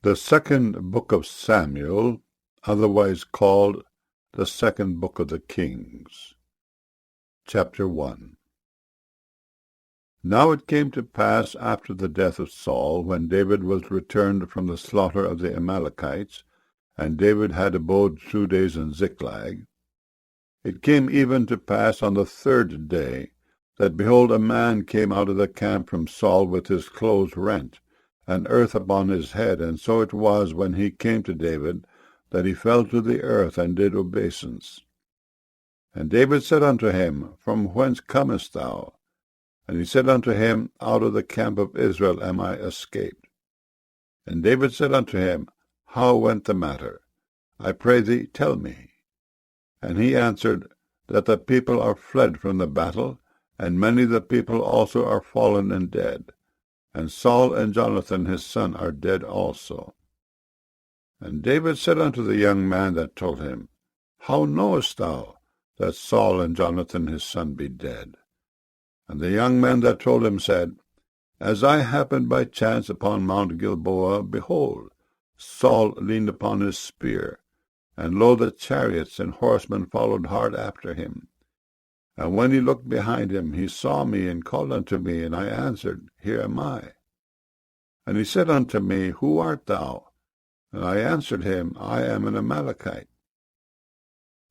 The second book of Samuel, otherwise called the second book of the Kings. Chapter 1. Now it came to pass after the death of Saul, when David was returned from the slaughter of the Amalekites, and David had abode 2 days in Ziklag. It came even to pass on the 3rd day, that, behold, a man came out of the camp from Saul with his clothes rent, and earth upon his head. And so it was, when he came to David, that he fell to the earth, and did obeisance. And David said unto him, From whence comest thou? And he said unto him, Out of the camp of Israel am I escaped. And David said unto him, How went the matter? I pray thee, tell me. And he answered, That the people are fled from the battle, and many of the people also are fallen and dead. And Saul and Jonathan his son are dead also. And David said unto the young man that told him, How knowest thou that Saul and Jonathan his son be dead? And the young man that told him said, As I happened by chance upon Mount Gilboa, behold, Saul leaned upon his spear, and lo, the chariots and horsemen followed hard after him. And when he looked behind him, he saw me, and called unto me, and I answered, Here am I. And he said unto me, Who art thou? And I answered him, I am an Amalekite.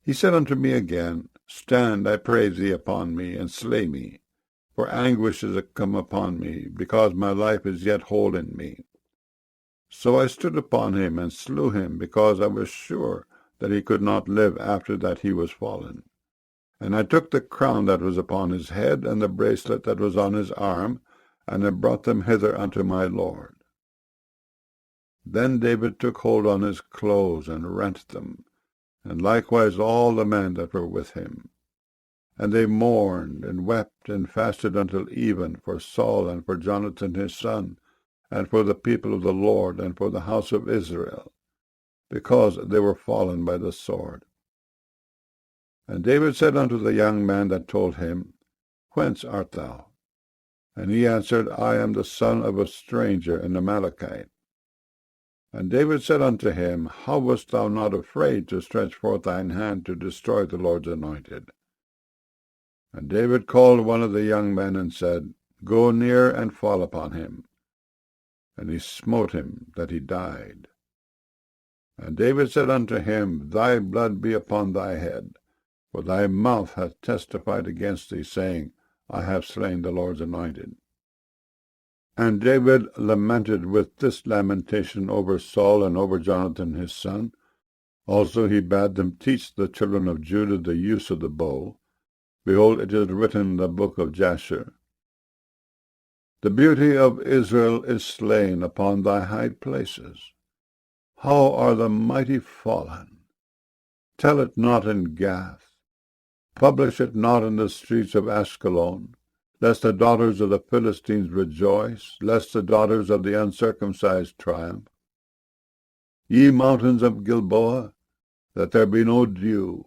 He said unto me again, Stand, I pray thee, upon me, and slay me, for anguish is come upon me, because my life is yet whole in me. So I stood upon him, and slew him, because I was sure that he could not live after that he was fallen. And I took the crown that was upon his head, and the bracelet that was on his arm, and I brought them hither unto my Lord. Then David took hold on his clothes, and rent them, and likewise all the men that were with him. And they mourned, and wept, and fasted until even, for Saul, and for Jonathan his son, and for the people of the Lord, and for the house of Israel, because they were fallen by the sword. And David said unto the young man that told him, Whence art thou? And he answered, I am the son of a stranger, an Amalekite. And David said unto him, How wast thou not afraid to stretch forth thine hand to destroy the Lord's anointed? And David called one of the young men, and said, Go near and fall upon him. And he smote him, that he died. And David said unto him, Thy blood be upon thy head, for thy mouth hath testified against thee, saying, I have slain the Lord's anointed. And David lamented with this lamentation over Saul and over Jonathan his son. Also he bade them teach the children of Judah the use of the bow. Behold, it is written in the book of Jasher, The beauty of Israel is slain upon thy high places. How are the mighty fallen! Tell it not in Gath. Publish it not in the streets of Askelon, lest the daughters of the Philistines rejoice, lest the daughters of the uncircumcised triumph. Ye mountains of Gilboa, that there be no dew,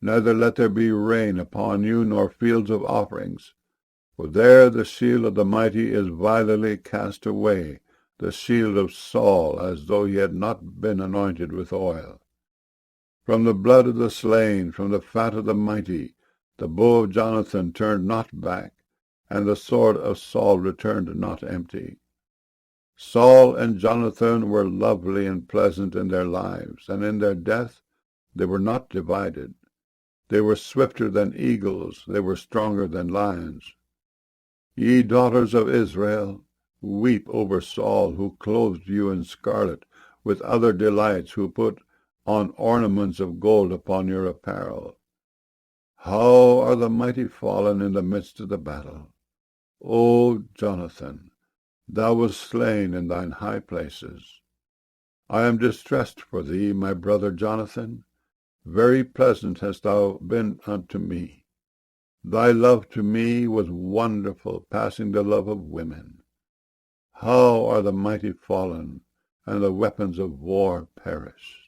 neither let there be rain upon you, nor fields of offerings. For there the shield of the mighty is vilely cast away, the shield of Saul, as though he had not been anointed with oil. From the blood of the slain, from the fat of the mighty, the bow of Jonathan turned not back, and the sword of Saul returned not empty. Saul and Jonathan were lovely and pleasant in their lives, and in their death they were not divided. They were swifter than eagles, they were stronger than lions. Ye daughters of Israel, weep over Saul, who clothed you in scarlet, with other delights, who put on ornaments of gold upon your apparel. How are the mighty fallen in the midst of the battle! O Jonathan, thou wast slain in thine high places. I am distressed for thee, my brother Jonathan. Very pleasant hast thou been unto me. Thy love to me was wonderful, passing the love of women. How are the mighty fallen, and the weapons of war perished!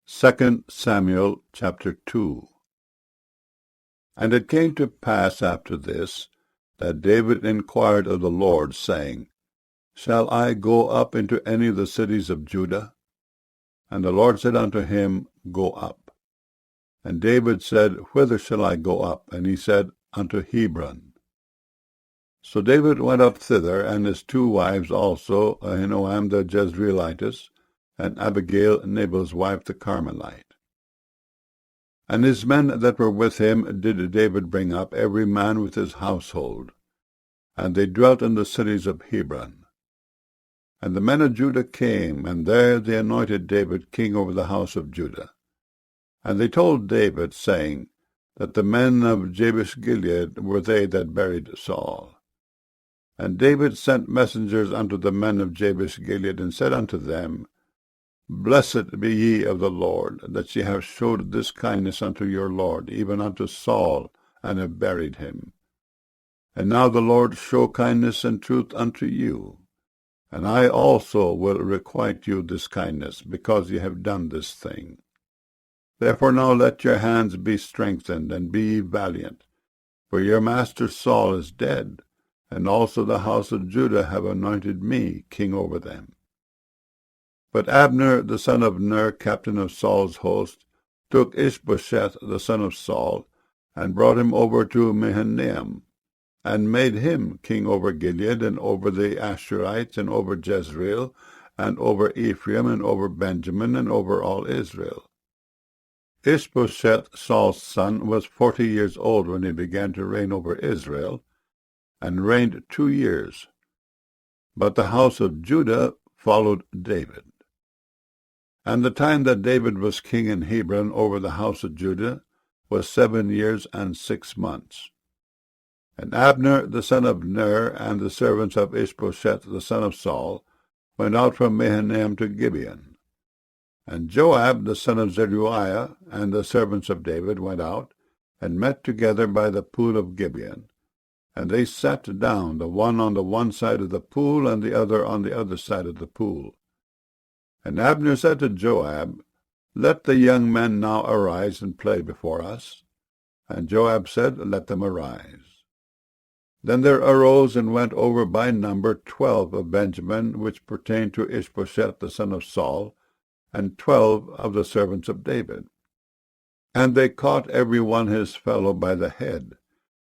2 Samuel chapter 2. And it came to pass after this, that David inquired of the Lord, saying, Shall I go up into any of the cities of Judah? And the Lord said unto him, Go up. And David said, Whither shall I go up? And he said, Unto Hebron. So David went up thither, and his 2 wives also, Ahinoam the Jezreelitess, and Abigail Nabal's wife the Carmelite. And his men that were with him did David bring up, every man with his household. And they dwelt in the cities of Hebron. And the men of Judah came, and there they anointed David king over the house of Judah. And they told David, saying, that the men of Jabesh-Gilead were they that buried Saul. And David sent messengers unto the men of Jabesh-Gilead, and said unto them, Blessed be ye of the Lord, that ye have showed this kindness unto your Lord, even unto Saul, and have buried him. And now the Lord show kindness and truth unto you. And I also will requite you this kindness, because ye have done this thing. Therefore now let your hands be strengthened, and be ye valiant. For your master Saul is dead, and also the house of Judah have anointed me king over them. But Abner the son of Ner, captain of Saul's host, took Ishbosheth the son of Saul, and brought him over to Mahanaim, and made him king over Gilead, and over the Ashurites, and over Jezreel, and over Ephraim, and over Benjamin, and over all Israel. Ishbosheth, Saul's son, was 40 years old when he began to reign over Israel, and reigned 2 years. But the house of Judah followed David. And the time that David was king in Hebron over the house of Judah was 7 years and 6 months. And Abner the son of Ner, and the servants of Ishbosheth the son of Saul, went out from Mahanaim to Gibeon. And Joab the son of Zeruiah, and the servants of David, went out, and met together by the pool of Gibeon. And they sat down, the one on the one side of the pool, and the other on the other side of the pool. And Abner said to Joab, Let the young men now arise and play before us. And Joab said, Let them arise. Then there arose and went over by number 12 of Benjamin, which pertained to Ishbosheth the son of Saul, and 12 of the servants of David. And they caught every one his fellow by the head,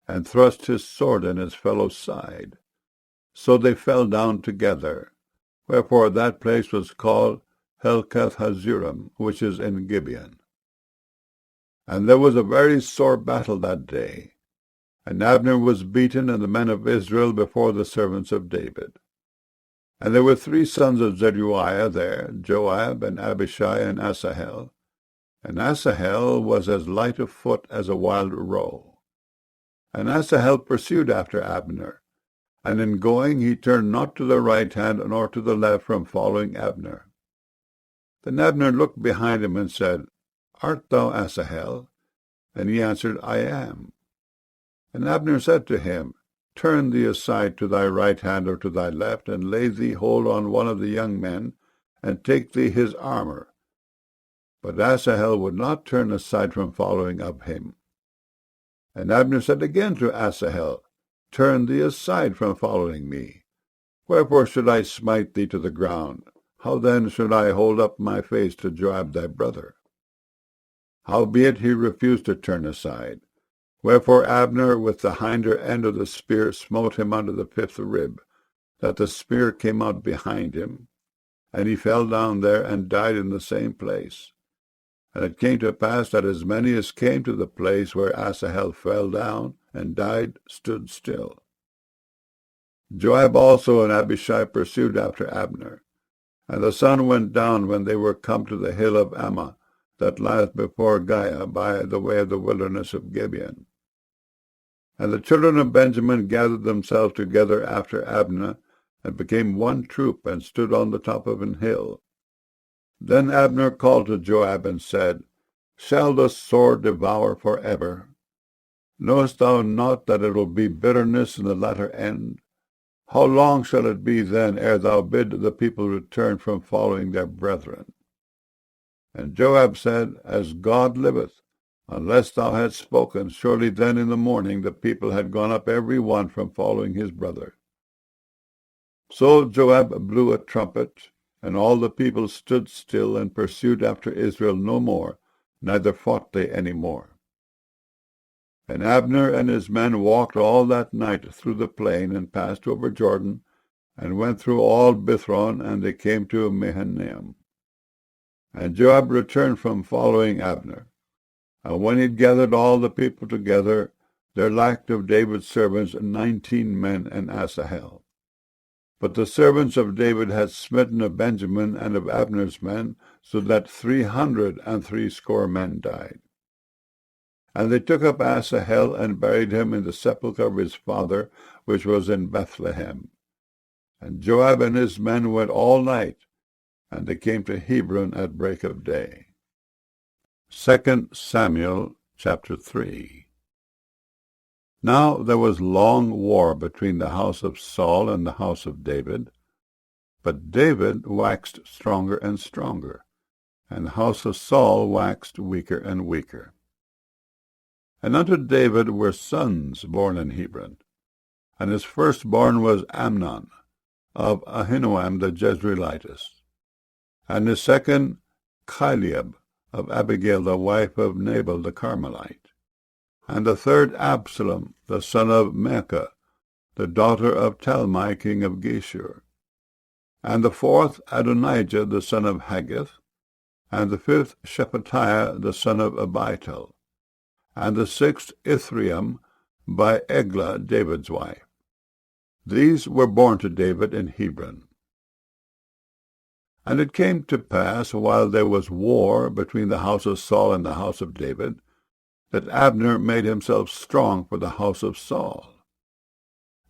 and thrust his sword in his fellow's side. So they fell down together. Wherefore that place was called Helkath-Hazurim, which is in Gibeon. And there was a very sore battle that day. And Abner was beaten, and the men of Israel before the servants of David. And there were 3 sons of Zeruiah there, Joab, and Abishai, and Asahel. And Asahel was as light of foot as a wild roe. And Asahel pursued after Abner, and in going he turned not to the right hand nor to the left from following Abner. Then Abner looked behind him and said, Art thou Asahel? And he answered, I am. And Abner said to him, Turn thee aside to thy right hand or to thy left, and lay thee hold on one of the young men, and take thee his armor. But Asahel would not turn aside from following of him. And Abner said again to Asahel, Turn thee aside from following me. Wherefore should I smite thee to the ground? How then should I hold up my face to Joab thy brother? Howbeit he refused to turn aside. Wherefore Abner with the hinder end of the spear smote him under the 5th rib, that the spear came out behind him, and he fell down there and died in the same place. And it came to pass that as many as came to the place where Asahel fell down and died stood still. Joab also and Abishai pursued after Abner. And the sun went down when they were come to the hill of Ammah, that lieth before Giah, by the way of the wilderness of Gibeon. And the children of Benjamin gathered themselves together after Abner, and became one troop, and stood on the top of an hill. Then Abner called to Joab, and said, Shall the sword devour forever? Knowest thou not that it will be bitterness in the latter end? How long shall it be then ere thou bid the people return from following their brethren? And Joab said, As God liveth, unless thou hadst spoken, surely then in the morning the people had gone up every one from following his brother. So Joab blew a trumpet, and all the people stood still and pursued after Israel no more, neither fought they any more. And Abner and his men walked all that night through the plain, and passed over Jordan, and went through all Bithron, and they came to Mahanaim. And Joab returned from following Abner. And when he had gathered all the people together, there lacked of David's servants 19 men and Asahel. But the servants of David had smitten of Benjamin and of Abner's men, so that 360 men died. And they took up Asahel and buried him in the sepulchre of his father, which was in Bethlehem. And Joab and his men went all night, and they came to Hebron at break of day. 2 Samuel chapter 3. Now there was long war between the house of Saul and the house of David, but David waxed stronger and stronger, and the house of Saul waxed weaker and weaker. And unto David were sons born in Hebron, and his firstborn was Amnon, of Ahinoam the Jezreelitess, and his second Chileab, of Abigail the wife of Nabal the Carmelite, and the third Absalom, the son of Maacah, the daughter of Talmai king of Geshur, and the fourth Adonijah the son of Haggith, and the fifth Shephatiah the son of Abital, and the sixth Ithream by Eglah David's wife. These were born to David in Hebron. And it came to pass, while there was war between the house of Saul and the house of David, that Abner made himself strong for the house of Saul.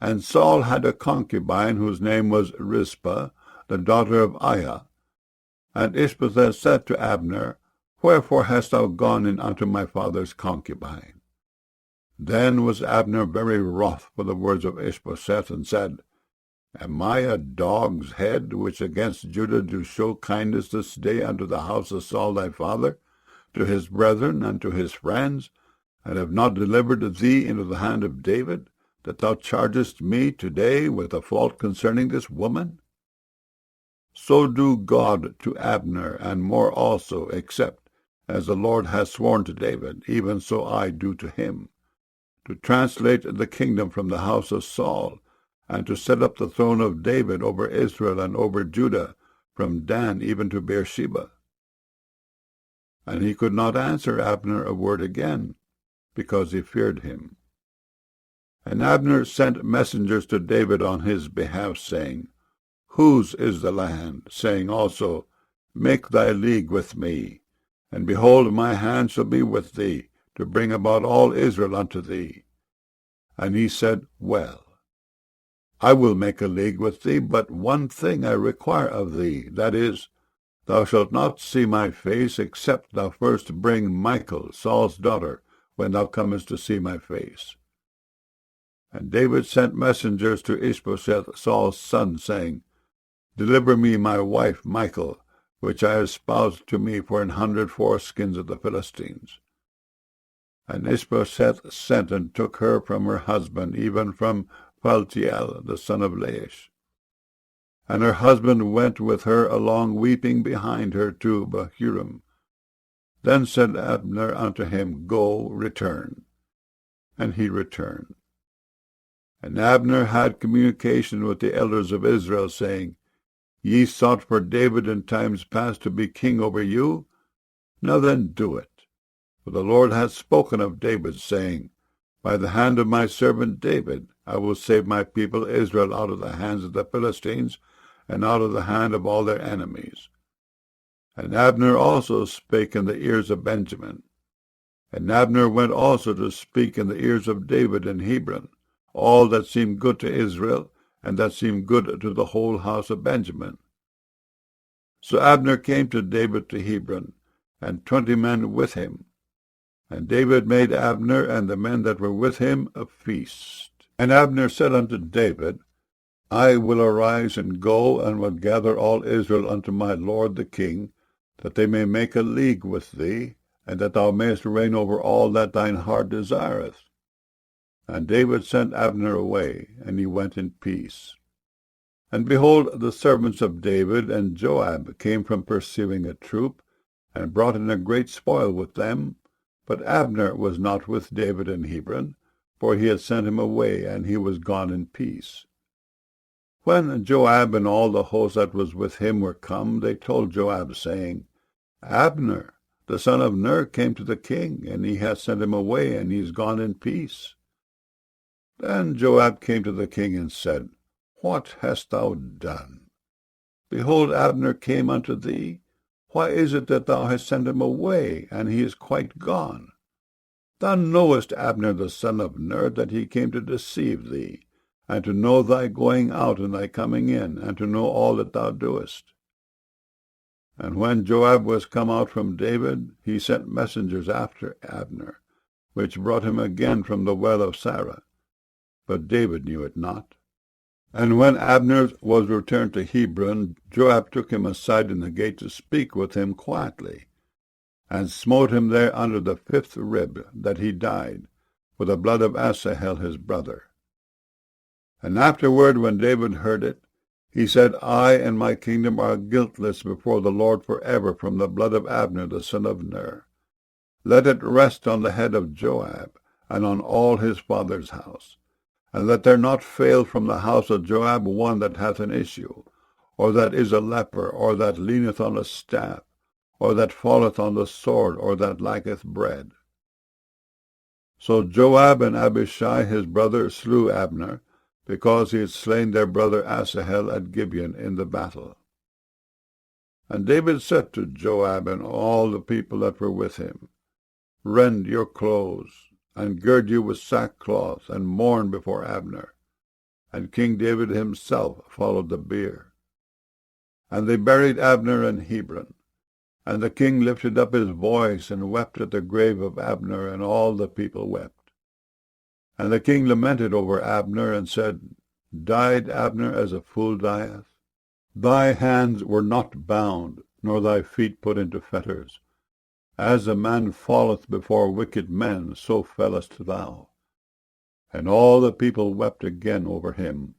And Saul had a concubine whose name was Rizpah, the daughter of Aiah. And Ishbosheth said to Abner, Wherefore hast thou gone in unto my father's concubine? Then was Abner very wroth for the words of Ishbosheth, and said, Am I a dog's head, which against Judah do show kindness this day unto the house of Saul thy father, to his brethren and to his friends, and have not delivered thee into the hand of David, that thou chargest me today with a fault concerning this woman? So do God to Abner, and more also, except, as the Lord has sworn to David, even so I do to him, to translate the kingdom from the house of Saul, and to set up the throne of David over Israel and over Judah, from Dan even to Beersheba. And he could not answer Abner a word again, because he feared him. And Abner sent messengers to David on his behalf, saying, Whose is the land? Saying also, Make thy league with me, and behold, my hand shall be with thee, to bring about all Israel unto thee. And he said, Well, I will make a league with thee, but one thing I require of thee, that is, thou shalt not see my face, except thou first bring Michal, Saul's daughter, when thou comest to see my face. And David sent messengers to Ishbosheth, Saul's son, saying, Deliver me my wife Michal, which I espoused to me for 100 foreskins of the Philistines. And Ishbosheth sent and took her from her husband, even from Paltiel, the son of Laish. And her husband went with her along, weeping behind her to Bahurim. Then said Abner unto him, Go, return. And he returned. And Abner had communication with the elders of Israel, saying, Ye sought for David in times past to be king over you? Now then do it. For the Lord hath spoken of David, saying, By the hand of my servant David I will save my people Israel out of the hands of the Philistines, and out of the hand of all their enemies. And Abner also spake in the ears of Benjamin. And Abner went also to speak in the ears of David in Hebron, all that seemed good to Israel, and that seemed good to the whole house of Benjamin. So Abner came to David to Hebron, and 20 men with him. And David made Abner and the men that were with him a feast. And Abner said unto David, I will arise and go, and will gather all Israel unto my lord the king, that they may make a league with thee, and that thou mayest reign over all that thine heart desireth. And David sent Abner away, and he went in peace. And behold, the servants of David and Joab came from pursuing a troop, and brought in a great spoil with them. But Abner was not with David in Hebron, for he had sent him away, and he was gone in peace. When Joab and all the host that was with him were come, they told Joab, saying, Abner, the son of Ner, came to the king, and he hath sent him away, and he is gone in peace. Then Joab came to the king and said, What hast thou done? Behold, Abner came unto thee. Why is it that thou hast sent him away, and he is quite gone? Thou knowest Abner the son of Ner, that he came to deceive thee, and to know thy going out and thy coming in, and to know all that thou doest. And when Joab was come out from David, he sent messengers after Abner, which brought him again from the well of Sarah. But David knew it not. And when Abner was returned to Hebron, Joab took him aside in the gate to speak with him quietly, and smote him there under the 5th rib, that he died, with the blood of Asahel his brother. And afterward, when David heard it, he said, I and my kingdom are guiltless before the Lord forever from the blood of Abner the son of Ner. Let it rest on the head of Joab, and on all his father's house. And let there not fail from the house of Joab one that hath an issue, or that is a leper, or that leaneth on a staff, or that falleth on the sword, or that lacketh bread. So Joab and Abishai his brother slew Abner, because he had slain their brother Asahel at Gibeon in the battle. And David said to Joab and all the people that were with him, Rend your clothes, and gird you with sackcloth, and mourn before Abner. And King David himself followed the bier. And they buried Abner in Hebron. And the king lifted up his voice, and wept at the grave of Abner, and all the people wept. And the king lamented over Abner, and said, Died Abner as a fool dieth? Thy hands were not bound, nor thy feet put into fetters. As a man falleth before wicked men, so fellest thou. And all the people wept again over him.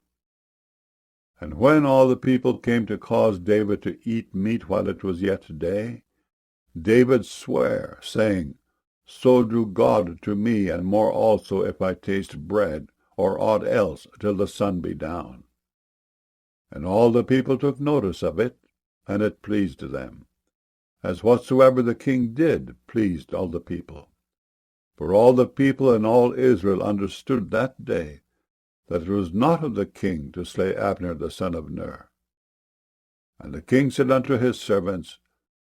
And when all the people came to cause David to eat meat while it was yet day, David sware, saying, So do God to me, and more also, if I taste bread, or aught else, till the sun be down. And all the people took notice of it, and it pleased them. As whatsoever the king did pleased all the people. For all the people and all Israel understood that day that it was not of the king to slay Abner the son of Ner. And the king said unto his servants,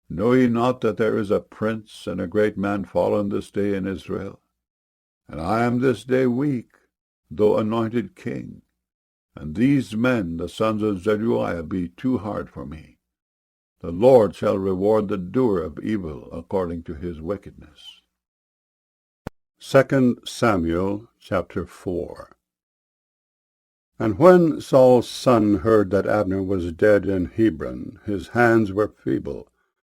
Know ye not that there is a prince and a great man fallen this day in Israel? And I am this day weak, though anointed king. And these men, the sons of Zeruiah, be too hard for me. The Lord shall reward the doer of evil according to his wickedness. 2 Samuel chapter 4. And when Saul's son heard that Abner was dead in Hebron, his hands were feeble,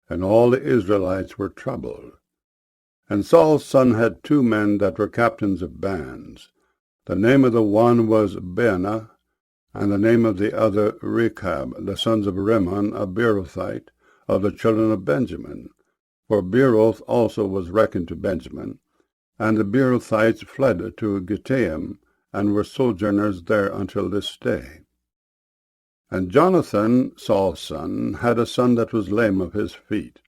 and all the Israelites were troubled. And Saul's son had 2 men that were captains of bands. The name of the one was Baanah, and the name of the other Rechab, the sons of Rimmon, a Beerothite, of the children of Benjamin. For Beeroth also was reckoned to Benjamin. And the Beerothites fled to Gittaim, and were sojourners there until this day. And Jonathan, Saul's son, had a son that was lame of his feet.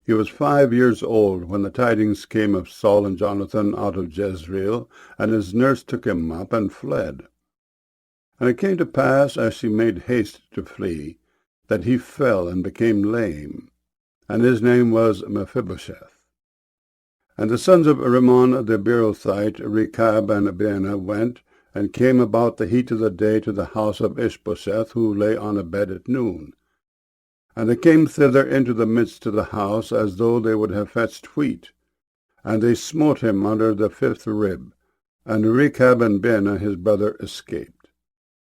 He was 5 years old when the tidings came of Saul and Jonathan out of Jezreel, and his nurse took him up and fled. And it came to pass, as she made haste to flee, that he fell and became lame, and his name was Mephibosheth. And the sons of Rimmon the Beerothite, Rechab and Baanah, went, and came about the heat of the day to the house of Ishbosheth, who lay on a bed at noon. And they came thither into the midst of the house, as though they would have fetched wheat. And they smote him under the 5th rib, and Rechab and Baanah his brother escaped.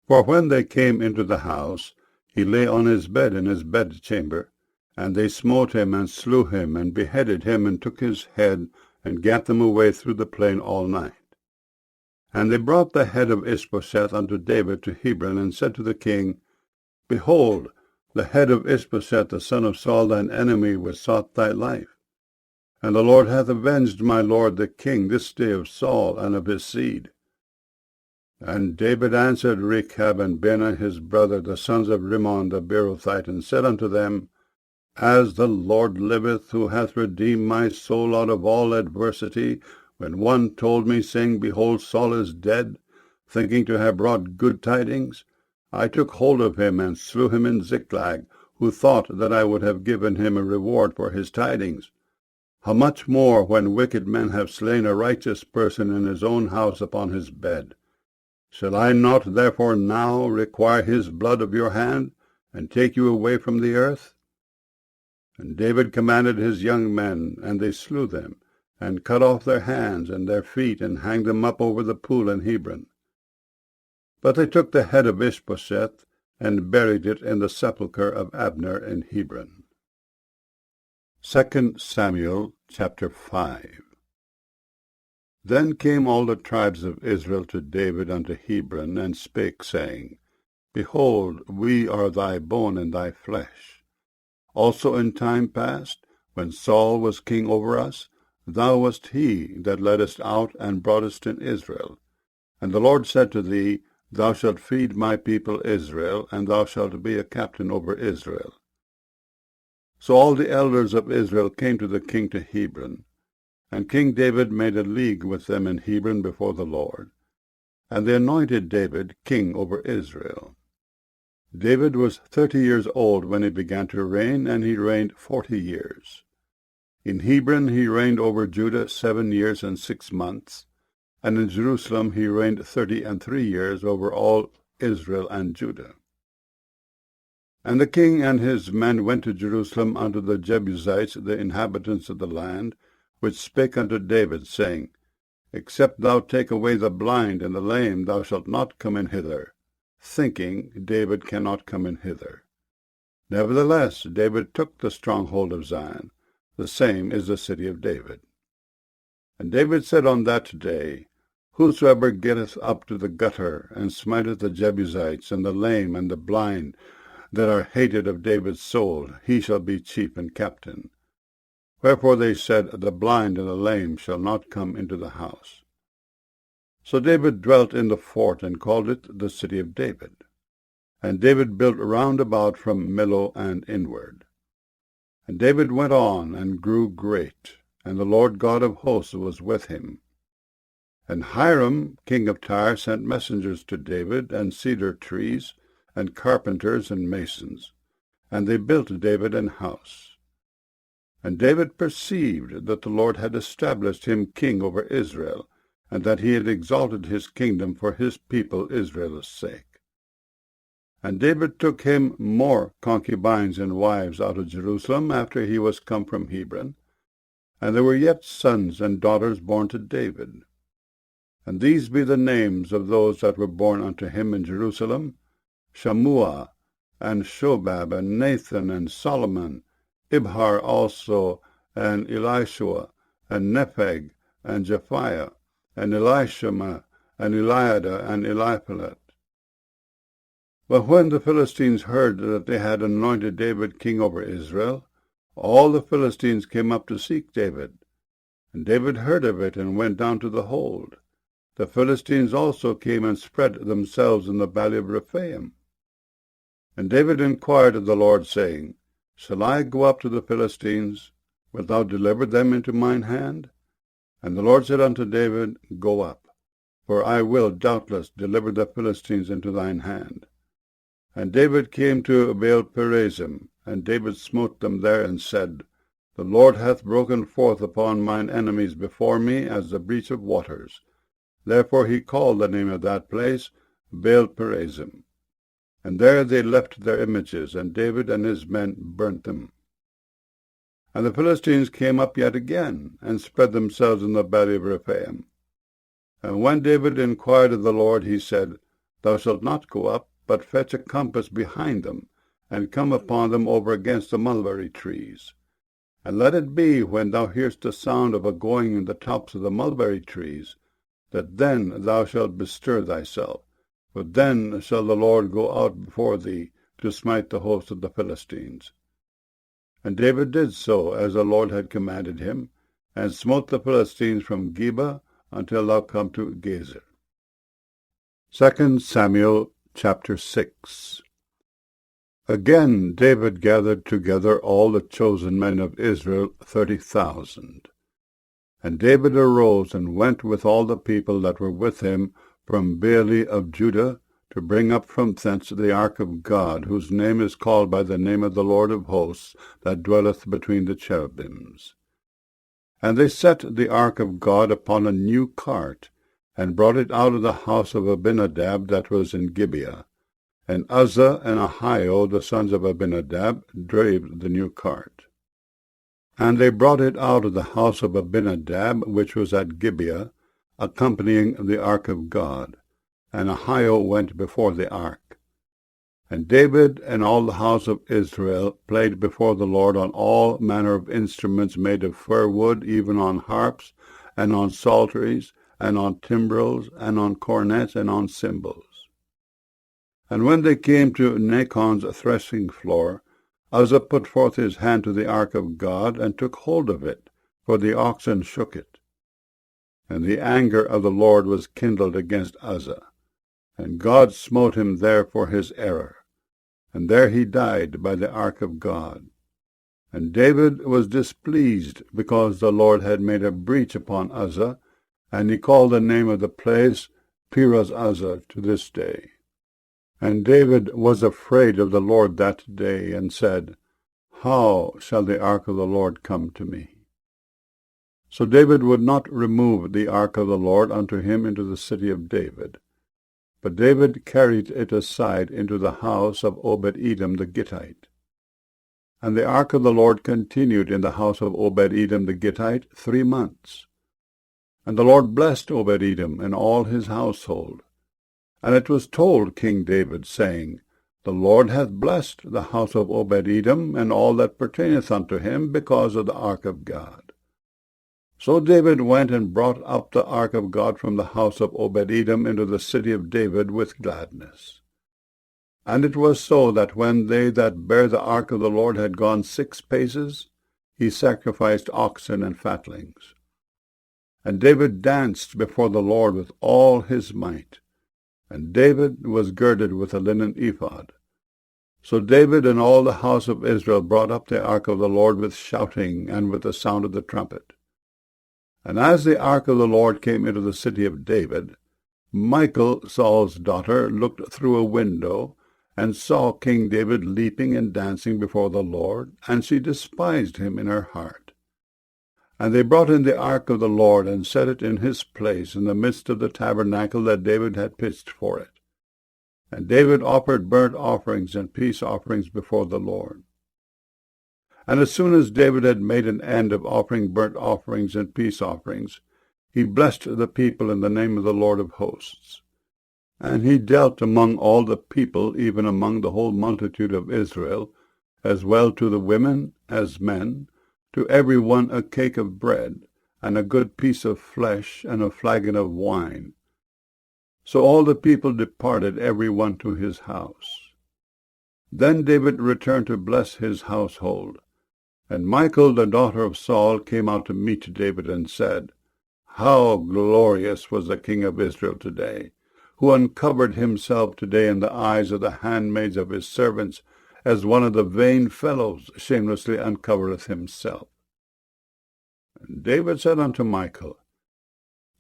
For when they came into the house, he lay on his bed in his bedchamber, and they smote him, and slew him, and beheaded him, and took his head, and gat them away through the plain all night. And they brought the head of Ishbosheth unto David to Hebron, and said to the king, Behold, the head of Ishbosheth the son of Saul thine enemy which sought thy life. And the Lord hath avenged my lord the king this day of Saul and of his seed. And David answered Rechab and Baanah his brother, the sons of Rimmon the Beerothite, and said unto them, As the Lord liveth, who hath redeemed my soul out of all adversity, when one told me, saying, Behold, Saul is dead, thinking to have brought good tidings, I took hold of him and slew him in Ziklag, who thought that I would have given him a reward for his tidings. How much more when wicked men have slain a righteous person in his own house upon his bed? Shall I not therefore now require his blood of your hand, and take you away from the earth? And David commanded his young men, and they slew them, and cut off their hands and their feet, and hanged them up over the pool in Hebron. But they took the head of Ishbosheth, and buried it in the sepulchre of Abner in Hebron. 2 Samuel chapter 5. Then came all the tribes of Israel to David unto Hebron, and spake, saying, Behold, we are thy bone and thy flesh. Also in time past, when Saul was king over us, thou wast he that leddest out and broughtest in Israel. And the Lord said to thee, Thou shalt feed my people Israel, and thou shalt be a captain over Israel. So all the elders of Israel came to the king to Hebron. And King David made a league with them in Hebron before the Lord. And they anointed David king over Israel. David was 30 years old when he began to reign, and he reigned 40 years. In Hebron he reigned over Judah 7 years and 6 months, and in Jerusalem he reigned 33 years over all Israel and Judah. And the king and his men went to Jerusalem unto the Jebusites, the inhabitants of the land, which spake unto David, saying, Except thou take away the blind and the lame, thou shalt not come in hither, thinking, David cannot come in hither. Nevertheless, David took the stronghold of Zion, the same is the city of David. And David said on that day, Whosoever getteth up to the gutter, and smiteth the Jebusites, and the lame, and the blind, that are hated of David's soul, he shall be chief and captain. Wherefore they said, The blind and the lame shall not come into the house. So David dwelt in the fort, and called it the city of David. And David built round about from Millo and inward. And David went on, and grew great, and the Lord God of hosts was with him. And Hiram king of Tyre sent messengers to David, and cedar trees, and carpenters and masons. And they built David an house. And David perceived that the Lord had established him king over Israel, and that he had exalted his kingdom for his people Israel's sake. And David took him more concubines and wives out of Jerusalem after he was come from Hebron, and there were yet sons and daughters born to David. And these be the names of those that were born unto him in Jerusalem, Shammua, and Shobab, and Nathan, and Solomon, Ibhar also, and Elishua, and Nepheg, and Japhiah, and Elishama, and Eliada, and Eliphalet. But when the Philistines heard that they had anointed David king over Israel, all the Philistines came up to seek David. And David heard of it, and went down to the hold. The Philistines also came and spread themselves in the valley of Rephaim. And David inquired of the Lord, saying, Shall I go up to the Philistines? Wilt thou deliver them into mine hand? And the Lord said unto David, Go up, for I will doubtless deliver the Philistines into thine hand. And David came to Baal-perazim, and David smote them there, and said, The Lord hath broken forth upon mine enemies before me as the breach of waters. Therefore he called the name of that place Baal-perazim. And there they left their images, and David and his men burnt them. And the Philistines came up yet again, and spread themselves in the valley of Rephaim. And when David inquired of the Lord, he said, Thou shalt not go up, but fetch a compass behind them, and come upon them over against the mulberry trees. And let it be, when thou hearest the sound of a going in the tops of the mulberry trees, that then thou shalt bestir thyself. For then shall the Lord go out before thee, to smite the host of the Philistines. And David did so, as the Lord had commanded him, and smote the Philistines from Geba until thou come to Gezer. 2 Samuel chapter 6. Again David gathered together all the chosen men of Israel, 30,000. And David arose and went with all the people that were with him from Baale of Judah, to bring up from thence the ark of God, whose name is called by the name of the Lord of hosts, that dwelleth between the cherubims. And they set the ark of God upon a new cart, and brought it out of the house of Abinadab that was in Gibeah. And Uzzah and Ahio, the sons of Abinadab, drave the new cart. And they brought it out of the house of Abinadab, which was at Gibeah, accompanying the ark of God. And Ahio went before the ark. And David and all the house of Israel played before the Lord on all manner of instruments made of fir wood, even on harps, and on psalteries, and on timbrels, and on cornets, and on cymbals. And when they came to Nachon's threshing floor, Uzzah put forth his hand to the ark of God, and took hold of it, for the oxen shook it. And the anger of the Lord was kindled against Uzzah, and God smote him there for his error. And there he died by the ark of God. And David was displeased, because the Lord had made a breach upon Uzzah, and he called the name of the place Perez-Uzzah to this day. And David was afraid of the Lord that day, and said, How shall the ark of the Lord come to me? So David would not remove the ark of the Lord unto him into the city of David. But David carried it aside into the house of Obed-Edom the Gittite. And the ark of the Lord continued in the house of Obed-Edom the Gittite 3 months. And the Lord blessed Obed-Edom and all his household. And it was told King David, saying, The Lord hath blessed the house of Obed-Edom and all that pertaineth unto him, because of the ark of God. So David went and brought up the ark of God from the house of Obed-Edom into the city of David with gladness. And it was so that when they that bare the ark of the Lord had gone 6 paces, he sacrificed oxen and fatlings. And David danced before the Lord with all his might. And David was girded with a linen ephod. So David and all the house of Israel brought up the ark of the Lord with shouting and with the sound of the trumpet. And as the ark of the Lord came into the city of David, Michal, Saul's daughter, looked through a window, and saw King David leaping and dancing before the Lord, and she despised him in her heart. And they brought in the ark of the Lord, and set it in his place in the midst of the tabernacle that David had pitched for it. And David offered burnt offerings and peace offerings before the Lord. And as soon as David had made an end of offering burnt offerings and peace offerings, he blessed the people in the name of the Lord of hosts. And he dealt among all the people, even among the whole multitude of Israel, as well to the women as men, to every one a cake of bread, and a good piece of flesh, and a flagon of wine. So all the people departed, every one to his house. Then David returned to bless his household. And Michal, the daughter of Saul, came out to meet David, and said, How glorious was the king of Israel today, who uncovered himself today in the eyes of the handmaids of his servants, as one of the vain fellows shamelessly uncovereth himself. And David said unto Michal,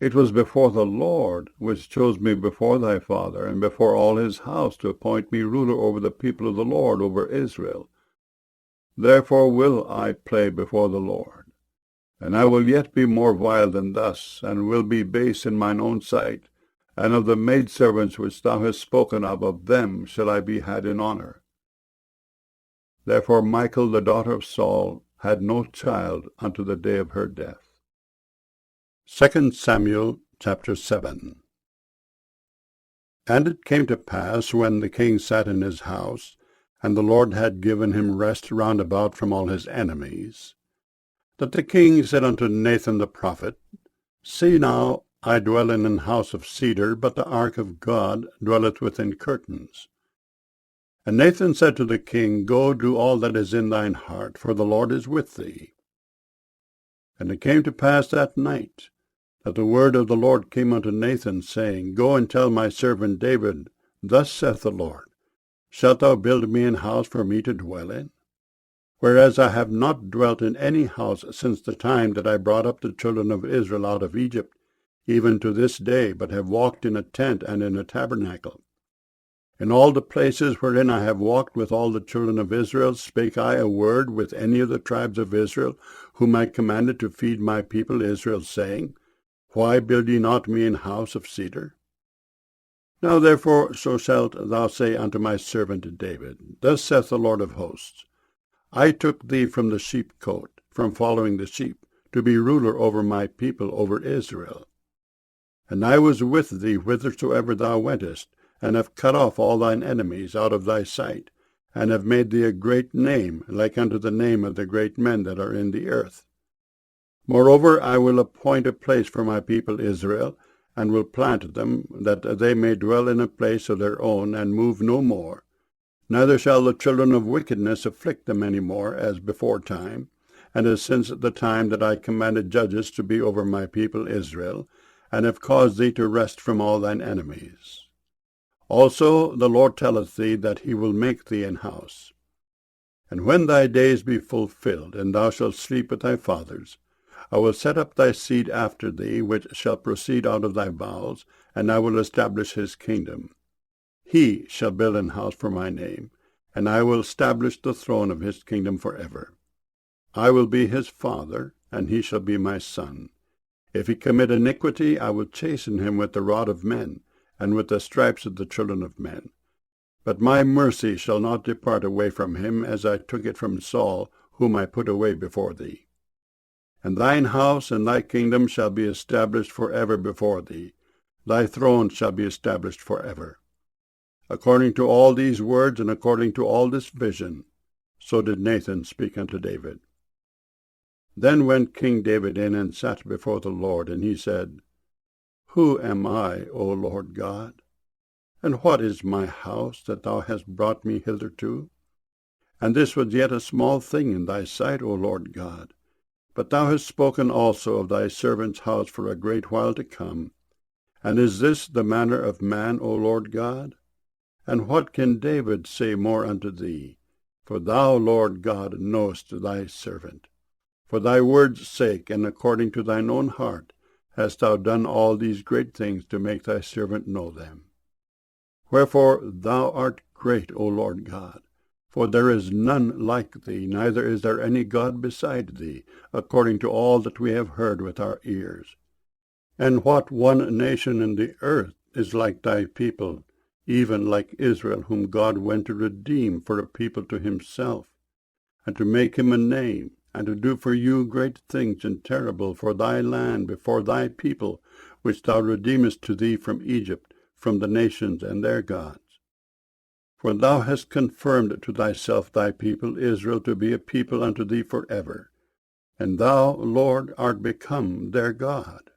It was before the Lord, which chose me before thy father, and before all his house, to appoint me ruler over the people of the Lord, over Israel. Therefore will I play before the Lord. And I will yet be more vile than thus, and will be base in mine own sight, and of the maidservants which thou hast spoken of them shall I be had in honor. Therefore Michal, the daughter of Saul, had no child unto the day of her death. 2 Samuel chapter 7. And it came to pass, when the king sat in his house, and the Lord had given him rest round about from all his enemies, that the king said unto Nathan the prophet, See now, I dwell in an house of cedar, but the ark of God dwelleth within curtains. And Nathan said to the king, Go, do all that is in thine heart, for the Lord is with thee. And it came to pass that night, that the word of the Lord came unto Nathan, saying, Go and tell my servant David, Thus saith the Lord, Shalt thou build me an house for me to dwell in? Whereas I have not dwelt in any house since the time that I brought up the children of Israel out of Egypt, even to this day, but have walked in a tent and in a tabernacle. In all the places wherein I have walked with all the children of Israel, spake I a word with any of the tribes of Israel, whom I commanded to feed my people Israel, saying, Why build ye not me an house of cedar? Now therefore so shalt thou say unto my servant David, Thus saith the Lord of hosts, I took thee from the sheepcote, from following the sheep, to be ruler over my people, over Israel. And I was with thee whithersoever thou wentest, and have cut off all thine enemies out of thy sight, and have made thee a great name, like unto the name of the great men that are in the earth. Moreover, I will appoint a place for my people Israel, and will plant them, that they may dwell in a place of their own, and move no more. Neither shall the children of wickedness afflict them any more, as before time, and as since the time that I commanded judges to be over my people Israel, and have caused thee to rest from all thine enemies. Also the Lord telleth thee that he will make thee an house. And when thy days be fulfilled, and thou shalt sleep with thy fathers, I will set up thy seed after thee, which shall proceed out of thy bowels, and I will establish his kingdom. He shall build an house for my name, and I will establish the throne of his kingdom forever. I will be his father, and he shall be my son. If he commit iniquity, I will chasten him with the rod of men, and with the stripes of the children of men. But my mercy shall not depart away from him, as I took it from Saul, whom I put away before thee. And thine house and thy kingdom shall be established forever before thee. Thy throne shall be established forever. According to all these words, and according to all this vision, so did Nathan speak unto David. Then went King David in and sat before the Lord, and he said, Who am I, O Lord God? And what is my house that thou hast brought me hitherto? And this was yet a small thing in thy sight, O Lord God. But thou hast spoken also of thy servant's house for a great while to come. And is this the manner of man, O Lord God? And what can David say more unto thee? For thou, Lord God, knowest thy servant. For thy word's sake, and according to thine own heart, hast thou done all these great things to make thy servant know them. Wherefore thou art great, O Lord God, for there is none like thee, neither is there any God beside thee, according to all that we have heard with our ears. And what one nation in the earth is like thy people, even like Israel, whom God went to redeem for a people to himself, and to make him a name, and to do for you great things and terrible for thy land before thy people, which thou redeemest to thee from Egypt, from the nations and their gods. For thou hast confirmed to thyself thy people Israel to be a people unto thee forever, and thou, Lord, art become their God.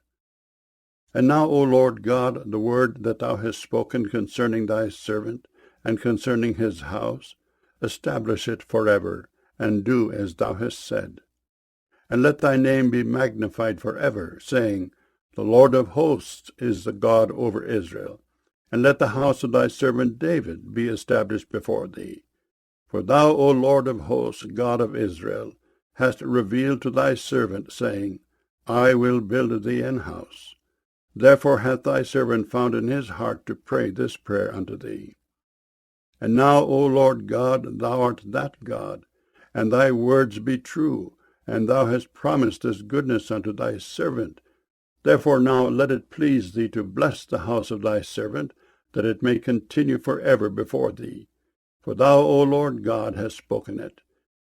And now, O Lord God, the word that thou hast spoken concerning thy servant, and concerning his house, establish it forever, and do as thou hast said. And let thy name be magnified forever, saying, The Lord of hosts is the God over Israel. And let the house of thy servant David be established before thee. For thou, O Lord of hosts, God of Israel, hast revealed to thy servant, saying, I will build thee an house. Therefore hath thy servant found in his heart to pray this prayer unto thee. And now, O Lord God, thou art that God, and thy words be true, and thou hast promised this goodness unto thy servant. Therefore now let it please thee to bless the house of thy servant, that it may continue forever before thee. For thou, O Lord God, hast spoken it,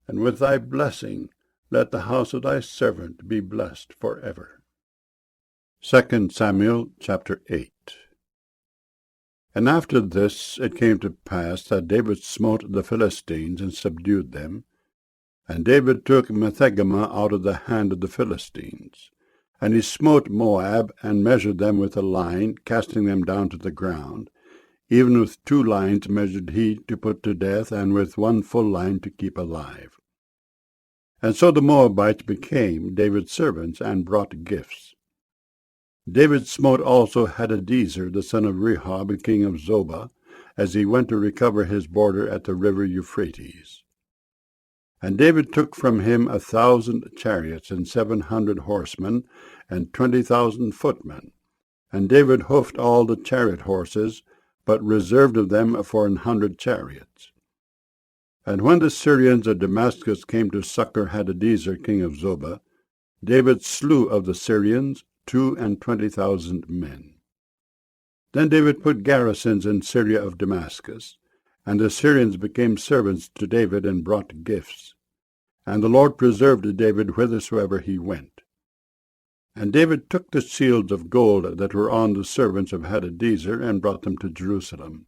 and with thy blessing let the house of thy servant be blessed forever. 2 Samuel chapter 8. And after this it came to pass that David smote the Philistines and subdued them. And David took Methegama out of the hand of the Philistines. And he smote Moab, and measured them with a line, casting them down to the ground, Even with 2 lines measured he to put to death, and with 1 full line to keep alive. And so the Moabites became David's servants, and brought gifts. David smote also Hadadezer, the son of Rehob, king of Zobah, as he went to recover his border at the river Euphrates. And David took from him 1,000 chariots, and 700 horsemen, and 20,000 footmen. And David hoofed all the chariot horses, but reserved of them for 100 chariots. And when the Syrians of Damascus came to succor Hadadezer, king of Zobah, David slew of the Syrians 22,000 men. Then David put garrisons in Syria of Damascus, and the Syrians became servants to David and brought gifts. And the Lord preserved David whithersoever he went. And David took the shields of gold that were on the servants of Hadadezer, and brought them to Jerusalem.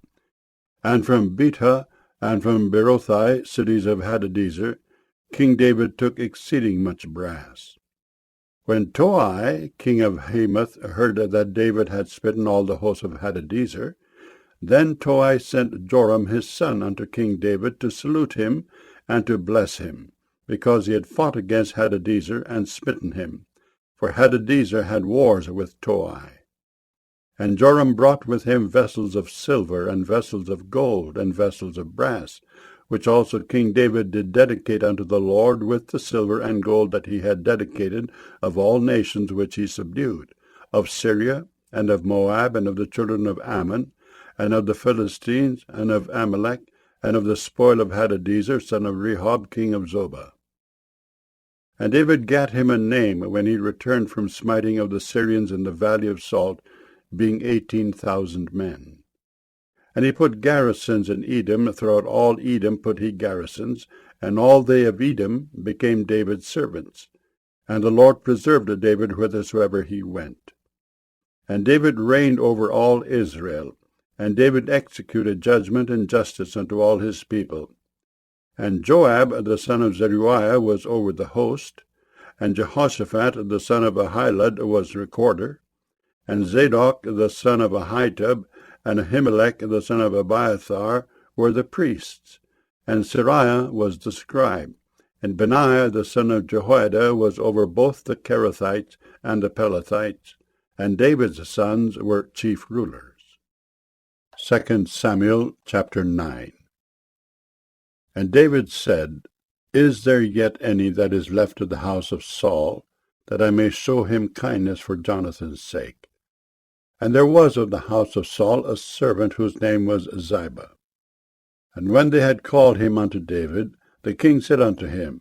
And from Betah and from Berothai, cities of Hadadezer, King David took exceeding much brass. When Toi, king of Hamath, heard that David had smitten all the host of Hadadezer, then Toi sent Joram his son unto King David to salute him and to bless him, because he had fought against Hadadezer and smitten him, for Hadadezer had wars with Toi. And Joram brought with him vessels of silver, and vessels of gold, and vessels of brass, which also King David did dedicate unto the Lord with the silver and gold that he had dedicated of all nations which he subdued, of Syria, and of Moab, and of the children of Ammon, and of the Philistines, and of Amalek, and of the spoil of Hadadezer, son of Rehob, king of Zobah. And David gat him a name when he returned from smiting of the Syrians in the valley of Salt, being 18,000 men. And he put garrisons in Edom, throughout all Edom put he garrisons, and all they of Edom became David's servants. And the Lord preserved David whithersoever he went. And David reigned over all Israel, and David executed judgment and justice unto all his people. And Joab the son of Zeruiah was over the host, and Jehoshaphat the son of Ahilud was recorder, and Zadok the son of Ahitub, and Ahimelech the son of Abiathar were the priests, and Seraiah was the scribe, and Benaiah the son of Jehoiada was over both the Kerethites and the Pelethites, and David's sons were chief rulers. 2 Samuel chapter 9. And David said, Is there yet any that is left of the house of Saul, that I may show him kindness for Jonathan's sake? And there was of the house of Saul a servant whose name was Ziba. And when they had called him unto David, the king said unto him,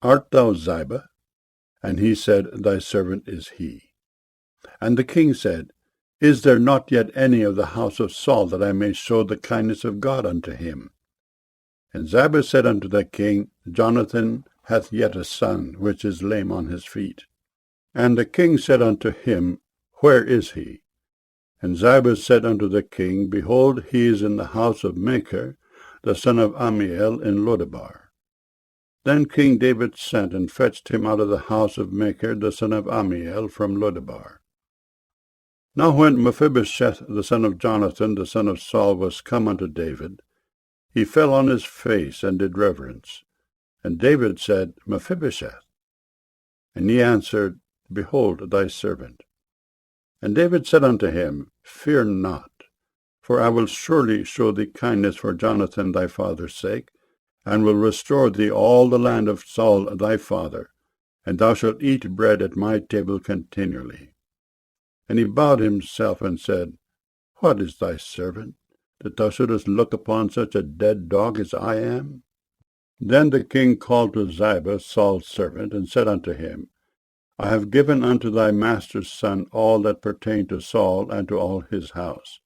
Art thou Ziba? And he said, Thy servant is he. And the king said, Is there not yet any of the house of Saul, that I may show the kindness of God unto him? And Ziba said unto the king, Jonathan hath yet a son, which is lame on his feet. And the king said unto him, Where is he? And Ziba said unto the king, Behold, he is in the house of Machir, the son of Ammiel, in Lodebar. Then King David sent and fetched him out of the house of Machir, the son of Ammiel, from Lodebar. Now when Mephibosheth, the son of Jonathan, the son of Saul, was come unto David, he fell on his face and did reverence. And David said, Mephibosheth. And he answered, Behold thy servant. And David said unto him, Fear not, for I will surely show thee kindness for Jonathan thy father's sake, and will restore thee all the land of Saul thy father, and thou shalt eat bread at my table continually. And he bowed himself and said, What is thy servant, that thou shouldest look upon such a dead dog as I am? Then the king called to Ziba, Saul's servant, and said unto him, I have given unto thy master's son all that pertained to Saul and to all his house.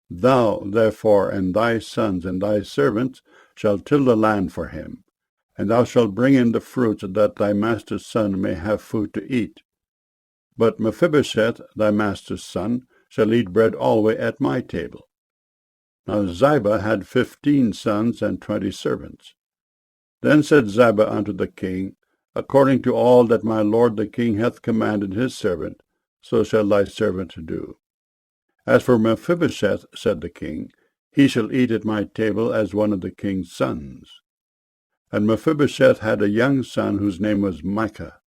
Thou, therefore, and thy sons and thy servants shall till the land for him, and thou shalt bring in the fruits, that thy master's son may have food to eat. But Mephibosheth, thy master's son, shall eat bread alway at my table. Now Ziba had 15 sons and 20 servants. Then said Ziba unto the king, According to all that my lord the king hath commanded his servant, so shall thy servant do. As for Mephibosheth, said the king, he shall eat at my table as one of the king's sons. And Mephibosheth had a young son whose name was Micah.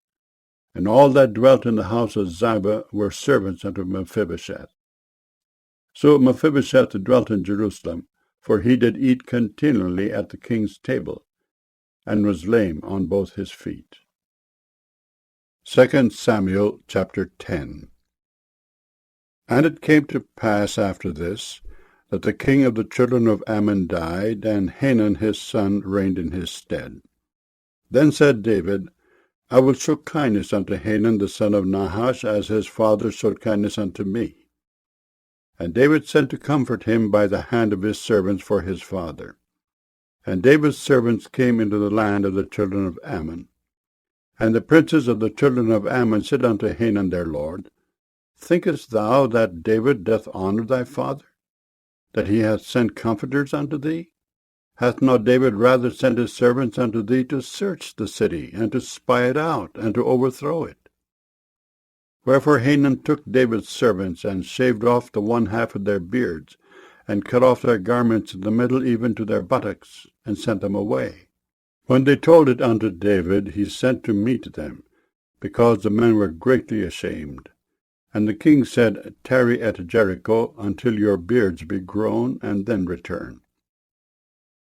And all that dwelt in the house of Ziba were servants unto Mephibosheth. So Mephibosheth dwelt in Jerusalem, for he did eat continually at the king's table, and was lame on both his feet. 2 Samuel chapter 10. And it came to pass after this, that the king of the children of Ammon died, and Hanun his son reigned in his stead. Then said David, I will show kindness unto Hanun the son of Nahash, as his father showed kindness unto me. And David sent to comfort him by the hand of his servants for his father. And David's servants came into the land of the children of Ammon. And the princes of the children of Ammon said unto Hanun their lord, Thinkest thou that David doth honour thy father, that he hath sent comforters unto thee? Hath not David rather sent his servants unto thee to search the city, and to spy it out, and to overthrow it? Wherefore Hanun took David's servants, and shaved off the one half of their beards, and cut off their garments in the middle even to their buttocks, and sent them away. When they told it unto David, he sent to meet them, because the men were greatly ashamed. And the king said, Tarry at Jericho until your beards be grown, and then return.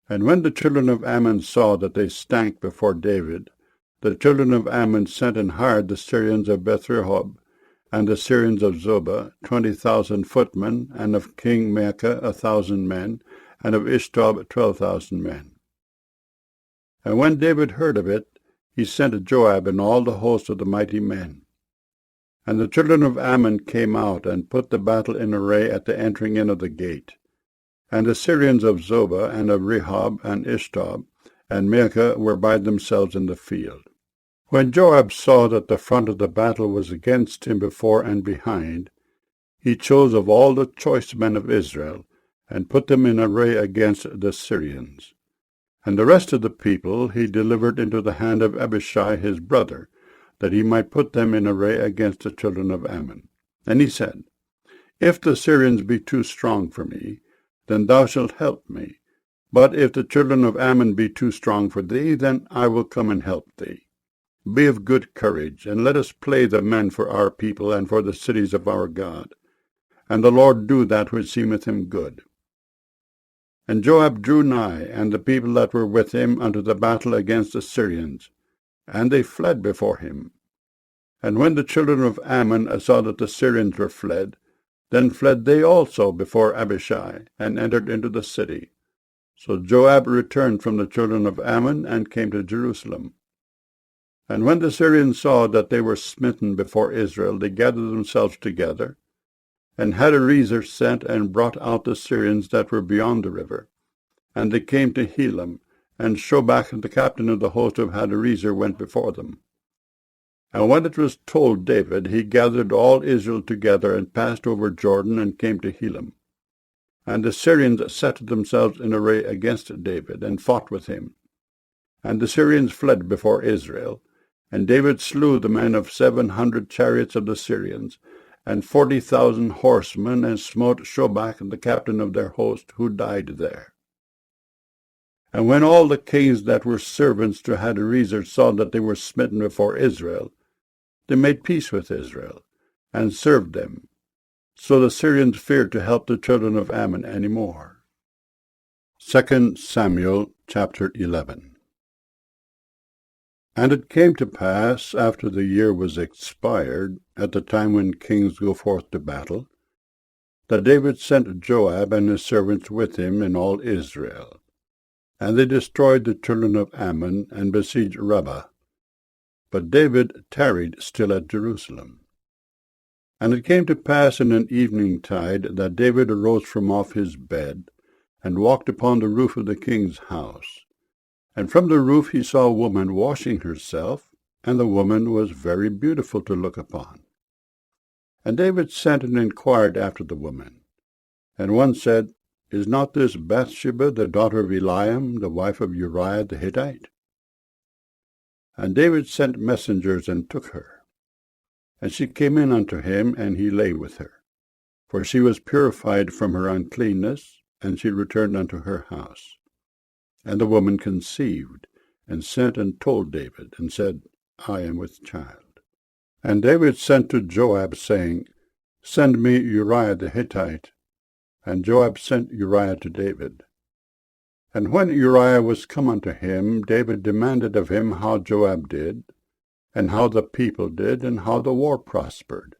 And when the children of Ammon saw that they stank before David, the children of Ammon sent and hired the Syrians of Beth-rehob, and the Syrians of Zobah, 20,000 footmen, and of King Maacah 1,000 men, and of Ishtob 12,000 men. And when David heard of it, he sent Joab and all the host of the mighty men. And the children of Ammon came out, and put the battle in array at the entering in of the gate. And the Syrians of Zobah, and of Rehob, and Ishtob, and Maacah were by themselves in the field. When Joab saw that the front of the battle was against him before and behind, he chose of all the choice men of Israel, and put them in array against the Syrians. And the rest of the people he delivered into the hand of Abishai his brother, that he might put them in array against the children of Ammon. And he said, If the Syrians be too strong for me, then thou shalt help me. But if the children of Ammon be too strong for thee, then I will come and help thee. Be of good courage, and let us play the men for our people and for the cities of our God. And the Lord do that which seemeth him good. And Joab drew nigh, and the people that were with him, unto the battle against the Syrians, and they fled before him. And when the children of Ammon saw that the Syrians were fled, then fled they also before Abishai, and entered into the city. So Joab returned from the children of Ammon, and came to Jerusalem. And when the Syrians saw that they were smitten before Israel, they gathered themselves together. And Hadarezer sent and brought out the Syrians that were beyond the river. And they came to Helam, and Shobach, the captain of the host of Hadarezer, went before them. And when it was told David, he gathered all Israel together, and passed over Jordan, and came to Helam. And the Syrians set themselves in array against David, and fought with him. And the Syrians fled before Israel. And David slew the men of 700 chariots of the Syrians, and 40,000 horsemen, and smote Shobach, the captain of their host, who died there. And when all the kings that were servants to Hadarezer saw that they were smitten before Israel, they made peace with Israel, and served them. So the Syrians feared to help the children of Ammon any more. 2 Samuel chapter 11. And it came to pass, after the year was expired, at the time when kings go forth to battle, that David sent Joab and his servants with him in all Israel. And they destroyed the children of Ammon, and besieged Rabbah. But David tarried still at Jerusalem. And it came to pass in an eventide that David arose from off his bed, and walked upon the roof of the king's house. And from the roof he saw a woman washing herself, and the woman was very beautiful to look upon. And David sent and inquired after the woman. And one said, Is not this Bathsheba the daughter of Eliam, the wife of Uriah the Hittite? And David sent messengers and took her. And she came in unto him, and he lay with her. For she was purified from her uncleanness, and she returned unto her house. And the woman conceived, and sent and told David, and said, I am with child. And David sent to Joab, saying, Send me Uriah the Hittite. And Joab sent Uriah to David. And when Uriah was come unto him, David demanded of him how Joab did, and how the people did, and how the war prospered.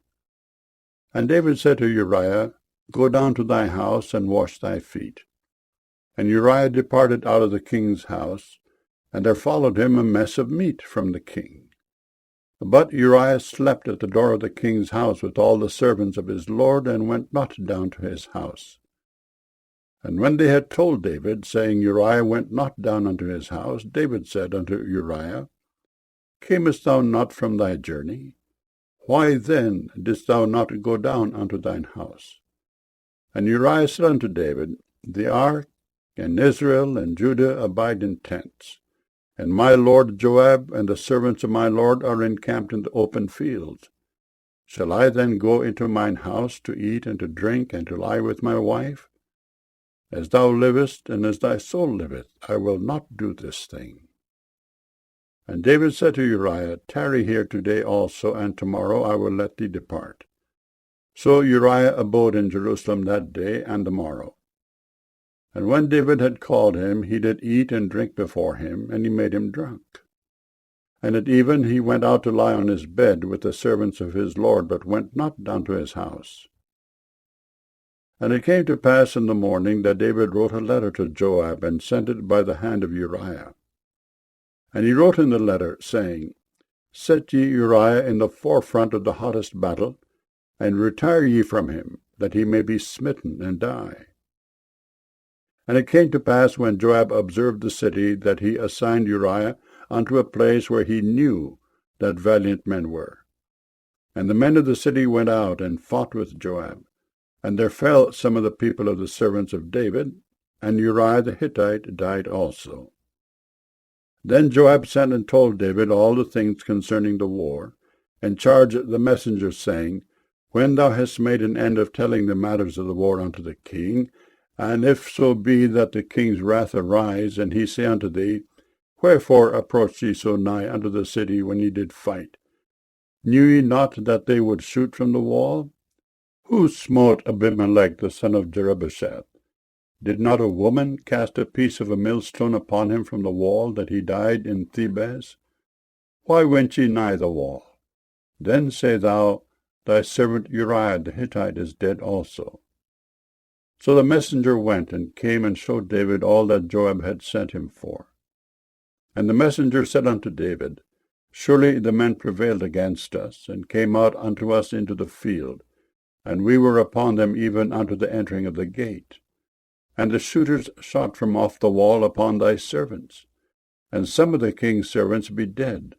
And David said to Uriah, Go down to thy house, and wash thy feet. And Uriah departed out of the king's house, and there followed him a mess of meat from the king. But Uriah slept at the door of the king's house with all the servants of his lord, and went not down to his house. And when they had told David, saying, Uriah went not down unto his house, David said unto Uriah, Camest thou not from thy journey? Why then didst thou not go down unto thine house? And Uriah said unto David, The ark and Israel and Judah abide in tents, and my lord Joab and the servants of my lord are encamped in the open fields. Shall I then go into mine house to eat and to drink and to lie with my wife? As thou livest, and as thy soul liveth, I will not do this thing. And David said to Uriah, Tarry here today also, and tomorrow I will let thee depart. So Uriah abode in Jerusalem that day and the morrow. And when David had called him, he did eat and drink before him, and he made him drunk. And at even he went out to lie on his bed with the servants of his lord, but went not down to his house. And it came to pass in the morning that David wrote a letter to Joab, and sent it by the hand of Uriah. And he wrote in the letter, saying, Set ye Uriah in the forefront of the hottest battle, and retire ye from him, that he may be smitten and die. And it came to pass, when Joab observed the city, that he assigned Uriah unto a place where he knew that valiant men were. And the men of the city went out and fought with Joab. And there fell some of the people of the servants of David, and Uriah the Hittite died also. Then Joab sent and told David all the things concerning the war, and charged the messengers, saying, When thou hast made an end of telling the matters of the war unto the king, and if so be that the king's wrath arise, and he say unto thee, Wherefore approached ye so nigh unto the city when ye did fight? Knew ye not that they would shoot from the wall? Who smote Abimelech the son of Jerubbesheth? Did not a woman cast a piece of a millstone upon him from the wall, that he died in Thebez? Why went ye nigh the wall? Then say thou, Thy servant Uriah the Hittite is dead also. So the messenger went, and came and showed David all that Joab had sent him for. And the messenger said unto David, Surely the men prevailed against us, and came out unto us into the field, and we were upon them even unto the entering of the gate. And the shooters shot from off the wall upon thy servants, and some of the king's servants be dead,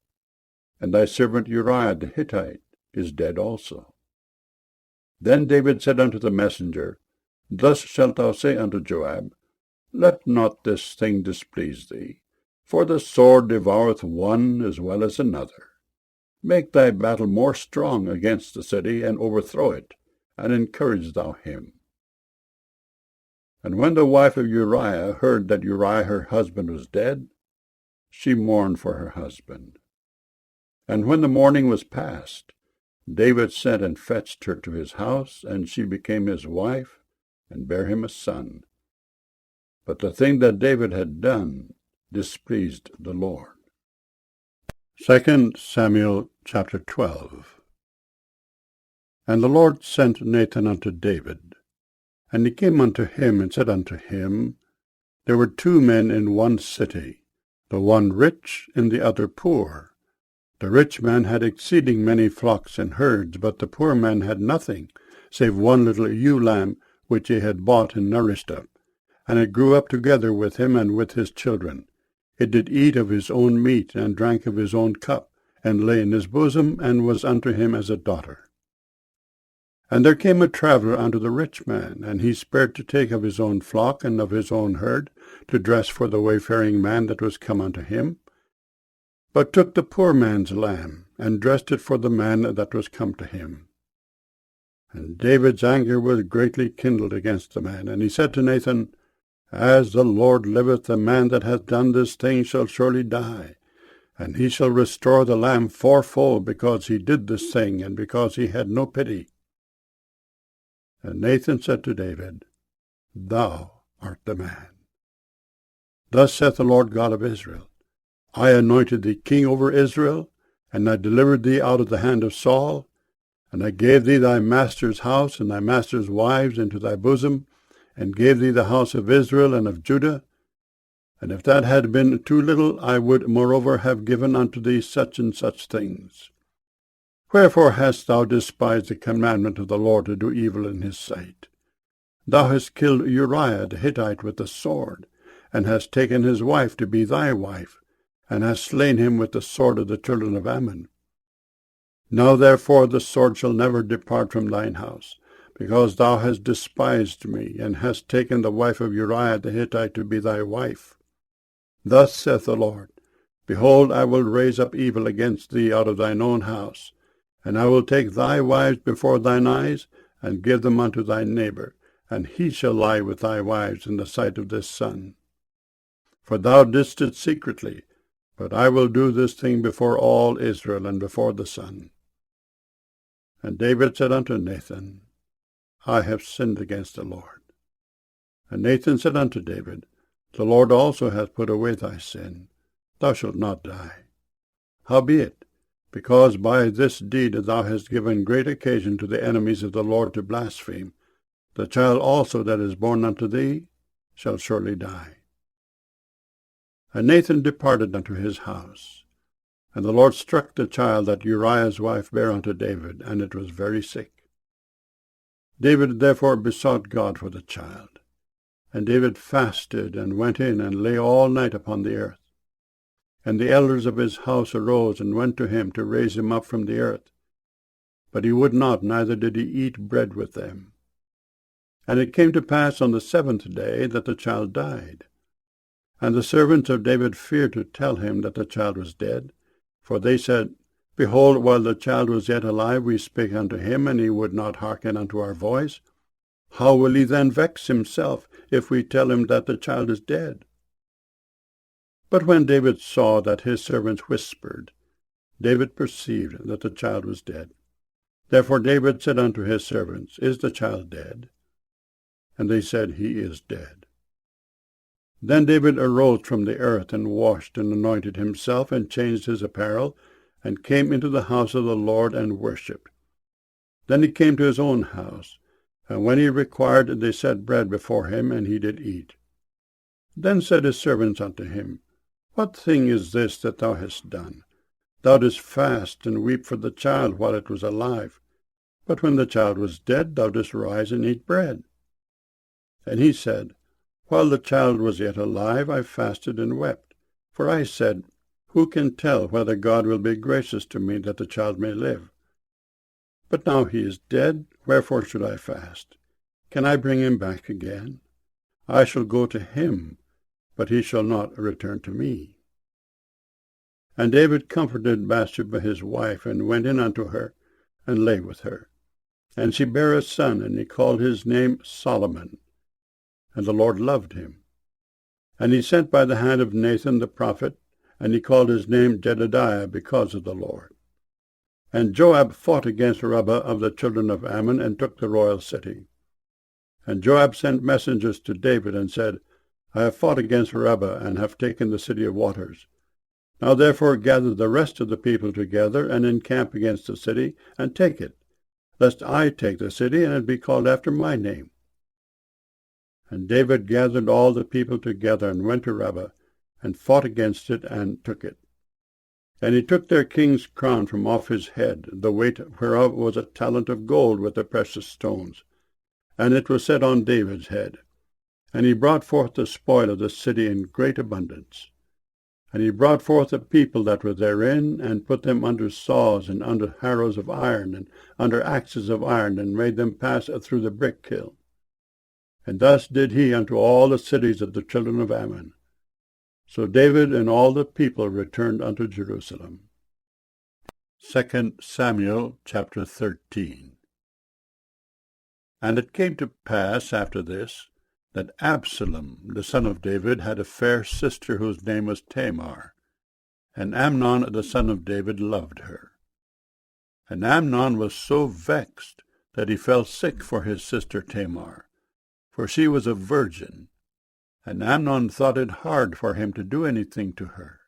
and thy servant Uriah the Hittite is dead also. Then David said unto the messenger, Thus shalt thou say unto Joab, Let not this thing displease thee, for the sword devoureth one as well as another. Make thy battle more strong against the city, and overthrow it, and encourage thou him. And when the wife of Uriah heard that Uriah her husband was dead, she mourned for her husband. And when the mourning was past, David sent and fetched her to his house, and she became his wife, and bare him a son. But the thing that David had done displeased the Lord. 2Samuel chapter 12. And the Lord sent Nathan unto David. And he came unto him, and said unto him, There were 2 men in one city, the one rich, and the other poor. The rich man had exceeding many flocks and herds, but the poor man had nothing, save one little ewe lamb, which he had bought and nourished up. And it grew up together with him and with his children. It did eat of his own meat, and drank of his own cup, and lay in his bosom, and was unto him as a daughter. And there came a traveller unto the rich man, and he spared to take of his own flock and of his own herd, to dress for the wayfaring man that was come unto him, but took the poor man's lamb, and dressed it for the man that was come to him. And David's anger was greatly kindled against the man. And he said to Nathan, As the Lord liveth, the man that hath done this thing shall surely die. And he shall restore the lamb fourfold, because he did this thing, and because he had no pity. And Nathan said to David, Thou art the man. Thus saith the Lord God of Israel, I anointed thee king over Israel, and I delivered thee out of the hand of Saul, and I gave thee thy master's house and thy master's wives into thy bosom, and gave thee the house of Israel and of Judah. And if that had been too little, I would moreover have given unto thee such and such things. Wherefore hast thou despised the commandment of the Lord to do evil in his sight? Thou hast killed Uriah the Hittite with the sword, and hast taken his wife to be thy wife, and hast slain him with the sword of the children of Ammon. Now therefore the sword shall never depart from thine house, because thou hast despised me, and hast taken the wife of Uriah the Hittite to be thy wife. Thus saith the Lord, Behold, I will raise up evil against thee out of thine own house, and I will take thy wives before thine eyes, and give them unto thy neighbor, and he shall lie with thy wives in the sight of this sun. For thou didst it secretly, but I will do this thing before all Israel and before the sun. And David said unto Nathan, I have sinned against the Lord. And Nathan said unto David, The Lord also hath put away thy sin. Thou shalt not die. Howbeit, because by this deed thou hast given great occasion to the enemies of the Lord to blaspheme, the child also that is born unto thee shall surely die. And Nathan departed unto his house. And the Lord struck the child that Uriah's wife bare unto David, and it was very sick. David therefore besought God for the child. And David fasted, and went in, and lay all night upon the earth. And the elders of his house arose, and went to him to raise him up from the earth. But he would not, neither did he eat bread with them. And it came to pass on the 7th day that the child died. And the servants of David feared to tell him that the child was dead. For they said, Behold, while the child was yet alive, we spake unto him, and he would not hearken unto our voice. How will he then vex himself, if we tell him that the child is dead? But when David saw that his servants whispered, David perceived that the child was dead. Therefore David said unto his servants, Is the child dead? And they said, He is dead. Then David arose from the earth, and washed, and anointed himself, and changed his apparel, and came into the house of the Lord, and worshipped. Then he came to his own house, and when he required, they set bread before him, and he did eat. Then said his servants unto him, What thing is this that thou hast done? Thou didst fast and weep for the child while it was alive, but when the child was dead, thou didst rise and eat bread. And he said, While the child was yet alive, I fasted and wept. For I said, Who can tell whether God will be gracious to me that the child may live? But now he is dead, wherefore should I fast? Can I bring him back again? I shall go to him, but he shall not return to me. And David comforted Bathsheba his wife, and went in unto her, and lay with her. And she bare a son, and he called his name Solomon. And the Lord loved him. And he sent by the hand of Nathan the prophet, and he called his name Jedediah, because of the Lord. And Joab fought against Rabbah of the children of Ammon, and took the royal city. And Joab sent messengers to David, and said, I have fought against Rabbah, and have taken the city of waters. Now therefore gather the rest of the people together, and encamp against the city, and take it, lest I take the city, and it be called after my name. And David gathered all the people together, and went to Rabbah, and fought against it, and took it. And he took their king's crown from off his head, the weight whereof was a talent of gold with the precious stones, and it was set on David's head. And he brought forth the spoil of the city in great abundance. And he brought forth the people that were therein, and put them under saws, and under harrows of iron, and under axes of iron, and made them pass through the brick kiln. And thus did he unto all the cities of the children of Ammon. So David and all the people returned unto Jerusalem. 2 Samuel chapter 13. And it came to pass after this, that Absalom, the son of David, had a fair sister whose name was Tamar, and Amnon the son of David loved her. And Amnon was so vexed that he fell sick for his sister Tamar, for she was a virgin, and Amnon thought it hard for him to do anything to her.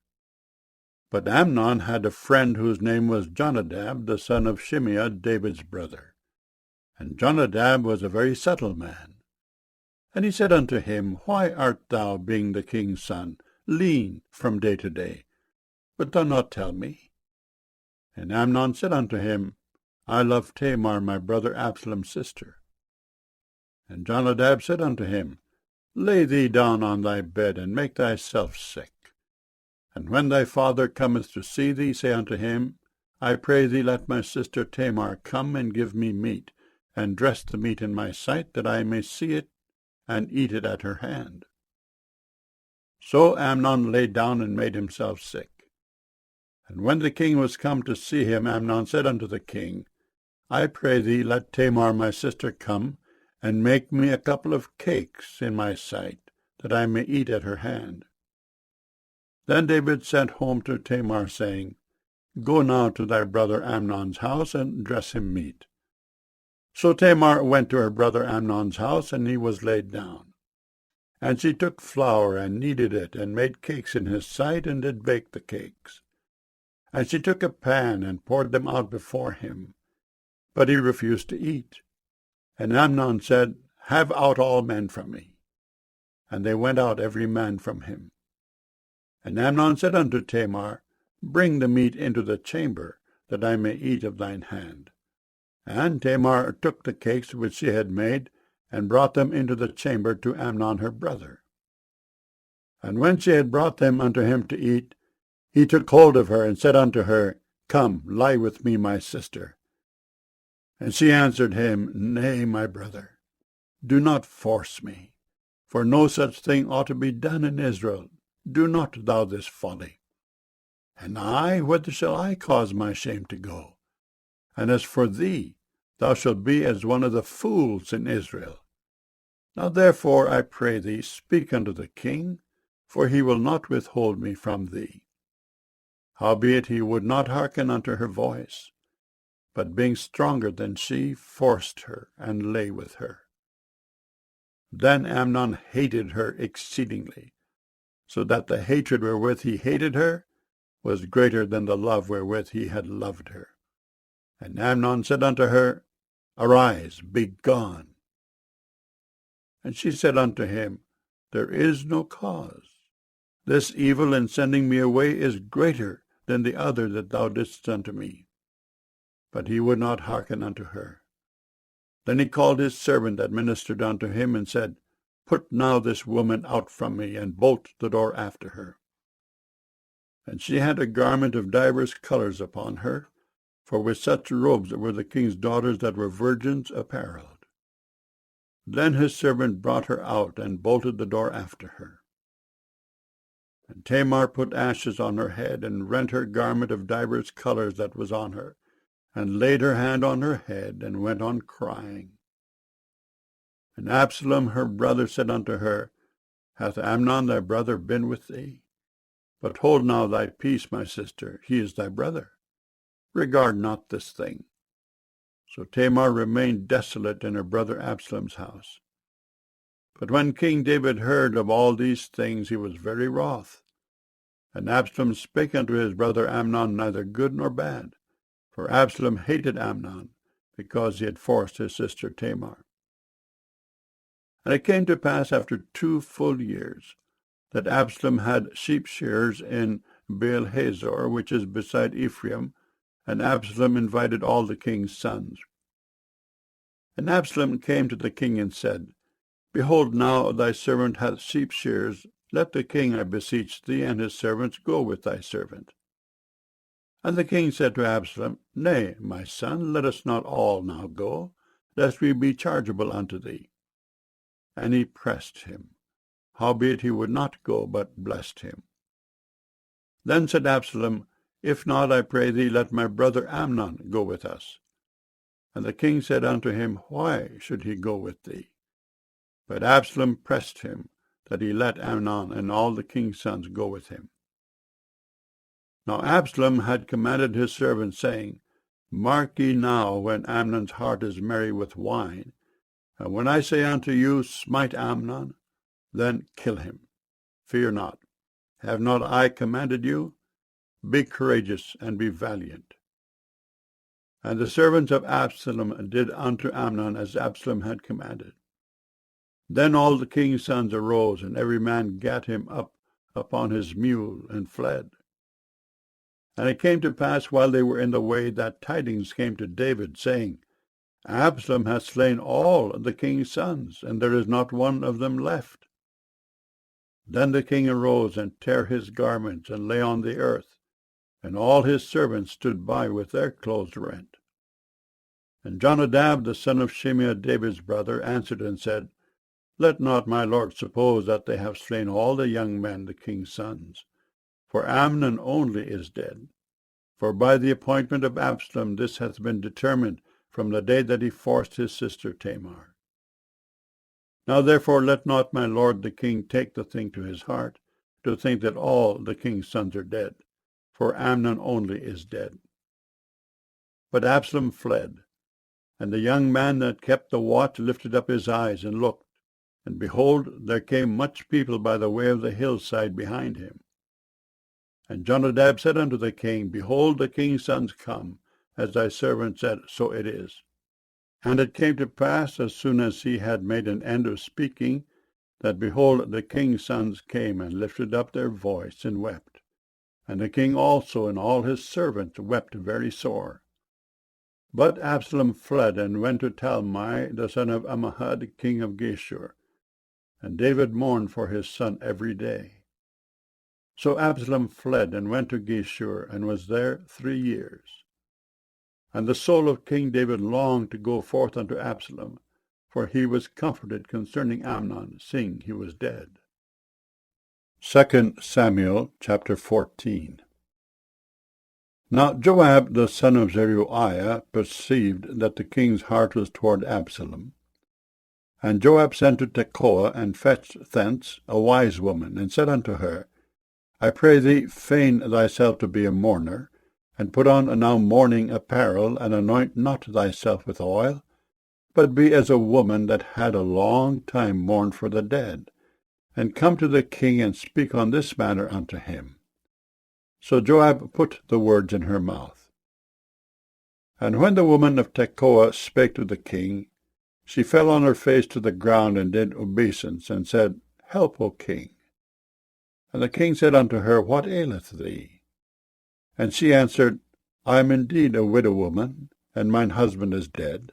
But Amnon had a friend whose name was Jonadab, the son of Shimeah, David's brother. And Jonadab was a very subtle man. And he said unto him, Why art thou, being the king's son, lean from day to day? Wilt thou not tell me? And Amnon said unto him, I love Tamar, my brother Absalom's sister. And Jonadab said unto him, Lay thee down on thy bed, and make thyself sick. And when thy father cometh to see thee, say unto him, I pray thee, let my sister Tamar come and give me meat, and dress the meat in my sight, that I may see it, and eat it at her hand. So Amnon lay down and made himself sick. And when the king was come to see him, Amnon said unto the king, I pray thee, let Tamar my sister come, and make me a couple of cakes in my sight, that I may eat at her hand. Then David sent home to Tamar, saying, Go now to thy brother Amnon's house, and dress him meat. So Tamar went to her brother Amnon's house, and he was laid down. And she took flour, and kneaded it, and made cakes in his sight, and did bake the cakes. And she took a pan, and poured them out before him. But he refused to eat. And Amnon said, Have out all men from me. And they went out every man from him. And Amnon said unto Tamar, Bring the meat into the chamber, that I may eat of thine hand. And Tamar took the cakes which she had made, and brought them into the chamber to Amnon her brother. And when she had brought them unto him to eat, he took hold of her, and said unto her, Come, lie with me, my sister. And she answered him, Nay, my brother, do not force me, for no such thing ought to be done in Israel. Do not thou this folly. And I, whither shall I cause my shame to go? And as for thee, thou shalt be as one of the fools in Israel. Now therefore, I pray thee, speak unto the king, for he will not withhold me from thee. Howbeit he would not hearken unto her voice, but being stronger than she, forced her, and lay with her. Then Amnon hated her exceedingly, so that the hatred wherewith he hated her was greater than the love wherewith he had loved her. And Amnon said unto her, Arise, be gone. And she said unto him, There is no cause. This evil in sending me away is greater than the other that thou didst unto me. But he would not hearken unto her. Then he called his servant that ministered unto him, and said, Put now this woman out from me, and bolt the door after her. And she had a garment of divers colours upon her, for with such robes were the king's daughters that were virgins apparelled. Then his servant brought her out, and bolted the door after her. And Tamar put ashes on her head, and rent her garment of divers colours that was on her, and laid her hand on her head, and went on crying. And Absalom her brother said unto her, Hath Amnon thy brother been with thee? But hold now thy peace, my sister, he is thy brother. Regard not this thing. So Tamar remained desolate in her brother Absalom's house. But when King David heard of all these things, he was very wroth. And Absalom spake unto his brother Amnon neither good nor bad, for Absalom hated Amnon, because he had forced his sister Tamar. And it came to pass after 2 full years, that Absalom had sheep shearers in Baal-hazor, which is beside Ephraim, and Absalom invited all the king's sons. And Absalom came to the king and said, Behold, now thy servant hath sheep shearers. Let the king, I beseech thee, and his servants go with thy servant. And the king said to Absalom, Nay, my son, let us not all now go, lest we be chargeable unto thee. And he pressed him. Howbeit he would not go, but blessed him. Then said Absalom, If not, I pray thee, let my brother Amnon go with us. And the king said unto him, Why should he go with thee? But Absalom pressed him, that he let Amnon and all the king's sons go with him. Now Absalom had commanded his servants, saying, Mark ye now when Amnon's heart is merry with wine, and when I say unto you, Smite Amnon, then kill him. Fear not. Have not I commanded you? Be courageous and be valiant. And the servants of Absalom did unto Amnon as Absalom had commanded. Then all the king's sons arose, and every man gat him up upon his mule, and fled. And it came to pass, while they were in the way, that tidings came to David, saying, Absalom hath slain all the king's sons, and there is not one of them left. Then the king arose, and tare his garments, and lay on the earth, and all his servants stood by with their clothes rent. And Jonadab, the son of Shimeah, David's brother, answered and said, Let not my lord suppose that they have slain all the young men, the king's sons, for Amnon only is dead. For by the appointment of Absalom this hath been determined from the day that he forced his sister Tamar. Now therefore let not my lord the king take the thing to his heart, to think that all the king's sons are dead, for Amnon only is dead. But Absalom fled, and the young man that kept the watch lifted up his eyes and looked, and behold, there came much people by the way of the hillside behind him. And Jonadab said unto the king, Behold, the king's sons come, as thy servant said, so it is. And it came to pass, as soon as he had made an end of speaking, that, behold, the king's sons came and lifted up their voice and wept. And the king also and all his servants wept very sore. But Absalom fled and went to Talmai, the son of Ammihud, king of Geshur. And David mourned for his son every day. So Absalom fled and went to Geshur, and was there 3 years. And the soul of King David longed to go forth unto Absalom, for he was comforted concerning Amnon, seeing he was dead. 2 Samuel chapter 14. Now Joab the son of Zeruiah perceived that the king's heart was toward Absalom. And Joab sent to Tekoa, and fetched thence a wise woman, and said unto her, I pray thee, feign thyself to be a mourner, and put on now mourning apparel, and anoint not thyself with oil, but be as a woman that had a long time mourned for the dead, and come to the king, and speak on this manner unto him. So Joab put the words in her mouth. And when the woman of Tekoa spake to the king, she fell on her face to the ground, and did obeisance, and said, Help, O king. And the king said unto her, What aileth thee? And she answered, I am indeed a widow woman, and mine husband is dead.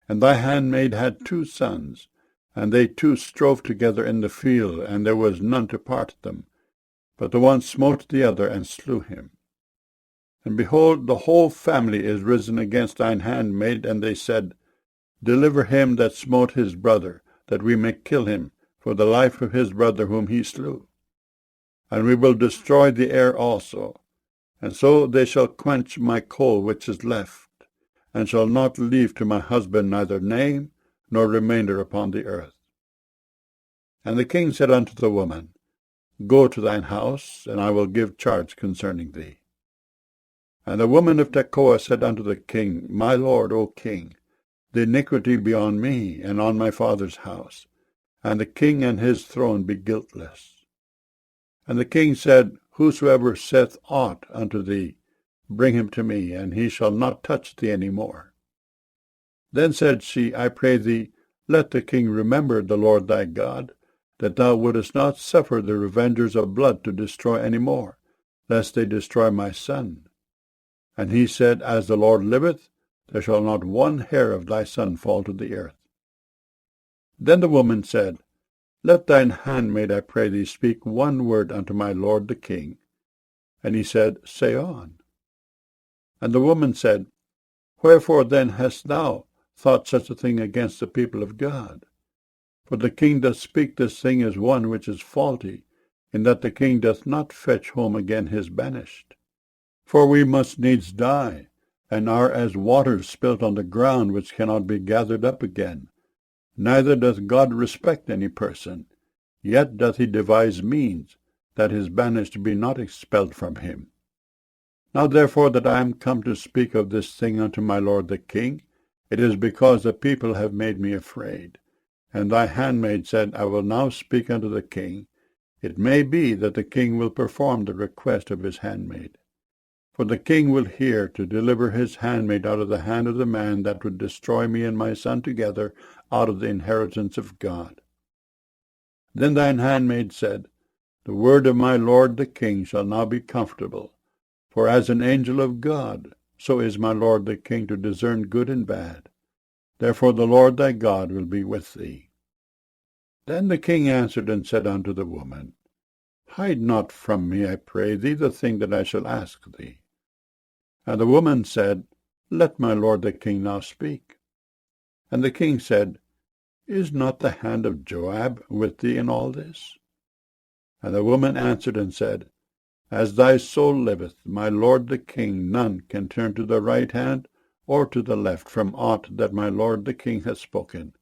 And thy handmaid had 2 sons, and they 2 strove together in the field, and there was none to part them. But the one smote the other, and slew him. And behold, the whole family is risen against thine handmaid, and they said, Deliver him that smote his brother, that we may kill him, for the life of his brother whom he slew. And we will destroy the heir also. And so they shall quench my coal which is left, and shall not leave to my husband neither name nor remainder upon the earth. And the king said unto the woman, Go to thine house, and I will give charge concerning thee. And the woman of Tekoa said unto the king, My lord, O king, the iniquity be on me, and on my father's house, and the king and his throne be guiltless. And the king said, Whosoever saith aught unto thee, bring him to me, and he shall not touch thee any more. Then said she, I pray thee, let the king remember the Lord thy God, that thou wouldest not suffer the revengers of blood to destroy any more, lest they destroy my son. And he said, As the Lord liveth, there shall not one hair of thy son fall to the earth. Then the woman said, Let thine handmaid, I pray thee, speak one word unto my lord the king. And he said, Say on. And the woman said, Wherefore then hast thou thought such a thing against the people of God? For the king doth speak this thing as one which is faulty, in that the king doth not fetch home again his banished. For we must needs die, and are as waters spilt on the ground, which cannot be gathered up again. Neither doth God respect any person, yet doth he devise means, that his banished be not expelled from him. Now therefore that I am come to speak of this thing unto my lord the king, it is because the people have made me afraid. And thy handmaid said, I will now speak unto the king. It may be that the king will perform the request of his handmaid. For the king will hear to deliver his handmaid out of the hand of the man that would destroy me and my son together out of the inheritance of God. Then thine handmaid said, The word of my lord the king shall now be comfortable. For as an angel of God, so is my lord the king to discern good and bad. Therefore the Lord thy God will be with thee. Then the king answered and said unto the woman, Hide not from me, I pray thee, the thing that I shall ask thee. And the woman said, Let my lord the king now speak. And the king said, Is not the hand of Joab with thee in all this? And the woman answered and said, As thy soul liveth, my lord the king, none can turn to the right hand or to the left from aught that my lord the king hath spoken.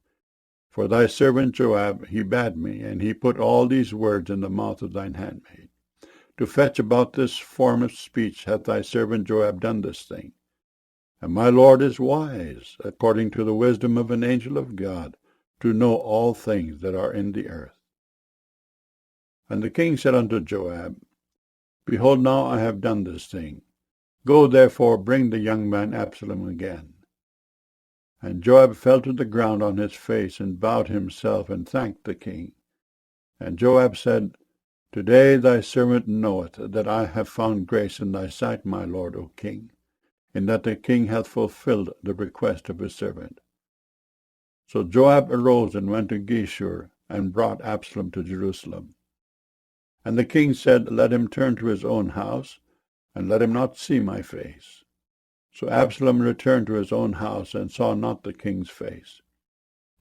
For thy servant Joab, he bade me, and he put all these words in the mouth of thine handmaid. To fetch about this form of speech hath thy servant Joab done this thing. And my lord is wise, according to the wisdom of an angel of God, to know all things that are in the earth. And the king said unto Joab, Behold, now I have done this thing. Go therefore, bring the young man Absalom again. And Joab fell to the ground on his face, and bowed himself, and thanked the king. And Joab said, Today thy servant knoweth that I have found grace in thy sight, my lord, O king, in that the king hath fulfilled the request of his servant. So Joab arose and went to Geshur, and brought Absalom to Jerusalem. And the king said, Let him turn to his own house, and let him not see my face. So Absalom returned to his own house, and saw not the king's face.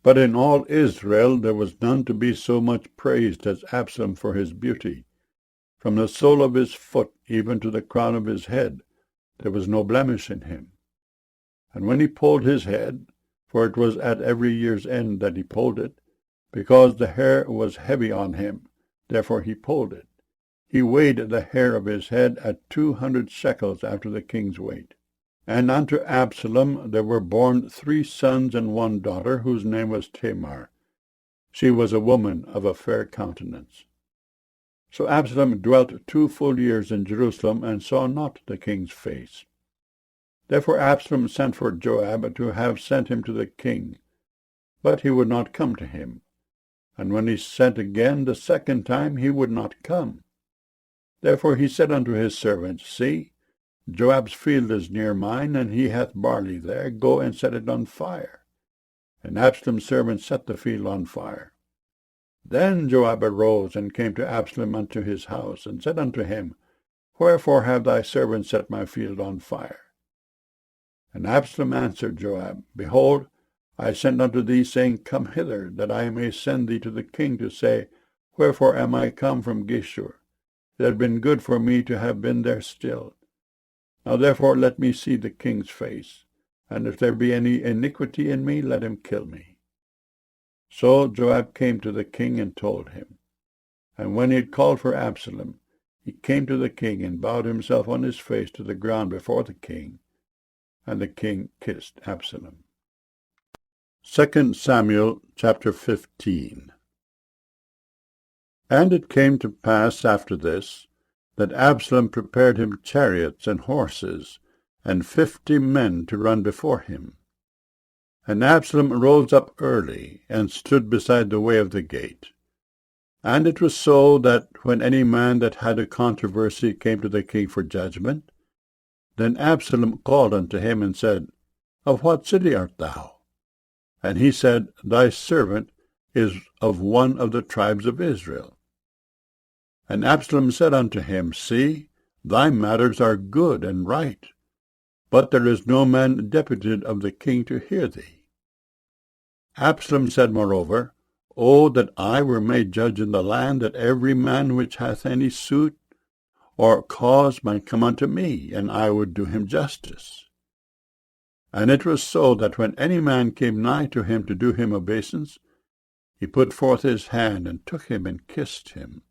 But in all Israel there was none to be so much praised as Absalom for his beauty. From the sole of his foot even to the crown of his head there was no blemish in him. And when he polled his head, for it was at every year's end that he polled it, because the hair was heavy on him, therefore he polled it, he weighed the hair of his head at 200 shekels after the king's weight. And unto Absalom there were born 3 sons and 1 daughter, whose name was Tamar. She was a woman of a fair countenance. So Absalom dwelt 2 full years in Jerusalem, and saw not the king's face. Therefore Absalom sent for Joab to have sent him to the king, but he would not come to him. And when he sent again the second time, he would not come. Therefore he said unto his servants, See, Joab's field is near mine, and he hath barley there. Go and set it on fire. And Absalom's servants set the field on fire. Then Joab arose and came to Absalom unto his house, and said unto him, Wherefore have thy servants set my field on fire? And Absalom answered Joab, Behold, I sent unto thee, saying, Come hither, that I may send thee to the king to say, Wherefore am I come from Geshur? It had been good for me to have been there still. Now therefore let me see the king's face, and if there be any iniquity in me, let him kill me. So Joab came to the king and told him. And when he had called for Absalom, he came to the king and bowed himself on his face to the ground before the king, and the king kissed Absalom. 2 Samuel chapter 15. And it came to pass after this, that Absalom prepared him chariots and horses, and 50 men to run before him. And Absalom rose up early, and stood beside the way of the gate. And it was so that when any man that had a controversy came to the king for judgment, then Absalom called unto him, and said, Of what city art thou? And he said, Thy servant is of one of the tribes of Israel. And Absalom said unto him, See, thy matters are good and right, but there is no man deputed of the king to hear thee. Absalom said moreover, O that I were made judge in the land, that every man which hath any suit or cause might come unto me, and I would do him justice. And it was so that when any man came nigh to him to do him obeisance, he put forth his hand and took him and kissed him.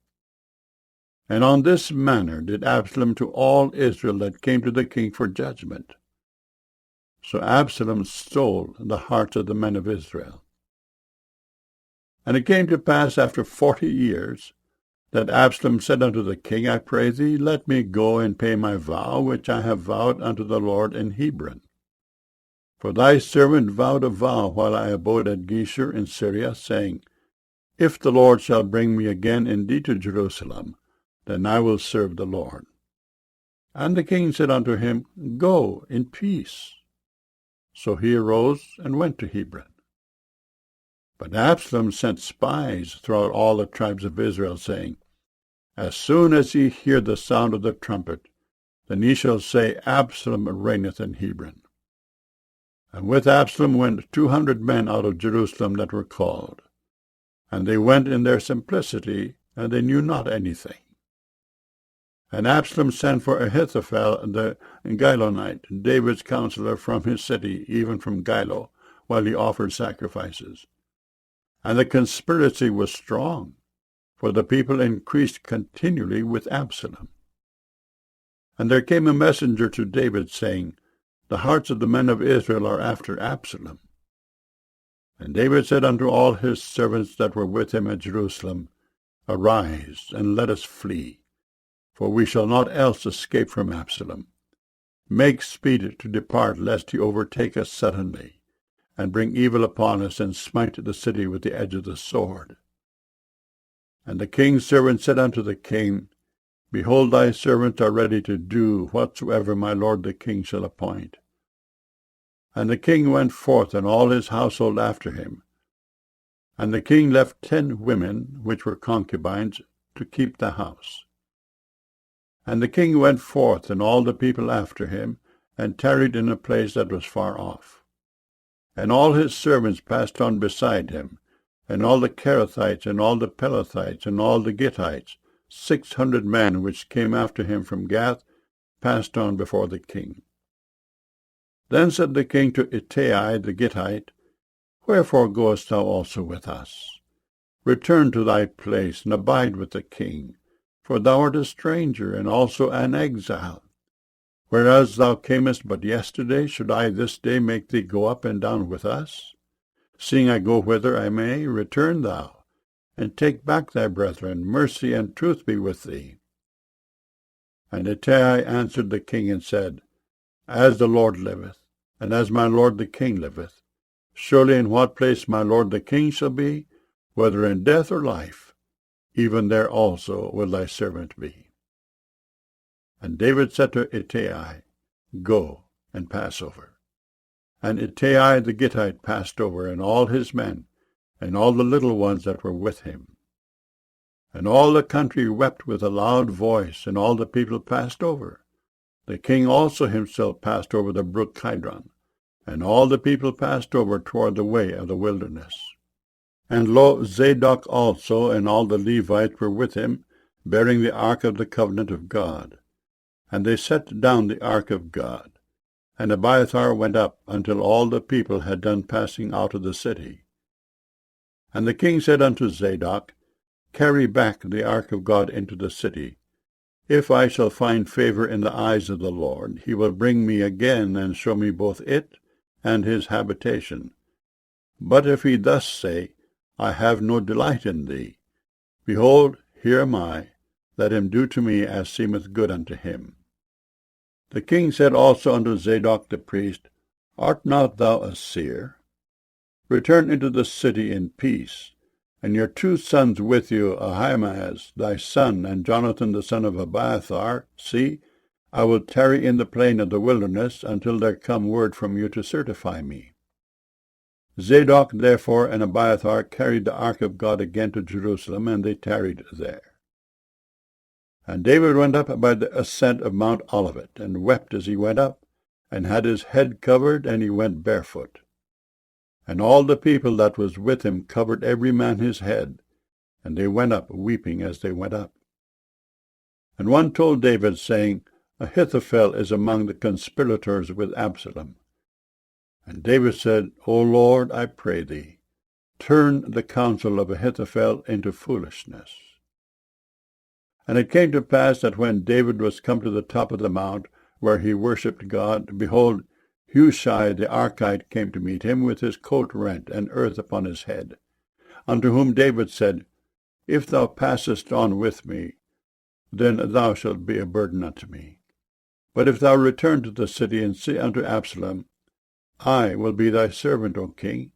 And on this manner did Absalom to all Israel that came to the king for judgment. So Absalom stole the hearts of the men of Israel. And it came to pass after 40 years, that Absalom said unto the king, I pray thee, let me go and pay my vow, which I have vowed unto the Lord in Hebron. For thy servant vowed a vow while I abode at Geshur in Syria, saying, If the Lord shall bring me again indeed to Jerusalem, then I will serve the Lord. And the king said unto him, Go in peace. So he arose and went to Hebron. But Absalom sent spies throughout all the tribes of Israel, saying, As soon as ye hear the sound of the trumpet, then ye shall say, Absalom reigneth in Hebron. And with Absalom went 200 men out of Jerusalem that were called. And they went in their simplicity, and they knew not anything. And Absalom sent for Ahithophel the Gilonite, David's counselor, from his city, even from Gilo, while he offered sacrifices. And the conspiracy was strong, for the people increased continually with Absalom. And there came a messenger to David, saying, The hearts of the men of Israel are after Absalom. And David said unto all his servants that were with him at Jerusalem, Arise, and let us flee, for we shall not else escape from Absalom. Make speed to depart, lest he overtake us suddenly, and bring evil upon us, and smite the city with the edge of the sword. And the king's servant said unto the king, Behold, thy servants are ready to do whatsoever my lord the king shall appoint. And the king went forth, and all his household after him. And the king left 10 women, which were concubines, to keep the house. And the king went forth, and all the people after him, and tarried in a place that was far off. And all his servants passed on beside him, and all the Kerethites, and all the Pelethites, and all the Gittites, 600 men which came after him from Gath, passed on before the king. Then said the king to Ittai the Gittite, Wherefore goest thou also with us? Return to thy place, and abide with the king, for thou art a stranger, and also an exile. Whereas thou camest but yesterday, should I this day make thee go up and down with us? Seeing I go whither I may, return thou, and take back thy brethren. Mercy and truth be with thee. And Ittai answered the king and said, As the Lord liveth, and as my lord the king liveth, surely in what place my lord the king shall be, whether in death or life, even there also will thy servant be. And David said to Ittai, Go and pass over. And Ittai the Gittite passed over, and all his men, and all the little ones that were with him. And all the country wept with a loud voice, and all the people passed over. The king also himself passed over the brook Kidron, and all the people passed over toward the way of the wilderness. And lo, Zadok also and all the Levites were with him, bearing the ark of the covenant of God. And they set down the ark of God. And Abiathar went up until all the people had done passing out of the city. And the king said unto Zadok, Carry back the ark of God into the city. If I shall find favor in the eyes of the Lord, he will bring me again and show me both it and his habitation. But if he thus say, I have no delight in thee, behold, here am I, let him do to me as seemeth good unto him. The king said also unto Zadok the priest, Art not thou a seer? Return into the city in peace, and your 2 sons with you, Ahimaaz thy son, and Jonathan the son of Abiathar. See, I will tarry in the plain of the wilderness until there come word from you to certify me. Zadok therefore and Abiathar carried the ark of God again to Jerusalem, and they tarried there. And David went up by the ascent of Mount Olivet, and wept as he went up, and had his head covered, and he went barefoot. And all the people that was with him covered every man his head, and they went up weeping as they went up. And one told David, saying, Ahithophel is among the conspirators with Absalom. And David said, O Lord, I pray thee, turn the counsel of Ahithophel into foolishness. And it came to pass that when David was come to the top of the mount, where he worshipped God, behold, Hushai the Archite came to meet him, with his coat rent, and earth upon his head. Unto whom David said, If thou passest on with me, then thou shalt be a burden unto me. But if thou return to the city, and say unto Absalom, I will be thy servant, O king.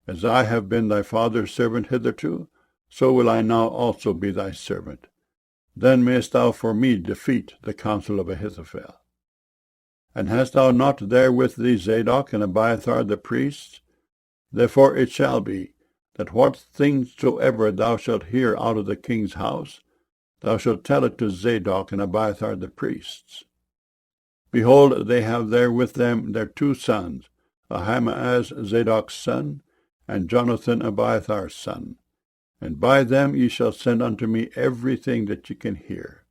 As I have been thy father's servant hitherto, so will I now also be thy servant. Then mayest thou for me defeat the counsel of Ahithophel. And hast thou not there with thee Zadok and Abiathar the priests? Therefore it shall be, that what things soever thou shalt hear out of the king's house, thou shalt tell it to Zadok and Abiathar the priests. Behold, they have there with them their 2 sons, Ahimaaz Zadok's son, and Jonathan Abiathar's son. And by them ye shall send unto me everything that ye can hear.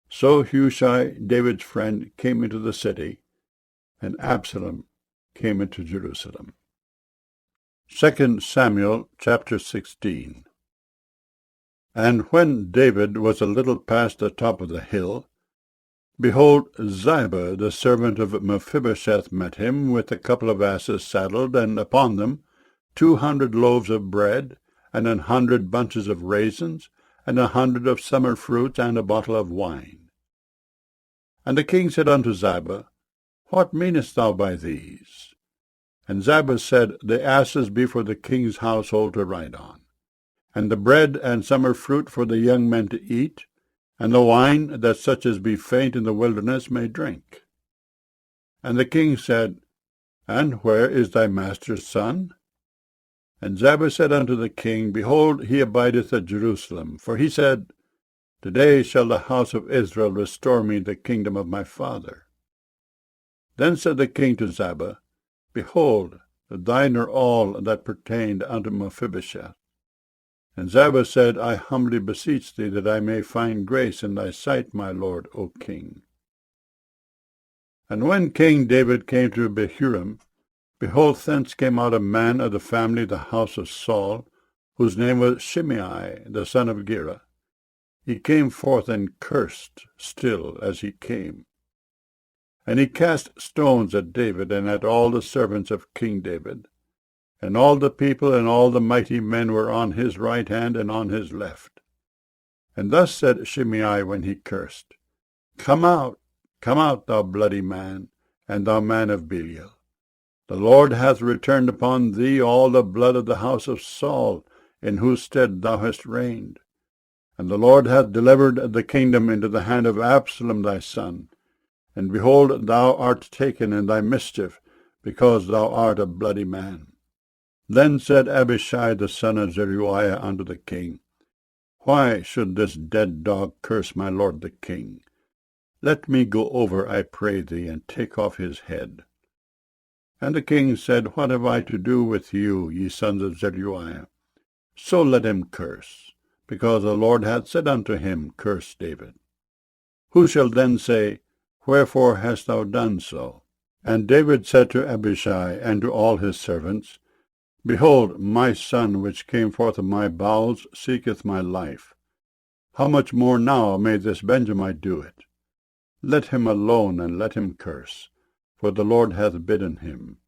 So Hushai, David's friend, came into the city, and Absalom came into Jerusalem. 2 Samuel chapter 16. And when David was a little past the top of the hill, behold, Ziba, the servant of Mephibosheth, met him, with a couple of asses saddled, and upon them 200 loaves of bread, and 100 bunches of raisins, and 100 of summer fruits, and a bottle of wine. And the king said unto Ziba, What meanest thou by these? And Ziba said, The asses be for the king's household to ride on, and the bread and summer fruit for the young men to eat, and the wine, that such as be faint in the wilderness may drink. And the king said, And where is thy master's son? And Ziba said unto the king, Behold, he abideth at Jerusalem. For he said, Today shall the house of Israel restore me the kingdom of my father. Then said the king to Ziba, Behold, thine are all that pertained unto Mephibosheth. And Ziba said, I humbly beseech thee that I may find grace in thy sight, my lord, O king. And when King David came to Bahurim, behold, thence came out a man of the family of the house of Saul, whose name was Shimei, the son of Gera. He came forth and cursed still as he came. And he cast stones at David and at all the servants of King David. And all the people and all the mighty men were on his right hand and on his left. And thus said Shimei when he cursed, come out, thou bloody man, and thou man of Belial. The Lord hath returned upon thee all the blood of the house of Saul, in whose stead thou hast reigned. And the Lord hath delivered the kingdom into the hand of Absalom thy son. And behold, thou art taken in thy mischief, because thou art a bloody man. Then said Abishai the son of Zeruiah unto the king, Why should this dead dog curse my lord the king? Let me go over, I pray thee, and take off his head. And the king said, What have I to do with you, ye sons of Zeruiah? So let him curse, because the Lord hath said unto him, Curse David. Who shall then say, Wherefore hast thou done so? And David said to Abishai and to all his servants, Behold, my son which came forth of my bowels seeketh my life. How much more now may this Benjamite do it? Let him alone, and let him curse, for the Lord hath bidden him.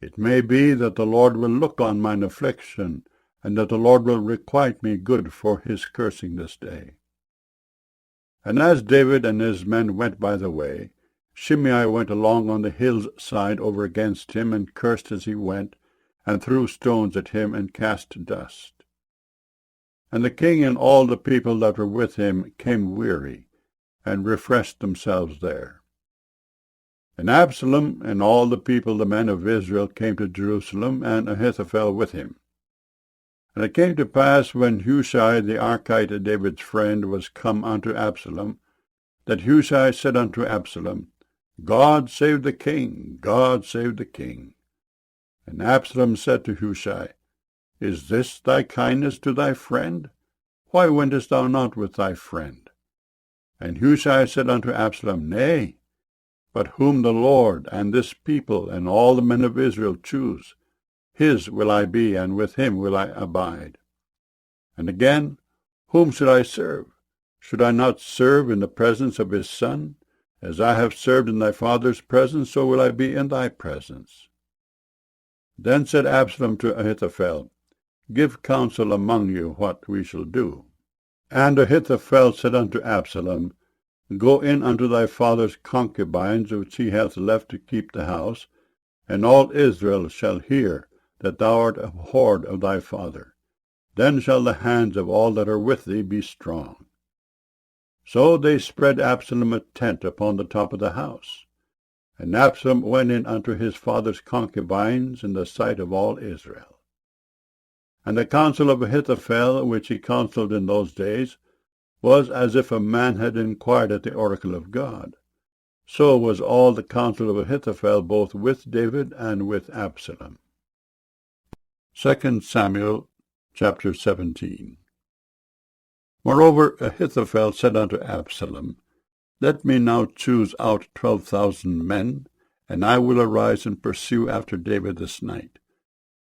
It may be that the Lord will look on mine affliction, and that the Lord will requite me good for his cursing this day. And as David and his men went by the way, Shimei went along on the hill's side over against him, and cursed as he went, and threw stones at him, and cast dust. And the king and all the people that were with him came weary, and refreshed themselves there. And Absalom and all the people, the men of Israel, came to Jerusalem, and Ahithophel with him. And it came to pass, when Hushai the Archite, David's friend, was come unto Absalom, that Hushai said unto Absalom, God save the king, God save the king. And Absalom said to Hushai, Is this thy kindness to thy friend? Why wentest thou not with thy friend? And Hushai said unto Absalom, Nay, But whom the Lord and this people and all the men of Israel choose, his will I be, and with him will I abide. And again, whom should I serve? Should I not serve in the presence of his son? As I have served in thy father's presence, so will I be in thy presence. Then said Absalom to Ahithophel, Give counsel among you what we shall do. And Ahithophel said unto Absalom, Go in unto thy father's concubines, which he hath left to keep the house, and all Israel shall hear that thou art abhorred of thy father. Then shall the hands of all that are with thee be strong. So they spread Absalom a tent upon the top of the house. And Absalom went in unto his father's concubines in the sight of all Israel. And the counsel of Ahithophel, which he counselled in those days, was as if a man had inquired at the oracle of God. So was all the counsel of Ahithophel both with David and with Absalom. 2 Samuel chapter 17. Moreover, Ahithophel said unto Absalom, Let me now choose out 12,000 men, and I will arise and pursue after David this night.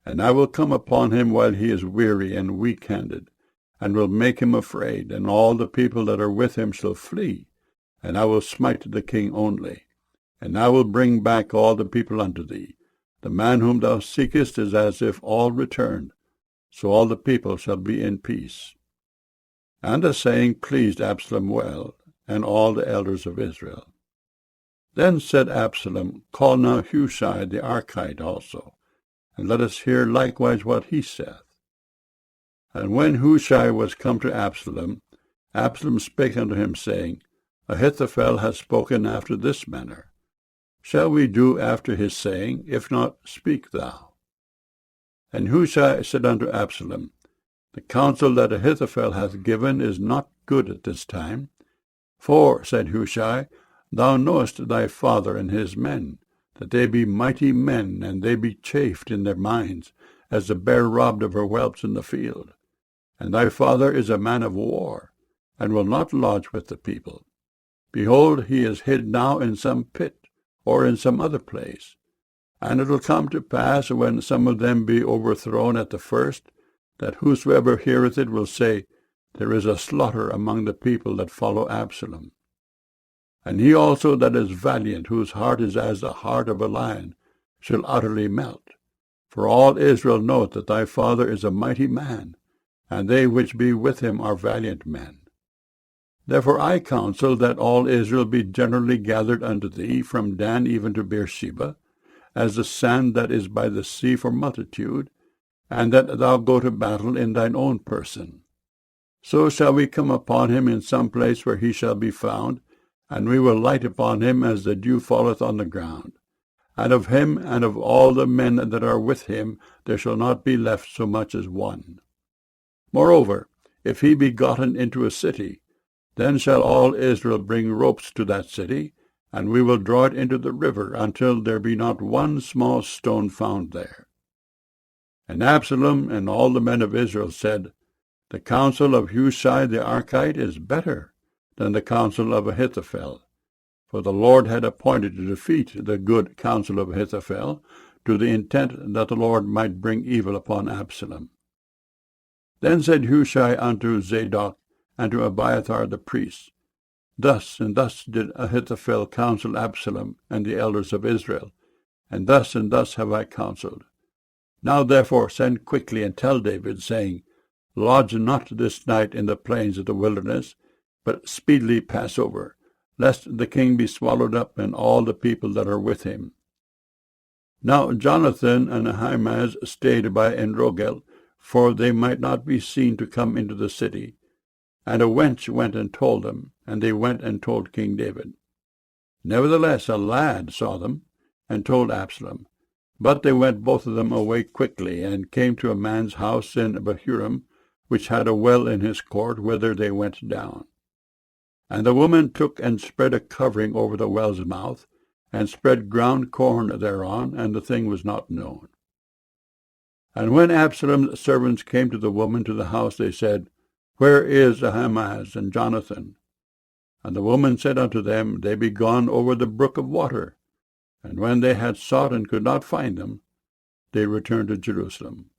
And I will come upon him while he is weary and weak-handed, and will make him afraid, and all the people that are with him shall flee, and I will smite the king only. And I will bring back all the people unto thee. The man whom thou seekest is as if all returned, so all the people shall be in peace. And the saying pleased Absalom well, and all the elders of Israel. Then said Absalom, Call now Hushai the Archite also, and let us hear likewise what he saith. And when Hushai was come to Absalom, Absalom spake unto him, saying, Ahithophel hath spoken after this manner. Shall we do after his saying? If not, speak thou. And Hushai said unto Absalom, The counsel that Ahithophel hath given is not good at this time. For, said Hushai, thou knowest thy father and his men, that they be mighty men, and they be chafed in their minds, as the bear robbed of her whelps in the field. And thy father is a man of war, and will not lodge with the people. Behold, he is hid now in some pit, or in some other place. And it will come to pass, when some of them be overthrown at the first, that whosoever heareth it will say, There is a slaughter among the people that follow Absalom. And he also that is valiant, whose heart is as the heart of a lion, shall utterly melt. For all Israel knoweth that thy father is a mighty man, and they which be with him are valiant men. Therefore I counsel that all Israel be generally gathered unto thee, from Dan even to Beersheba, as the sand that is by the sea for multitude, and that thou go to battle in thine own person. So shall we come upon him in some place where he shall be found, and we will light upon him as the dew falleth on the ground. And of him and of all the men that are with him there shall not be left so much as one. Moreover, if he be gotten into a city, then shall all Israel bring ropes to that city, and we will draw it into the river, until there be not one small stone found there. And Absalom and all the men of Israel said, The counsel of Hushai the Archite is better than the counsel of Ahithophel. For the Lord had appointed to defeat the good counsel of Ahithophel, to the intent that the Lord might bring evil upon Absalom. Then said Hushai unto Zadok and to Abiathar the priests, Thus and thus did Ahithophel counsel Absalom and the elders of Israel, and thus have I counselled. Now therefore send quickly and tell David, saying, Lodge not this night in the plains of the wilderness, but speedily pass over, lest the king be swallowed up, and all the people that are with him. Now Jonathan and Ahimaaz stayed by Enrogel, for they might not be seen to come into the city. And a wench went and told them, and they went and told King David. Nevertheless a lad saw them, and told Absalom. But they went both of them away quickly, and came to a man's house in Bahurim, which had a well in his court, whither they went down. And the woman took and spread a covering over the well's mouth, and spread ground corn thereon, and the thing was not known. And when Absalom's servants came to the woman to the house, they said, Where is Ahimaaz and Jonathan? And the woman said unto them, They be gone over the brook of water. And when they had sought and could not find them, they returned to Jerusalem.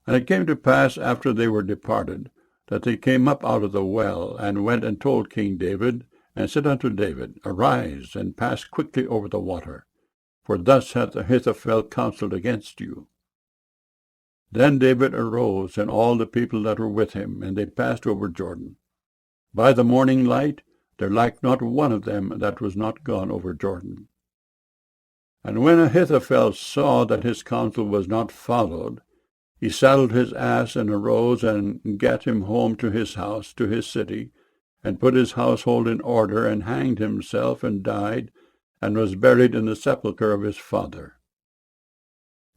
And it came to pass, after they were departed, that they came up out of the well, and went and told King David, and said unto David, Arise, and pass quickly over the water, for thus hath Ahithophel counselled against you. Then David arose, and all the people that were with him, and they passed over Jordan. By the morning light there lacked not one of them that was not gone over Jordan. And when Ahithophel saw that his counsel was not followed, he saddled his ass, and arose, and gat him home to his house, to his city, and put his household in order, and hanged himself, and died, and was buried in the sepulchre of his father.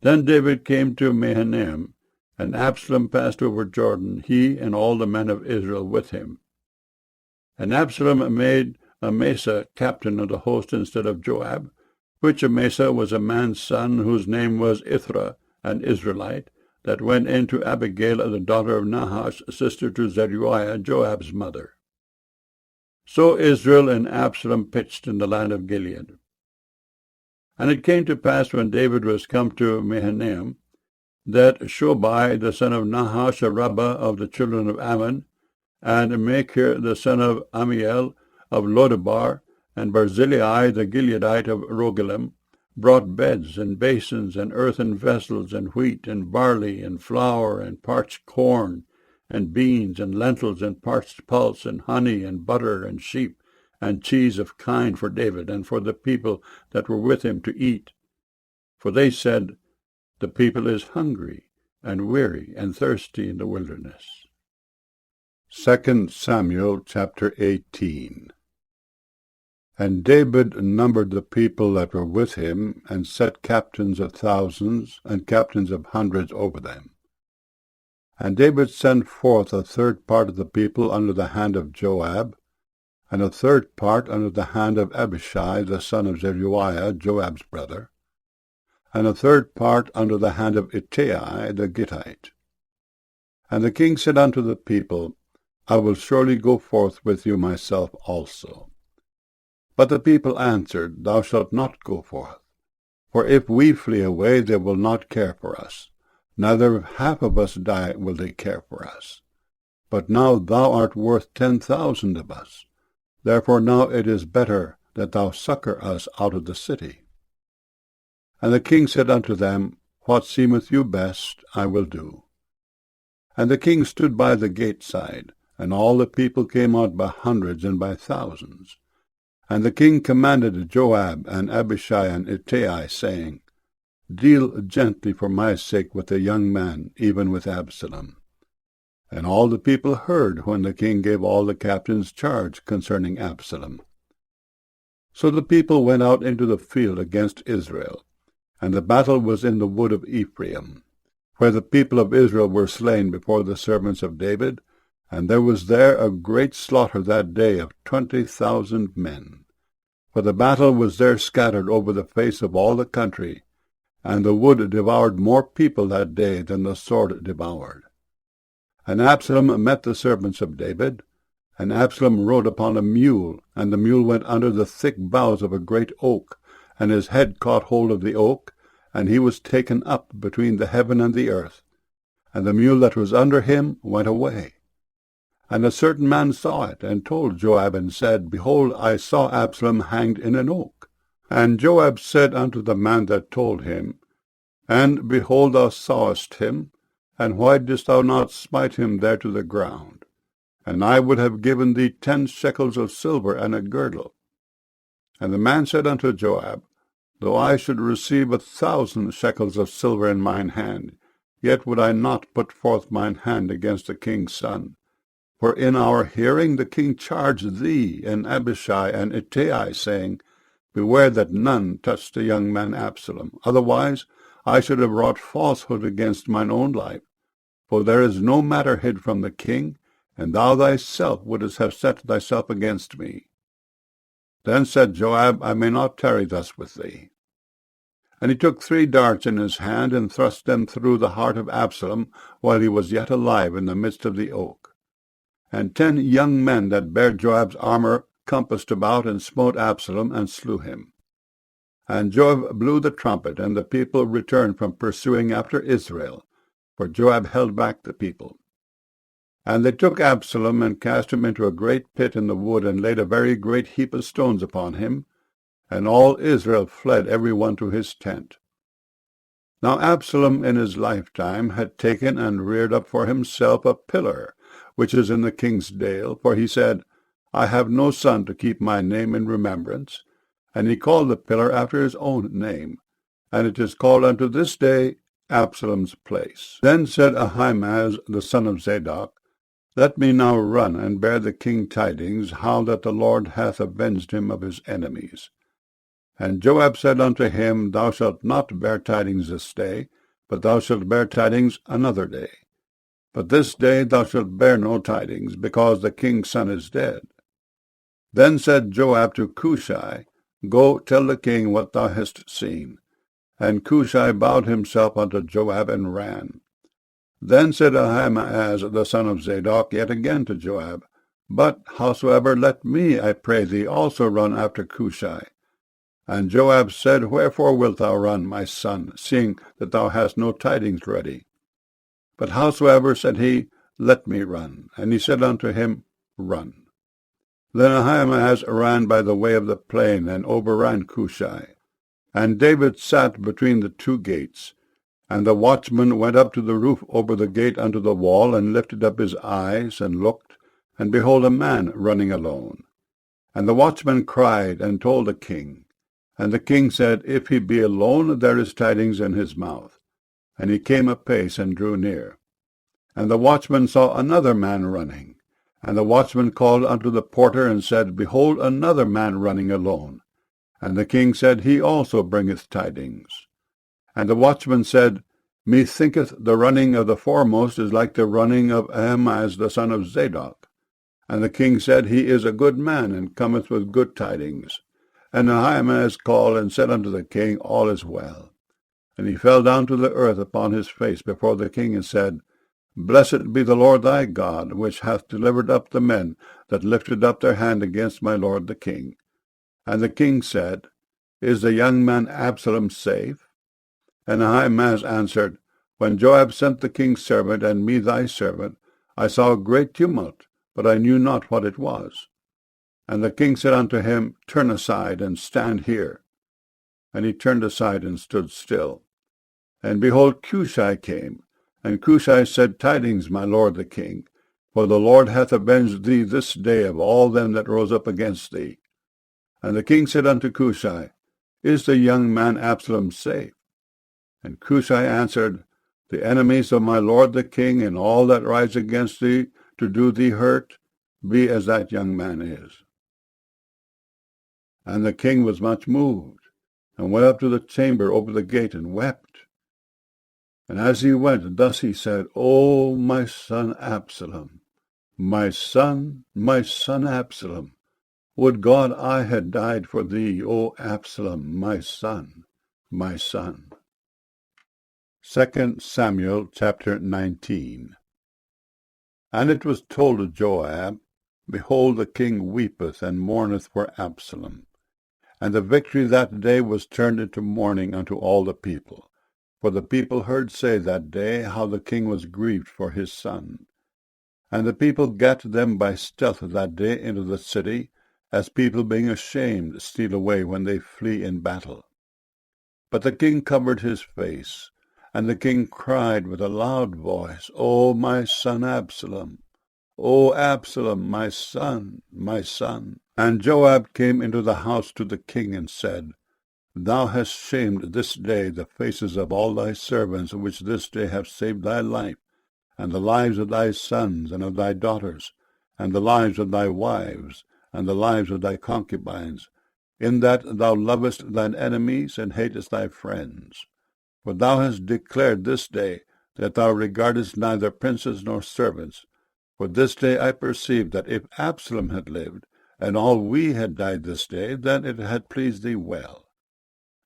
Then David came to Mahanaim, and Absalom passed over Jordan, he and all the men of Israel with him. And Absalom made Amasa captain of the host instead of Joab, which Amasa was a man's son, whose name was Ithra, an Israelite, that went in to Abigail, the daughter of Nahash, sister to Zeruiah, Joab's mother. So Israel and Absalom pitched in the land of Gilead. And it came to pass, when David was come to Mahanaim, that Shobai the son of Nahash, a rabbah of the children of Ammon, and Machir the son of Amiel of Lodebar, and Barzillai the Gileadite of Rogelim, brought beds and basins and earthen vessels, and wheat and barley and flour and parched corn and beans and lentils and parched pulse and honey and butter and sheep and cheese of kine for David and for the people that were with him to eat. For they said, The people is hungry and weary and thirsty in the wilderness. 2 Samuel chapter 18. And David numbered the people that were with him, and set captains of thousands and captains of hundreds over them. And David sent forth a third part of the people under the hand of Joab, and a third part under the hand of Abishai the son of Zeruiah, Joab's brother, and a third part under the hand of Ittai the Gittite. And the king said unto the people, I will surely go forth with you myself also. But the people answered, Thou shalt not go forth. For if we flee away, they will not care for us. Neither if half of us die will they care for us. But now thou art worth 10,000 of us. Therefore now it is better that thou succour us out of the city. And the king said unto them, What seemeth you best, I will do. And the king stood by the gate side, and all the people came out by hundreds and by thousands. And the king commanded Joab and Abishai and Ittai, saying, Deal gently for my sake with the young man, even with Absalom. And all the people heard when the king gave all the captains charge concerning Absalom. So the people went out into the field against Israel, and the battle was in the wood of Ephraim, where the people of Israel were slain before the servants of David, and there was there a great slaughter that day of 20,000 men. For the battle was there scattered over the face of all the country, and the wood devoured more people that day than the sword devoured. And Absalom met the servants of David, and Absalom rode upon a mule, and the mule went under the thick boughs of a great oak, and his head caught hold of the oak, and he was taken up between the heaven and the earth, and the mule that was under him went away. And a certain man saw it, and told Joab, and said, Behold, I saw Absalom hanged in an oak. And Joab said unto the man that told him, And behold, thou sawest him, and why didst thou not smite him there to the ground? And I would have given thee 10 shekels of silver and a girdle. And the man said unto Joab, Though I should receive 1,000 shekels of silver in mine hand, yet would I not put forth mine hand against the king's son. For in our hearing the king charged thee and Abishai and Ittai, saying, Beware that none touch the young man Absalom. Otherwise I should have wrought falsehood against mine own life. For there is no matter hid from the king, and thou thyself wouldst have set thyself against me. Then said Joab, I may not tarry thus with thee. And he took 3 darts in his hand, and thrust them through the heart of Absalom, while he was yet alive in the midst of the oak. And 10 young men that bare Joab's armour compassed about, and smote Absalom, and slew him. And Joab blew the trumpet, and the people returned from pursuing after Israel, for Joab held back the people. And they took Absalom, and cast him into a great pit in the wood, and laid a very great heap of stones upon him, and all Israel fled every one to his tent. Now Absalom in his lifetime had taken and reared up for himself a pillar, which is in the king's dale, for he said, I have no son to keep my name in remembrance. And he called the pillar after his own name, and it is called unto this day Absalom's place. Then said Ahimaaz the son of Zadok, Let me now run and bear the king tidings, how that the Lord hath avenged him of his enemies. And Joab said unto him, Thou shalt not bear tidings this day, but thou shalt bear tidings another day. But this day thou shalt bear no tidings, because the king's son is dead. Then said Joab to Cushai, Go, tell the king what thou hast seen. And Cushai bowed himself unto Joab, and ran. Then said Ahimaaz the son of Zadok yet again to Joab, But howsoever, let me, I pray thee, also run after Cushai. And Joab said, Wherefore wilt thou run, my son, seeing that thou hast no tidings ready? But howsoever, said he, Let me run. And he said unto him, Run. Then Ahimaaz ran by the way of the plain, and overran Cushai. And David sat between the 2 gates. And the watchman went up to the roof over the gate unto the wall, and lifted up his eyes, and looked, and behold a man running alone. And the watchman cried, and told the king. And the king said, If he be alone, there is tidings in his mouth. And he came apace, and drew near. And the watchman saw another man running. And the watchman called unto the porter, and said, Behold, another man running alone. And the king said, He also bringeth tidings. And the watchman said, Methinketh the running of the foremost is like the running of Ahimaaz the son of Zadok. And the king said, He is a good man, and cometh with good tidings. And Ahimaaz called, and said unto the king, All is well. And he fell down to the earth upon his face before the king, and said, Blessed be the Lord thy God, which hath delivered up the men that lifted up their hand against my lord the king. And the king said, Is the young man Absalom safe? And Ahimaaz answered, When Joab sent the king's servant, and me thy servant, I saw a great tumult, but I knew not what it was. And the king said unto him, Turn aside, and stand here. And he turned aside, and stood still. And behold, Cushai came. And Cushai said, Tidings, my lord the king, for the Lord hath avenged thee this day of all them that rose up against thee. And the king said unto Cushai, Is the young man Absalom safe? And Cushai answered, The enemies of my lord the king, and all that rise against thee to do thee hurt, be as that young man is. And the king was much moved, and went up to the chamber over the gate, and wept. And as he went, thus he said, O my son Absalom, my son Absalom, would God I had died for thee, O Absalom, my son, my son. 2 Samuel chapter 19. And it was told to Joab, Behold, the king weepeth and mourneth for Absalom. And the victory that day was turned into mourning unto all the people. For the people heard say that day how the king was grieved for his son. And the people gat them by stealth that day into the city, as people being ashamed steal away when they flee in battle. But the king covered his face, and the king cried with a loud voice, O my son Absalom, O Absalom, my son, my son. And Joab came into the house to the king, and said, Thou hast shamed this day the faces of all thy servants, which this day have saved thy life, and the lives of thy sons and of thy daughters, and the lives of thy wives, and the lives of thy concubines, in that thou lovest thine enemies, and hatest thy friends. For thou hast declared this day that thou regardest neither princes nor servants. For this day I perceive that if Absalom had lived, and all we had died this day, then it had pleased thee well.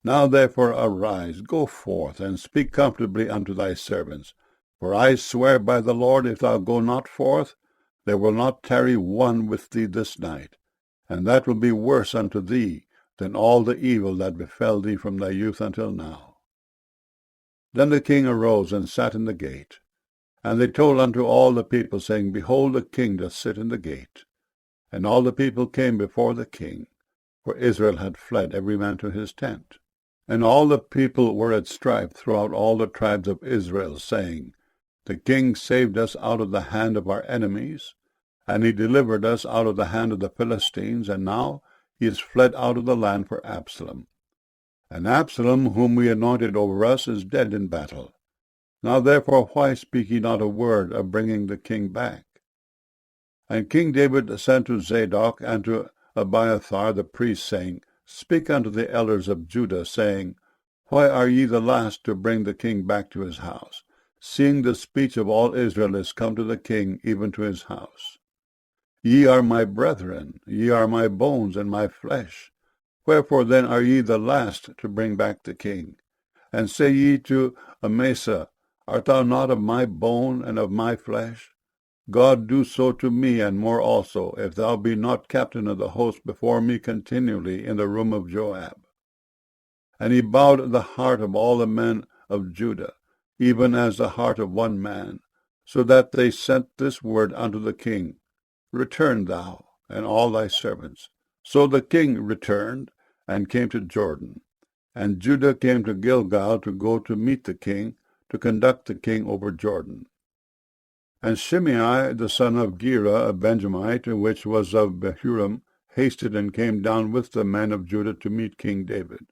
Now therefore arise, go forth, and speak comfortably unto thy servants. For I swear by the Lord, if thou go not forth, There will not tarry one with thee this night, and that will be worse unto thee than all the evil that befell thee from thy youth until now. Then the king arose and sat in the gate. And they told unto all the people, saying, Behold, the king doth sit in the gate. And all the people came before the king, for Israel had fled every man to his tent. And all the people were at strife throughout all the tribes of Israel, saying, The king saved us out of the hand of our enemies, and he delivered us out of the hand of the Philistines, and now he is fled out of the land for Absalom. And Absalom, whom we anointed over us, is dead in battle. Now therefore why speak ye not a word of bringing the king back? And King David sent to Zadok and to Abiathar the priest, saying, Speak unto the elders of Judah, saying, Why are ye the last to bring the king back to his house, seeing the speech of all Israel is come to the king, even to his house? Ye are my brethren, ye are my bones and my flesh. Wherefore then are ye the last to bring back the king? And say ye to Amasa, Art thou not of my bone and of my flesh? God do so to me, and more also, if thou be not captain of the host before me continually in the room of Joab. And he bowed the heart of all the men of Judah, even as the heart of one man, so that they sent this word unto the king, Return thou, and all thy servants. So the king returned, and came to Jordan. And Judah came to Gilgal to go to meet the king, to conduct the king over Jordan. And Shimei the son of Gera, a Benjamite, which was of Behurim, hasted and came down with the men of Judah to meet King David.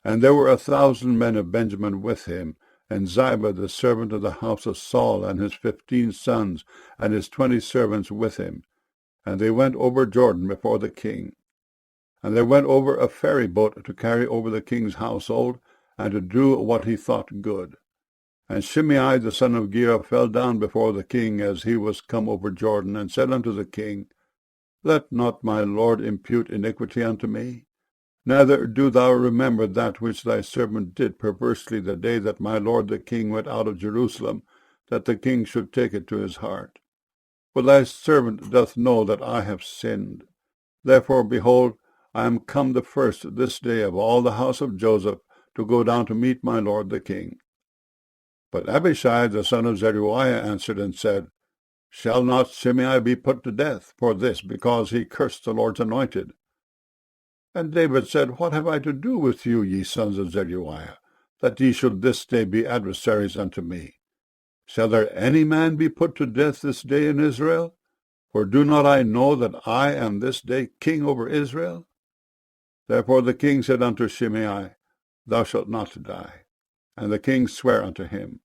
And there were 1,000 men of Benjamin with him, and Ziba the servant of the house of Saul, and his 15 sons, and his 20 servants with him. And they went over Jordan before the king. And they went over a ferry boat to carry over the king's household, and to do what he thought good. And Shimei the son of Gera fell down before the king as he was come over Jordan, and said unto the king, Let not my lord impute iniquity unto me. Neither do thou remember that which thy servant did perversely the day that my lord the king went out of Jerusalem, that the king should take it to his heart. For thy servant doth know that I have sinned. Therefore, behold, I am come the first this day of all the house of Joseph to go down to meet my lord the king. But Abishai the son of Zeruiah answered and said, Shall not Shimei be put to death for this, because he cursed the Lord's anointed? And David said, What have I to do with you, ye sons of Zeruiah, that ye should this day be adversaries unto me? Shall there any man be put to death this day in Israel? For do not I know that I am this day king over Israel? Therefore the king said unto Shimei, Thou shalt not die. And the king sware unto him.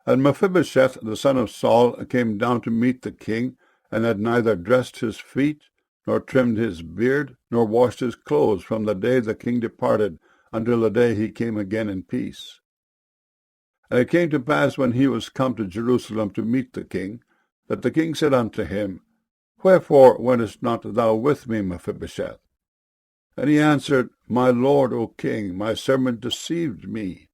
And Mephibosheth the son of Saul came down to meet the king, and had neither dressed his feet, nor trimmed his beard, nor washed his clothes from the day the king departed until the day he came again in peace. And it came to pass, when he was come to Jerusalem to meet the king, that the king said unto him, Wherefore wentest not thou with me, Mephibosheth? And he answered, My lord, O king, my servant deceived me.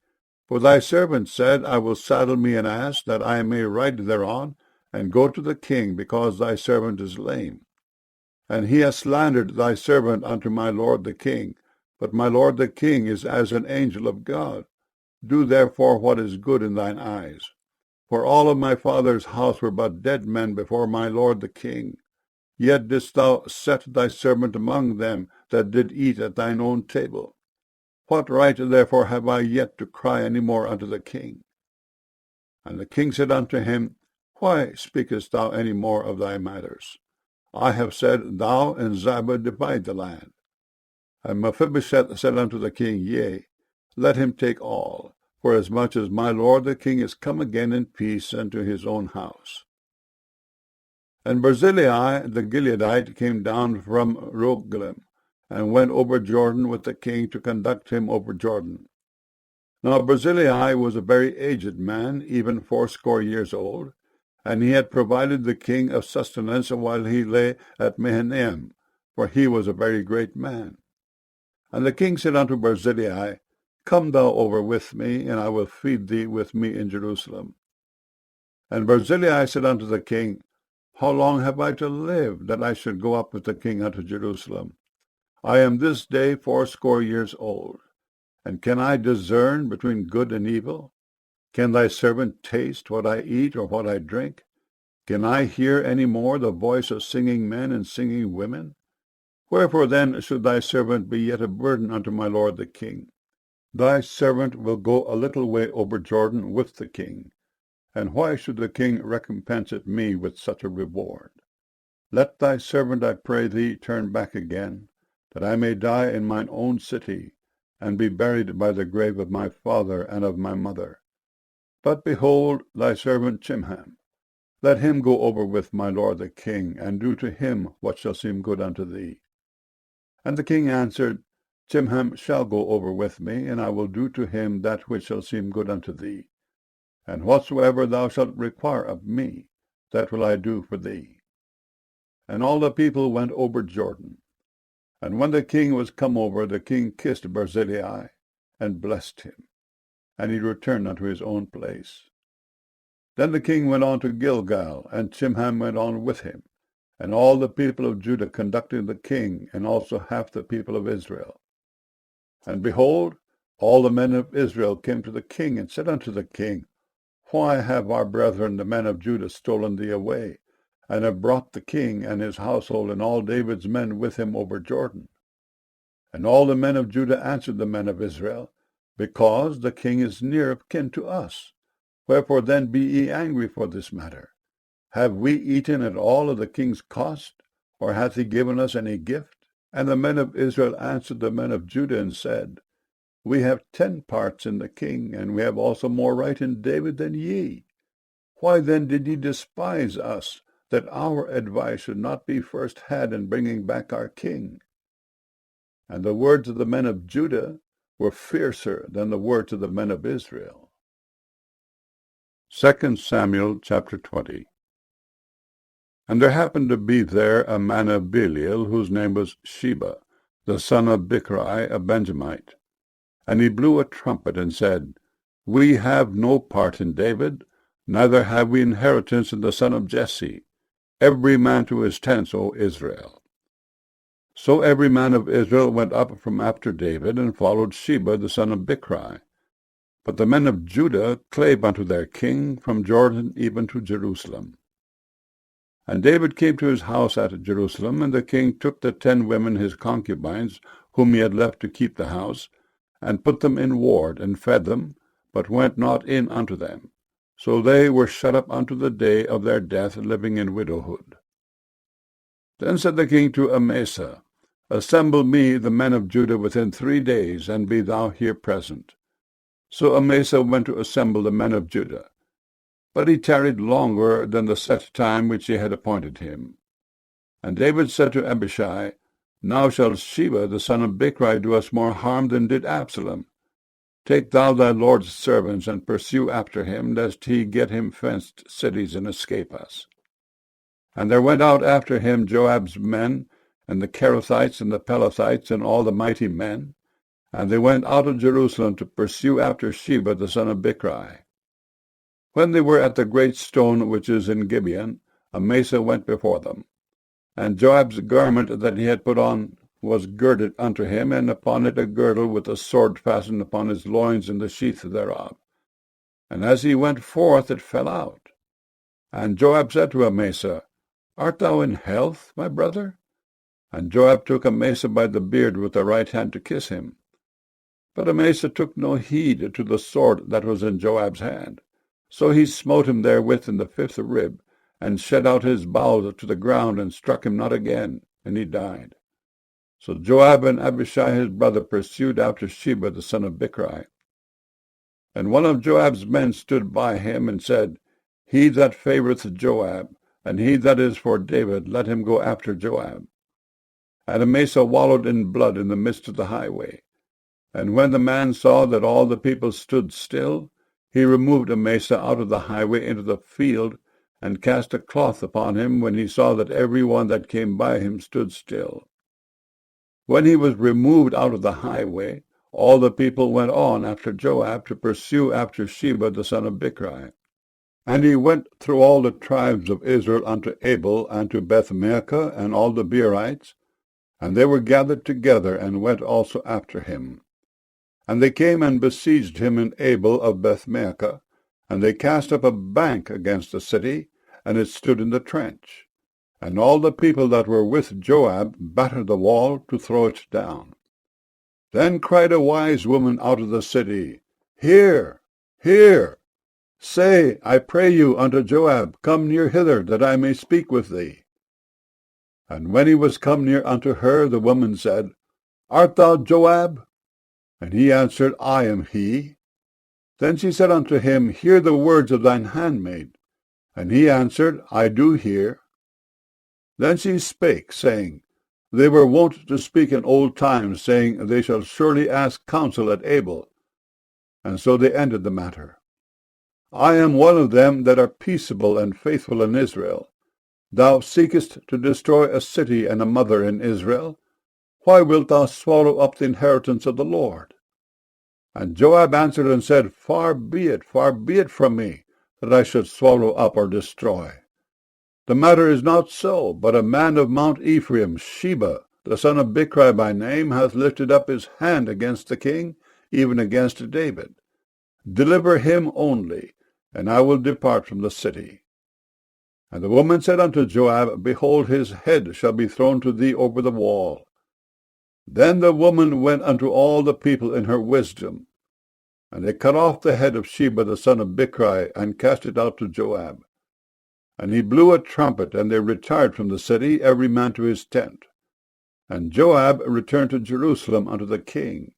For thy servant said, I will saddle me an ass, that I may ride thereon, and go to the king, because thy servant is lame. And he has slandered thy servant unto my lord the king. But my lord the king is as an angel of God. Do therefore what is good in thine eyes. For all of my father's house were but dead men before my lord the king. Yet didst thou set thy servant among them that did eat at thine own table. What right therefore have I yet to cry any more unto the king? And the king said unto him, Why speakest thou any more of thy matters? I have said, Thou and Ziba divide the land. And Mephibosheth said unto the king, Yea, let him take all, forasmuch as my lord the king is come again in peace unto his own house. And Barzillai the Gileadite came down from Rogelim, and went over Jordan with the king to conduct him over Jordan. Now Barzillai was a very aged man, even 80 years old, and he had provided the king of sustenance while he lay at Mahanaim, for he was a very great man. And the king said unto Barzillai, Come thou over with me, and I will feed thee with me in Jerusalem. And Barzillai said unto the king, How long have I to live, that I should go up with the king unto Jerusalem? I am this day 80 years old. And can I discern between good and evil? Can thy servant taste what I eat or what I drink? Can I hear any more the voice of singing men and singing women? Wherefore then should thy servant be yet a burden unto my lord the king? Thy servant will go a little way over Jordan with the king. And why should the king recompense it me with such a reward? Let thy servant, I pray thee, turn back again, that I may die in mine own city, and be buried by the grave of my father and of my mother. But behold thy servant Chimham. Let him go over with my lord the king, and do to him what shall seem good unto thee. And the king answered, Chimham shall go over with me, and I will do to him that which shall seem good unto thee. And whatsoever thou shalt require of me, that will I do for thee. And all the people went over Jordan. And when the king was come over, the king kissed Barzillai, and blessed him. And he returned unto his own place. Then the king went on to Gilgal, and Chimham went on with him, and all the people of Judah conducting the king, and also half the people of Israel. And behold, all the men of Israel came to the king, and said unto the king, Why have our brethren the men of Judah stolen thee away, and have brought the king and his household and all David's men with him over Jordan? And all the men of Judah answered the men of Israel, Because the king is near of kin to us. Wherefore then be ye angry for this matter? Have we eaten at all of the king's cost, or hath he given us any gift? And the men of Israel answered the men of Judah, and said, We have 10 parts in the king, and we have also more right in David than ye. Why then did ye despise us, that our advice should not be first had in bringing back our king? And the words of the men of Judah were fiercer than the words of the men of Israel. 2 Samuel chapter 20. And there happened to be there a man of Belial, whose name was Sheba, the son of Bichri, a Benjamite. And he blew a trumpet, and said, We have no part in David, neither have we inheritance in the son of Jesse. Every man to his tents, O Israel. So every man of Israel went up from after David, and followed Sheba the son of Bichri. But the men of Judah clave unto their king from Jordan even to Jerusalem. And David came to his house at Jerusalem, and the king took the 10 women his concubines, whom he had left to keep the house, and put them in ward, and fed them, but went not in unto them. So they were shut up unto the day of their death, living in widowhood. Then said the king to Amasa, Assemble me the men of Judah within 3 days, and be thou here present. So Amasa went to assemble the men of Judah. But he tarried longer than the set time which he had appointed him. And David said to Abishai, Now shall Sheba the son of Bichri do us more harm than did Absalom. Take thou thy lord's servants, and pursue after him, lest he get him fenced cities, and escape us. And there went out after him Joab's men, and the Cherethites, and the Pelethites, and all the mighty men. And they went out of Jerusalem to pursue after Sheba the son of Bichri. When they were at the great stone which is in Gibeon, Amasa went before them. And Joab's garment that he had put on was girded unto him, and upon it a girdle with a sword fastened upon his loins in the sheath thereof. And as he went forth, it fell out. And Joab said to Amasa, Art thou in health, my brother? And Joab took Amasa by the beard with the right hand to kiss him. But Amasa took no heed to the sword that was in Joab's hand. So he smote him therewith in the 5th rib, and shed out his bowels to the ground, and struck him not again, and he died. So Joab and Abishai his brother pursued after Sheba the son of Bichri. And one of Joab's men stood by him, and said, He that favoureth Joab, and he that is for David, let him go after Joab. And Amasa wallowed in blood in the midst of the highway. And when the man saw that all the people stood still, he removed Amasa out of the highway into the field, and cast a cloth upon him, when he saw that every one that came by him stood still. When he was removed out of the highway, all the people went on after Joab to pursue after Sheba the son of Bichri. And he went through all the tribes of Israel unto Abel, and to Bethmaachah, and all the Beerites, and they were gathered together, and went also after him. And they came and besieged him in Abel of Bethmaachah, and they cast up a bank against the city, and it stood in the trench. And all the people that were with Joab battered the wall to throw it down. Then cried a wise woman out of the city, Hear, hear! Say, I pray you, unto Joab, Come near hither, that I may speak with thee. And when he was come near unto her, the woman said, Art thou Joab? And he answered, I am he. Then she said unto him, Hear the words of thine handmaid. And he answered, I do hear. Then she spake, saying, They were wont to speak in old times, saying, They shall surely ask counsel at Abel. And so they ended the matter. I am one of them that are peaceable and faithful in Israel. Thou seekest to destroy a city and a mother in Israel. Why wilt thou swallow up the inheritance of the Lord? And Joab answered and said, far be it from me, that I should swallow up or destroy. The matter is not so, but a man of Mount Ephraim, Sheba, the son of Bichri by name, hath lifted up his hand against the king, even against David. Deliver him only, and I will depart from the city. And the woman said unto Joab, Behold, his head shall be thrown to thee over the wall. Then the woman went unto all the people in her wisdom, and they cut off the head of Sheba the son of Bichri, and cast it out to Joab. And he blew a trumpet, and they retired from the city, every man to his tent. And Joab returned to Jerusalem unto the king.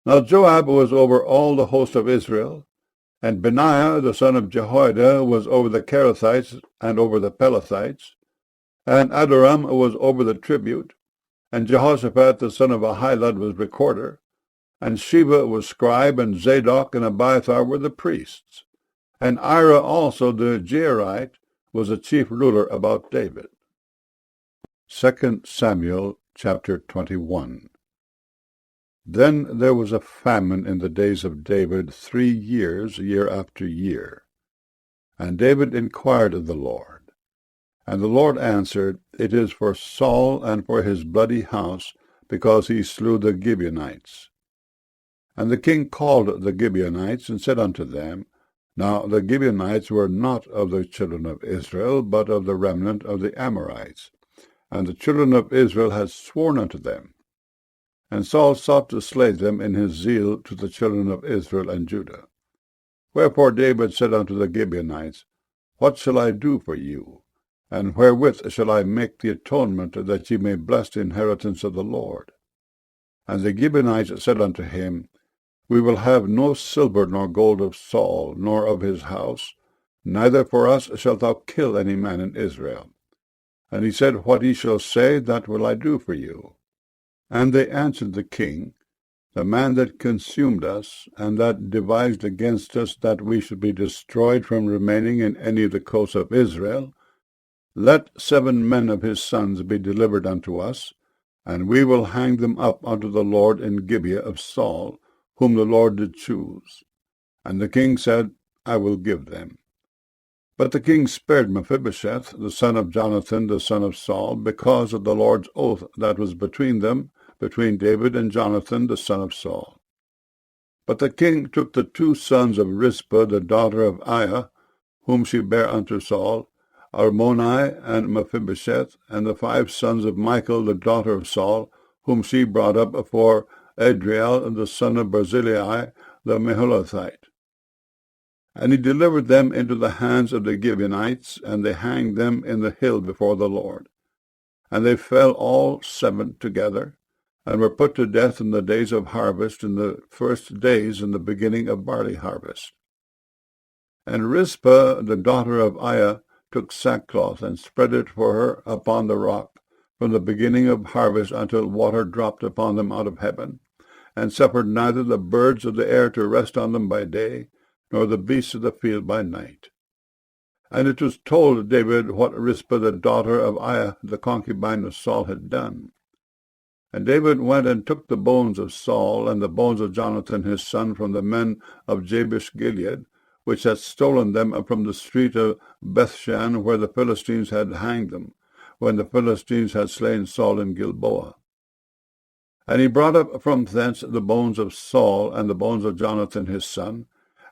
Now Joab was over all the host of Israel, and Benaiah the son of Jehoiada was over the Kerethites and over the Pelethites, and Adoram was over the tribute, and Jehoshaphat the son of Ahilud was recorder, and Sheba was scribe, and Zadok and Abiathar were the priests, and Ira also the Jairite was a chief ruler about David. 2 Samuel chapter 21. Then there was a famine in the days of David 3 years, year after year. And David inquired of the Lord. And the Lord answered, It is for Saul and for his bloody house, because he slew the Gibeonites. And the king called the Gibeonites, and said unto them, Now the Gibeonites were not of the children of Israel, but of the remnant of the Amorites. And the children of Israel had sworn unto them. And Saul sought to slay them in his zeal to the children of Israel and Judah. Wherefore David said unto the Gibeonites, What shall I do for you? And wherewith shall I make the atonement, that ye may bless the inheritance of the Lord? And the Gibeonites said unto him, We will have no silver nor gold of Saul, nor of his house, neither for us shalt thou kill any man in Israel. And he said, What he shall say, that will I do for you. And they answered the king, The man that consumed us, and that devised against us that we should be destroyed from remaining in any of the coasts of Israel, let 7 men of his sons be delivered unto us, and we will hang them up unto the Lord in Gibeah of Saul, whom the Lord did choose. And the king said, I will give them. But the king spared Mephibosheth, the son of Jonathan, the son of Saul, because of the Lord's oath that was between them, between David and Jonathan, the son of Saul. But the king took the 2 sons of Rizpah, the daughter of Aiah, whom she bare unto Saul, Armoni and Mephibosheth, and the 5 sons of Michal, the daughter of Saul, whom she brought up for Adriel, the son of Barzillai, the Meholathite. And he delivered them into the hands of the Gibeonites, and they hanged them in the hill before the Lord. And they fell all 7 together, and were put to death in the days of harvest, in the first days in the beginning of barley harvest. And Rizpah, the daughter of Aiah, took sackcloth, and spread it for her upon the rock, from the beginning of harvest until water dropped upon them out of heaven, and suffered neither the birds of the air to rest on them by day, nor the beasts of the field by night. And it was told David what Rizpah the daughter of Aiah, the concubine of Saul, had done. And David went and took the bones of Saul, and the bones of Jonathan his son, from the men of Jabesh Gilead, which had stolen them from the street of Bethshan, where the Philistines had hanged them, when the Philistines had slain Saul in Gilboa. And he brought up from thence the bones of Saul and the bones of Jonathan his son,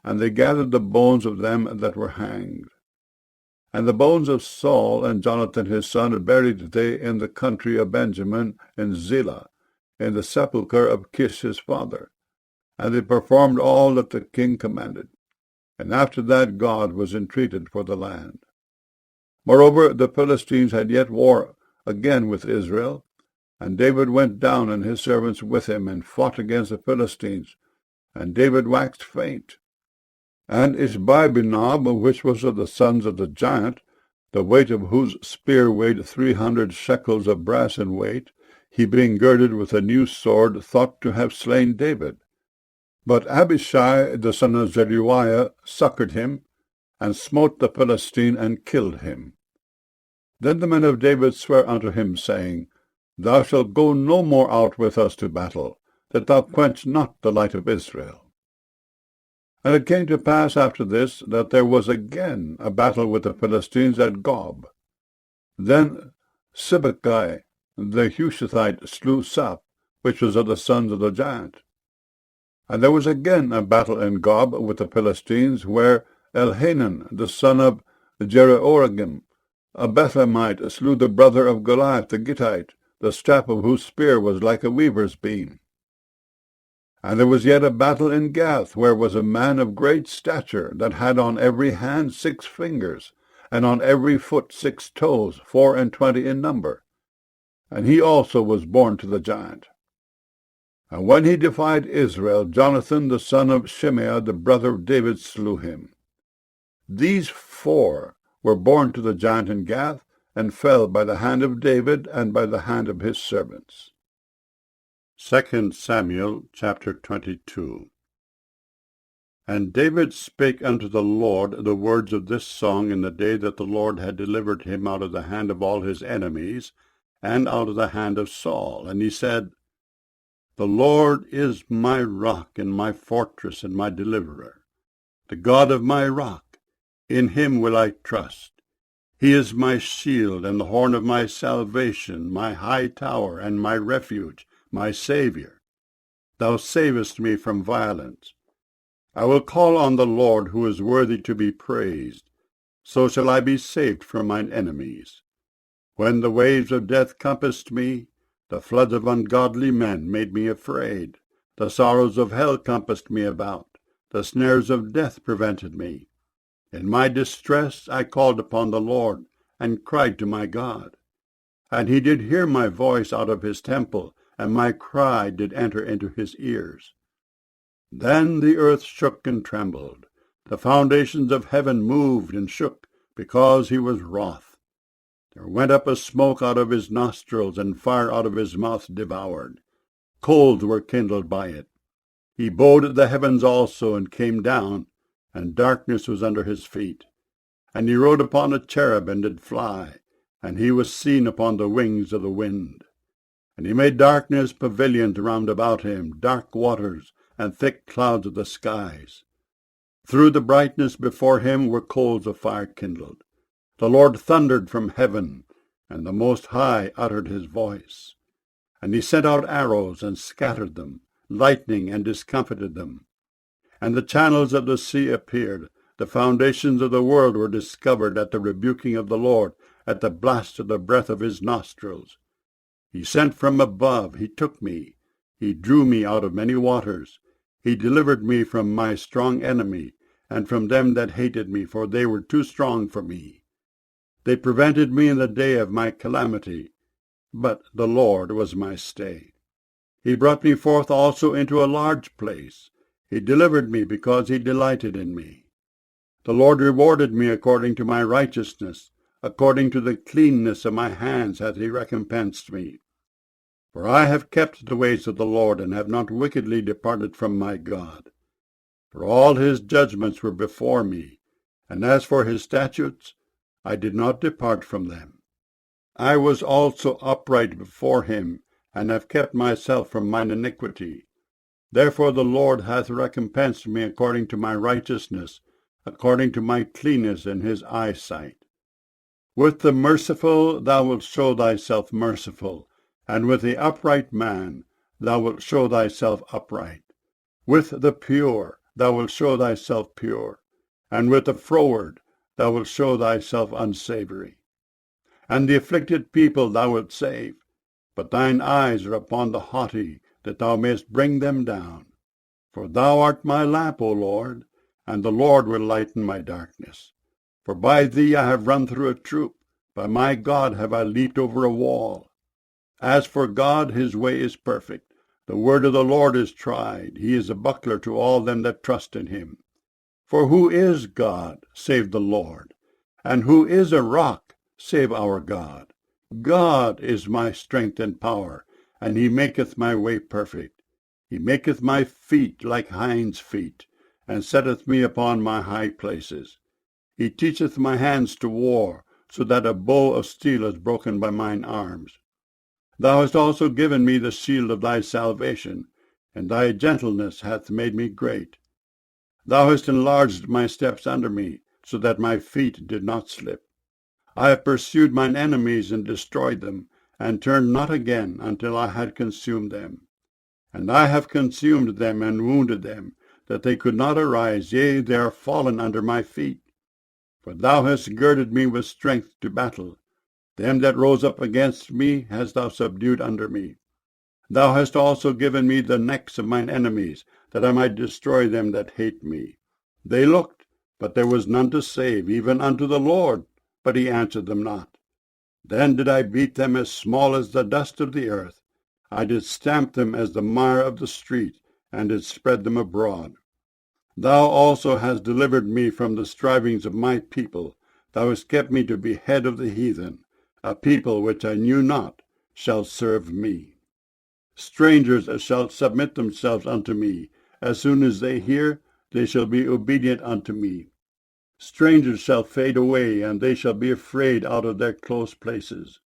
and they gathered the bones of them that were hanged. And the bones of Saul and Jonathan his son buried they in the country of Benjamin in Zelah, in the sepulchre of Kish his father. And they performed all that the king commanded. And after that God was entreated for the land. Moreover, the Philistines had yet war again with Israel, and David went down and his servants with him, and fought against the Philistines. And David waxed faint. And Ishbi-benob, which was of the sons of the giant, the weight of whose spear weighed 300 shekels of brass in weight, he being girded with a new sword, thought to have slain David. But Abishai the son of Zeruiah succoured him, and smote the Philistine, and killed him. Then the men of David sware unto him, saying, Thou shalt go no more out with us to battle, that thou quench not the light of Israel. And it came to pass after this, that there was again a battle with the Philistines at Gob. Then Sibbecai the Hushathite slew Saph, which was of the sons of the giant. And there was again a battle in Gob with the Philistines, where Elhanan the son of Jeroregim, a Bethlehemite, slew the brother of Goliath the Gittite, the staff of whose spear was like a weaver's beam. And there was yet a battle in Gath, where was a man of great stature, that had on every hand 6 fingers, and on every foot 6 toes, 24 in number. And he also was born to the giant. And when he defied Israel, Jonathan the son of Shimeah, the brother of David, slew him. These 4 were born to the giant in Gath, and fell by the hand of David and by the hand of his servants. 2 Samuel chapter 22. And David spake unto the Lord the words of this song in the day that the Lord had delivered him out of the hand of all his enemies, and out of the hand of Saul. And he said, The Lord is my rock, and my fortress, and my deliverer, the God of my rock. In him will I trust. He is my shield, and the horn of my salvation, my high tower, and my refuge, my Saviour. Thou savest me from violence. I will call on the Lord, who is worthy to be praised. So shall I be saved from mine enemies. When the waves of death compassed me, the floods of ungodly men made me afraid. The sorrows of hell compassed me about. The snares of death prevented me. In my distress I called upon the Lord, and cried to my God. And he did hear my voice out of his temple, and my cry did enter into his ears. Then the earth shook and trembled. The foundations of heaven moved and shook, because he was wroth. There went up a smoke out of his nostrils, and fire out of his mouth devoured. Coals were kindled by it. He bowed the heavens also, and came down, and darkness was under his feet. And he rode upon a cherub, and did fly, and he was seen upon the wings of the wind. And he made darkness pavilions round about him, dark waters, and thick clouds of the skies. Through the brightness before him were coals of fire kindled. The Lord thundered from heaven, and the Most High uttered his voice. And he sent out arrows, and scattered them, lightning, and discomfited them. And the channels of the sea appeared. The foundations of the world were discovered at the rebuking of the Lord, at the blast of the breath of his nostrils. He sent from above, he took me. He drew me out of many waters. He delivered me from my strong enemy, and from them that hated me, for they were too strong for me. They prevented me in the day of my calamity, but the Lord was my stay. He brought me forth also into a large place. He delivered me because he delighted in me. The Lord rewarded me according to my righteousness. According to the cleanness of my hands hath he recompensed me. For I have kept the ways of the Lord, and have not wickedly departed from my God. For all his judgments were before me, and as for his statutes, I did not depart from them. I was also upright before him, and have kept myself from mine iniquity. Therefore the Lord hath recompensed me according to my righteousness, according to my cleanness in his eyesight. With the merciful thou wilt show thyself merciful, and with the upright man thou wilt show thyself upright. With the pure thou wilt show thyself pure, and with the froward thou wilt show thyself unsavoury. And the afflicted people thou wilt save, but thine eyes are upon the haughty, that thou mayest bring them down. For thou art my lamp, O Lord, and the Lord will lighten my darkness. For by thee I have run through a troop, by my God have I leaped over a wall. As for God, his way is perfect. The word of the Lord is tried. He is a buckler to all them that trust in him. For who is God, save the Lord? And who is a rock, save our God? God is my strength and power, and he maketh my way perfect. He maketh my feet like hinds' feet, and setteth me upon my high places. He teacheth my hands to war, so that a bow of steel is broken by mine arms. Thou hast also given me the shield of thy salvation, and thy gentleness hath made me great. Thou hast enlarged my steps under me, so that my feet did not slip. I have pursued mine enemies and destroyed them, and turned not again until I had consumed them. And I have consumed them and wounded them, that they could not arise, yea, they are fallen under my feet. For thou hast girded me with strength to battle. Them that rose up against me hast thou subdued under me. Thou hast also given me the necks of mine enemies, that I might destroy them that hate me. They looked, but there was none to save, even unto the Lord, but he answered them not. Then did I beat them as small as the dust of the earth. I did stamp them as the mire of the street, and did spread them abroad. Thou also hast delivered me from the strivings of my people. Thou hast kept me to be head of the heathen. A people which I knew not shall serve me. Strangers shall submit themselves unto me. As soon as they hear, they shall be obedient unto me. Strangers shall fade away, and they shall be afraid out of their close places.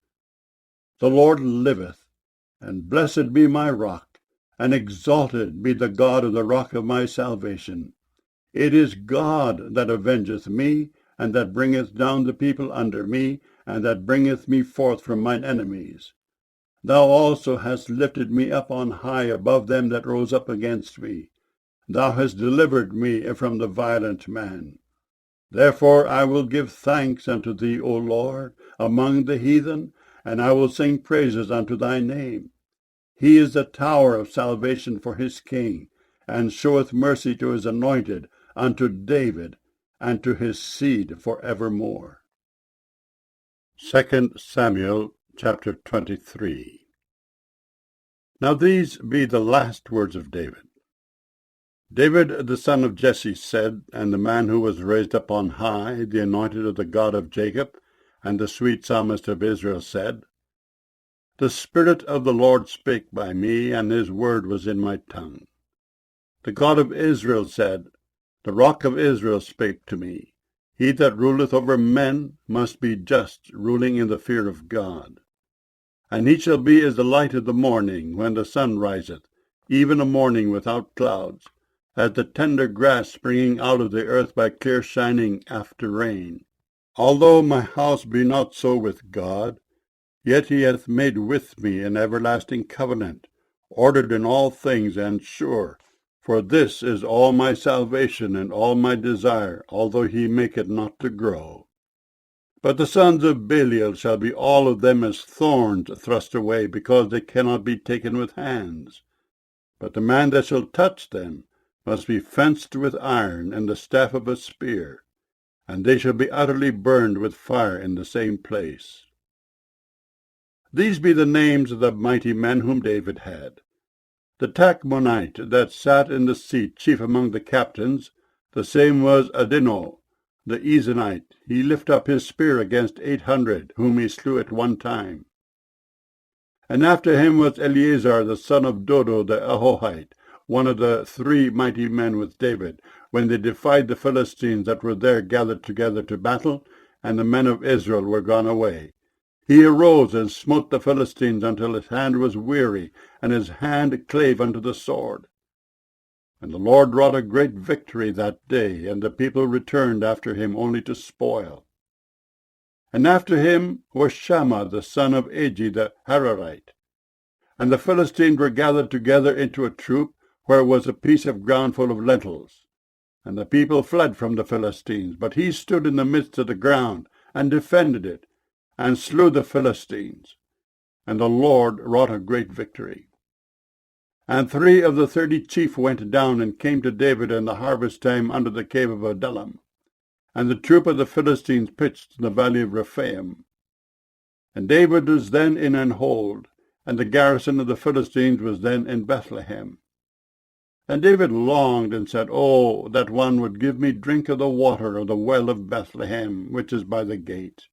The Lord liveth, and blessed be my rock, and exalted be the God of the rock of my salvation. It is God that avengeth me, and that bringeth down the people under me, and that bringeth me forth from mine enemies. Thou also hast lifted me up on high above them that rose up against me. Thou hast delivered me from the violent man. Therefore I will give thanks unto thee, O Lord, among the heathen, and I will sing praises unto thy name. He is the tower of salvation for his king, and showeth mercy to his anointed, unto David, and to his seed for evermore. 2 Samuel chapter 23. Now these be the last words of David. David the son of Jesse said, and the man who was raised up on high, the anointed of the God of Jacob, and the sweet psalmist of Israel said, The Spirit of the Lord spake by me, and his word was in my tongue. The God of Israel said, The rock of Israel spake to me. He that ruleth over men must be just, ruling in the fear of God. And he shall be as the light of the morning, when the sun riseth, even a morning without clouds, as the tender grass springing out of the earth by clear shining after rain. Although my house be not so with God, yet he hath made with me an everlasting covenant, ordered in all things and sure. For this is all my salvation and all my desire, although he make it not to grow. But the sons of Belial shall be all of them as thorns thrust away, because they cannot be taken with hands. But the man that shall touch them must be fenced with iron and the staff of a spear, and they shall be utterly burned with fire in the same place. These be the names of the mighty men whom David had. The Tachmonite that sat in the seat, chief among the captains, the same was Adino, the Ezonite. He lift up his spear against 800, whom he slew at one time. And after him was Eleazar, the son of Dodo the Ahohite, one of the 3 mighty men with David, when they defied the Philistines that were there gathered together to battle, and the men of Israel were gone away. He arose and smote the Philistines until his hand was weary, and his hand clave unto the sword. And the Lord wrought a great victory that day, and the people returned after him only to spoil. And after him was Shammah the son of Agi the Hararite. And the Philistines were gathered together into a troop, where was a piece of ground full of lentils. And the people fled from the Philistines, but he stood in the midst of the ground, and defended it, and slew the Philistines. And the Lord wrought a great victory. And 3 of the 30 chief went down and came to David in the harvest time under the cave of Adullam. And the troop of the Philistines pitched in the valley of Rephaim. And David was then in an hold, and the garrison of the Philistines was then in Bethlehem. And David longed and said, Oh, that one would give me drink of the water of the well of Bethlehem, which is by the gate.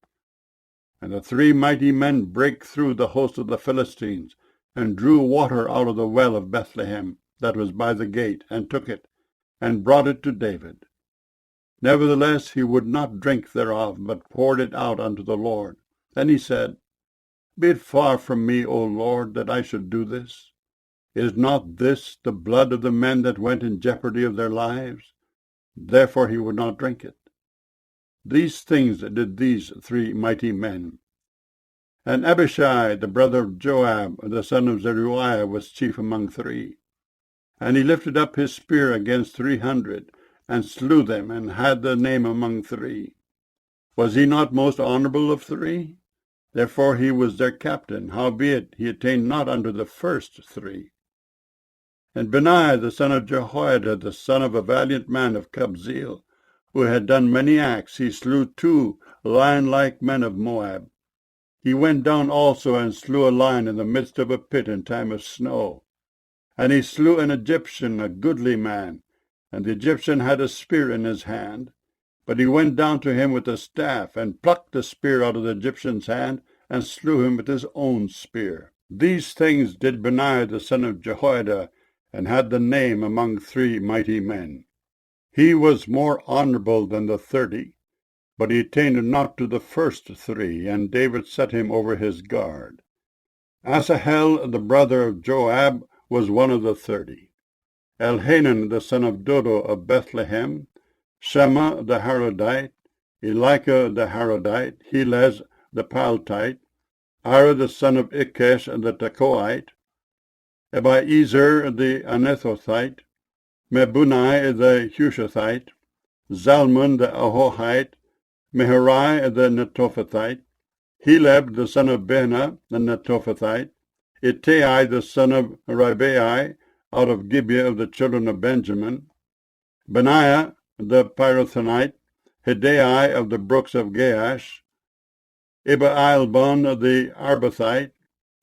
And the 3 mighty men brake through the host of the Philistines, and drew water out of the well of Bethlehem, that was by the gate, and took it, and brought it to David. Nevertheless he would not drink thereof, but poured it out unto the Lord. And he said, Be it far from me, O Lord, that I should do this. Is not this the blood of the men that went in jeopardy of their lives? Therefore he would not drink it. These things did these 3 mighty men. And Abishai, the brother of Joab, the son of Zeruiah, was chief among 3. And he lifted up his spear against 300, and slew them, and had the name among 3. Was he not most honorable of 3? Therefore he was their captain, howbeit he attained not unto the first 3. And Benaiah, the son of Jehoiada, the son of a valiant man of Kabzeel, who had done many acts, he slew 2 lion-like men of Moab. He went down also and slew a lion in the midst of a pit in time of snow. And he slew an Egyptian, a goodly man, and the Egyptian had a spear in his hand. But he went down to him with a staff, and plucked the spear out of the Egyptian's hand, and slew him with his own spear. These things did Benaiah the son of Jehoiada, and had the name among 3 mighty men. He was more honorable than the 30, but he attained not to the first 3, and David set him over his guard. Asahel, the brother of Joab, was one of the 30. Elhanan, the son of Dodo of Bethlehem, Shema the Harodite, Elika the Harodite, Helez the Paltite, Ira the son of Ikesh the Tekoite, Ebiezer the Anethothite, Mebunai the Hushathite, Zalmon the Ahohite, Meharai the Netophathite, Heleb the son of Benah the Netophathite, Ittai the son of Ribai, out of Gibeah of the children of Benjamin, Benaiah the Pirathonite, Hidai of the brooks of Gaash, Ibailbon the Arbathite,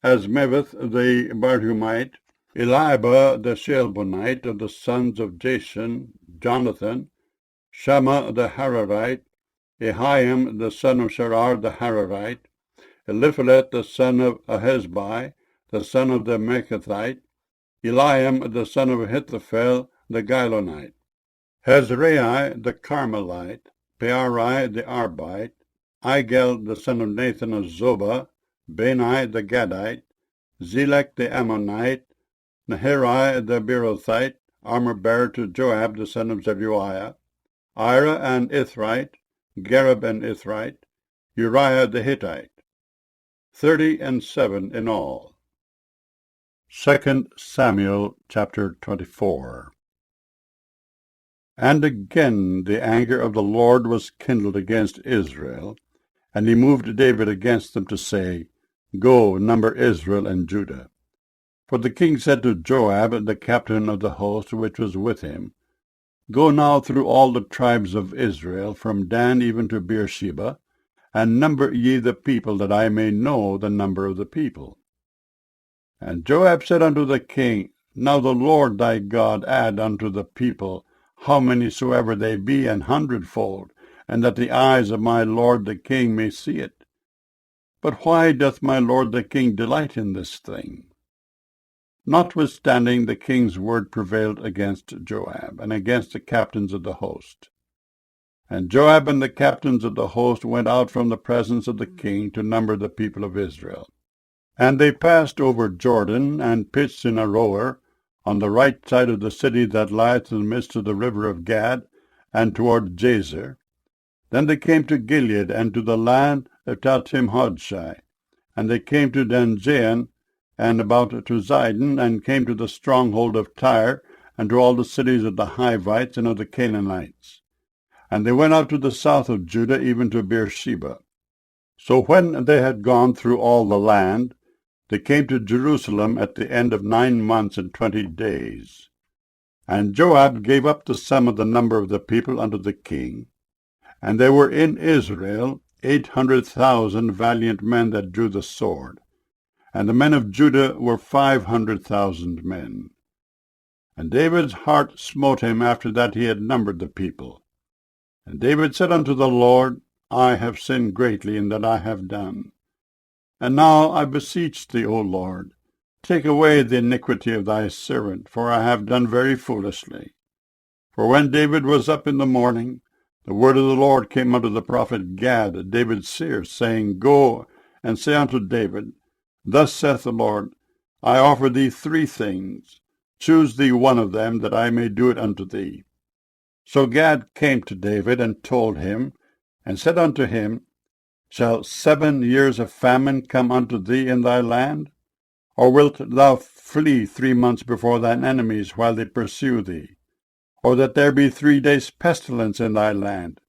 Asmaveth the Barhumite, Eliba the Shelbonite of the sons of Jason, Jonathan, Shammah the Hararite, Ahiam the son of Sharar the Hararite, Eliphalet the son of Ahesbai, the son of the Mechathite, Eliam the son of Ahithophel the Gilonite, Hezrai the Carmelite, Pearai the Arbite, Igel the son of Nathan of Zobah, Bani the Gadite, Zelek the Ammonite, Naharai the Beerothite, armor-bearer to Joab the son of Zeruiah, Ira and Ithrite, Gareb and Ithrite, Uriah the Hittite. 37 in all. 2 Samuel chapter 24. And again the anger of the Lord was kindled against Israel, and he moved David against them to say, Go, number Israel and Judah. For the king said to Joab, the captain of the host which was with him, Go now through all the tribes of Israel, from Dan even to Beersheba, and number ye the people, that I may know the number of the people. And Joab said unto the king, Now the Lord thy God add unto the people how many soever they be, an hundredfold, and that the eyes of my lord the king may see it. But why doth my lord the king delight in this thing? Notwithstanding, the king's word prevailed against Joab, and against the captains of the host. And Joab and the captains of the host went out from the presence of the king to number the people of Israel. And they passed over Jordan, and pitched in Aroer, on the right side of the city that lieth in the midst of the river of Gad, and toward Jazer. Then they came to Gilead, and to the land of Tatim-Hodshai. And they came to Danjain, and about to Zidon, and came to the stronghold of Tyre, and to all the cities of the Hivites and of the Canaanites. And they went out to the south of Judah, even to Beersheba. So when they had gone through all the land, they came to Jerusalem at the end of 9 months and 20 days. And Joab gave up the sum of the number of the people unto the king. And there were in Israel 800,000 valiant men that drew the sword. And the men of Judah were 500,000 men. And David's heart smote him after that he had numbered the people. And David said unto the Lord, I have sinned greatly in that I have done. And now I beseech thee, O Lord, take away the iniquity of thy servant, for I have done very foolishly. For when David was up in the morning, the word of the Lord came unto the prophet Gad, David's seer, saying, Go and say unto David, Thus saith the Lord, I offer thee 3 things. Choose thee one of them, that I may do it unto thee. So Gad came to David, and told him, and said unto him, Shall 7 years of famine come unto thee in thy land? Or wilt thou flee 3 months before thine enemies, while they pursue thee? Or that there be 3 days' pestilence in thy land?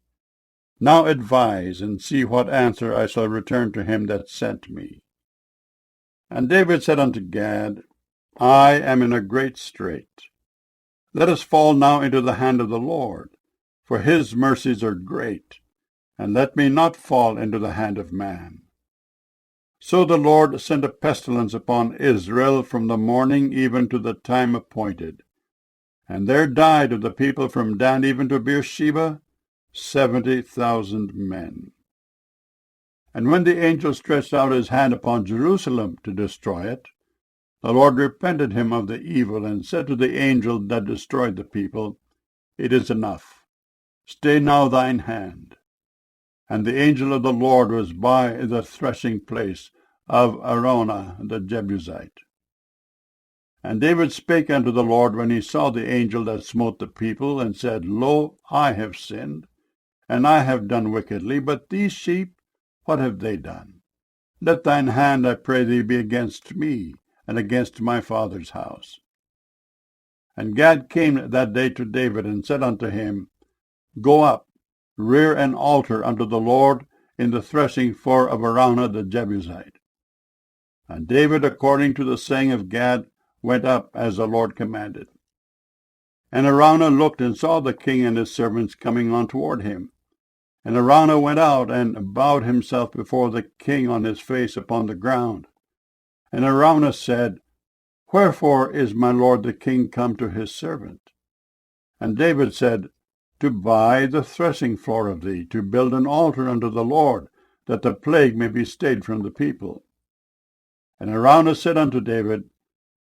Now advise, and see what answer I shall return to him that sent me. And David said unto Gad, I am in a great strait. Let us fall now into the hand of the Lord, for his mercies are great, and let me not fall into the hand of man. So the Lord sent a pestilence upon Israel from the morning even to the time appointed. And there died of the people from Dan even to Beersheba 70,000 men. And when the angel stretched out his hand upon Jerusalem to destroy it, the Lord repented him of the evil, and said to the angel that destroyed the people, It is enough. Stay now thine hand. And the angel of the Lord was by the threshing place of Araunah the Jebusite. And David spake unto the Lord when he saw the angel that smote the people, and said, Lo, I have sinned, and I have done wickedly, but these sheep, what have they done? Let thine hand, I pray thee, be against me, and against my father's house. And Gad came that day to David, and said unto him, Go up, rear an altar unto the Lord in the threshing floor of Araunah the Jebusite. And David, according to the saying of Gad, went up as the Lord commanded. And Araunah looked and saw the king and his servants coming on toward him. And Araunah went out and bowed himself before the king on his face upon the ground. And Araunah said, Wherefore is my lord the king come to his servant? And David said, To buy the threshing floor of thee, to build an altar unto the Lord, that the plague may be stayed from the people. And Araunah said unto David,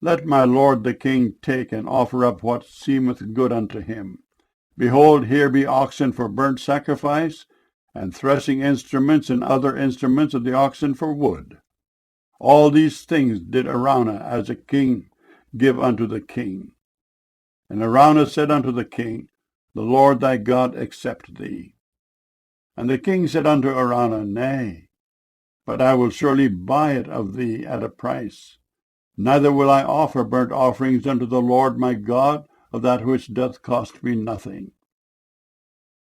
Let my lord the king take and offer up what seemeth good unto him. Behold, here be oxen for burnt sacrifice, and threshing instruments and other instruments of the oxen for wood. All these things did Araunah as a king give unto the king. And Araunah said unto the king, The Lord thy God accept thee. And the king said unto Araunah, Nay, but I will surely buy it of thee at a price. Neither will I offer burnt offerings unto the Lord my God of that which doth cost me nothing.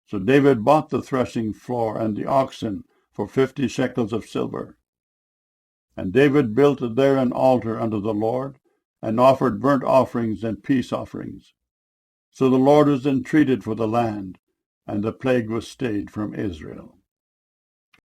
So David bought the threshing floor and the oxen for 50 shekels of silver. And David built there an altar unto the Lord, and offered burnt offerings and peace offerings. So the Lord was entreated for the land, and the plague was stayed from Israel.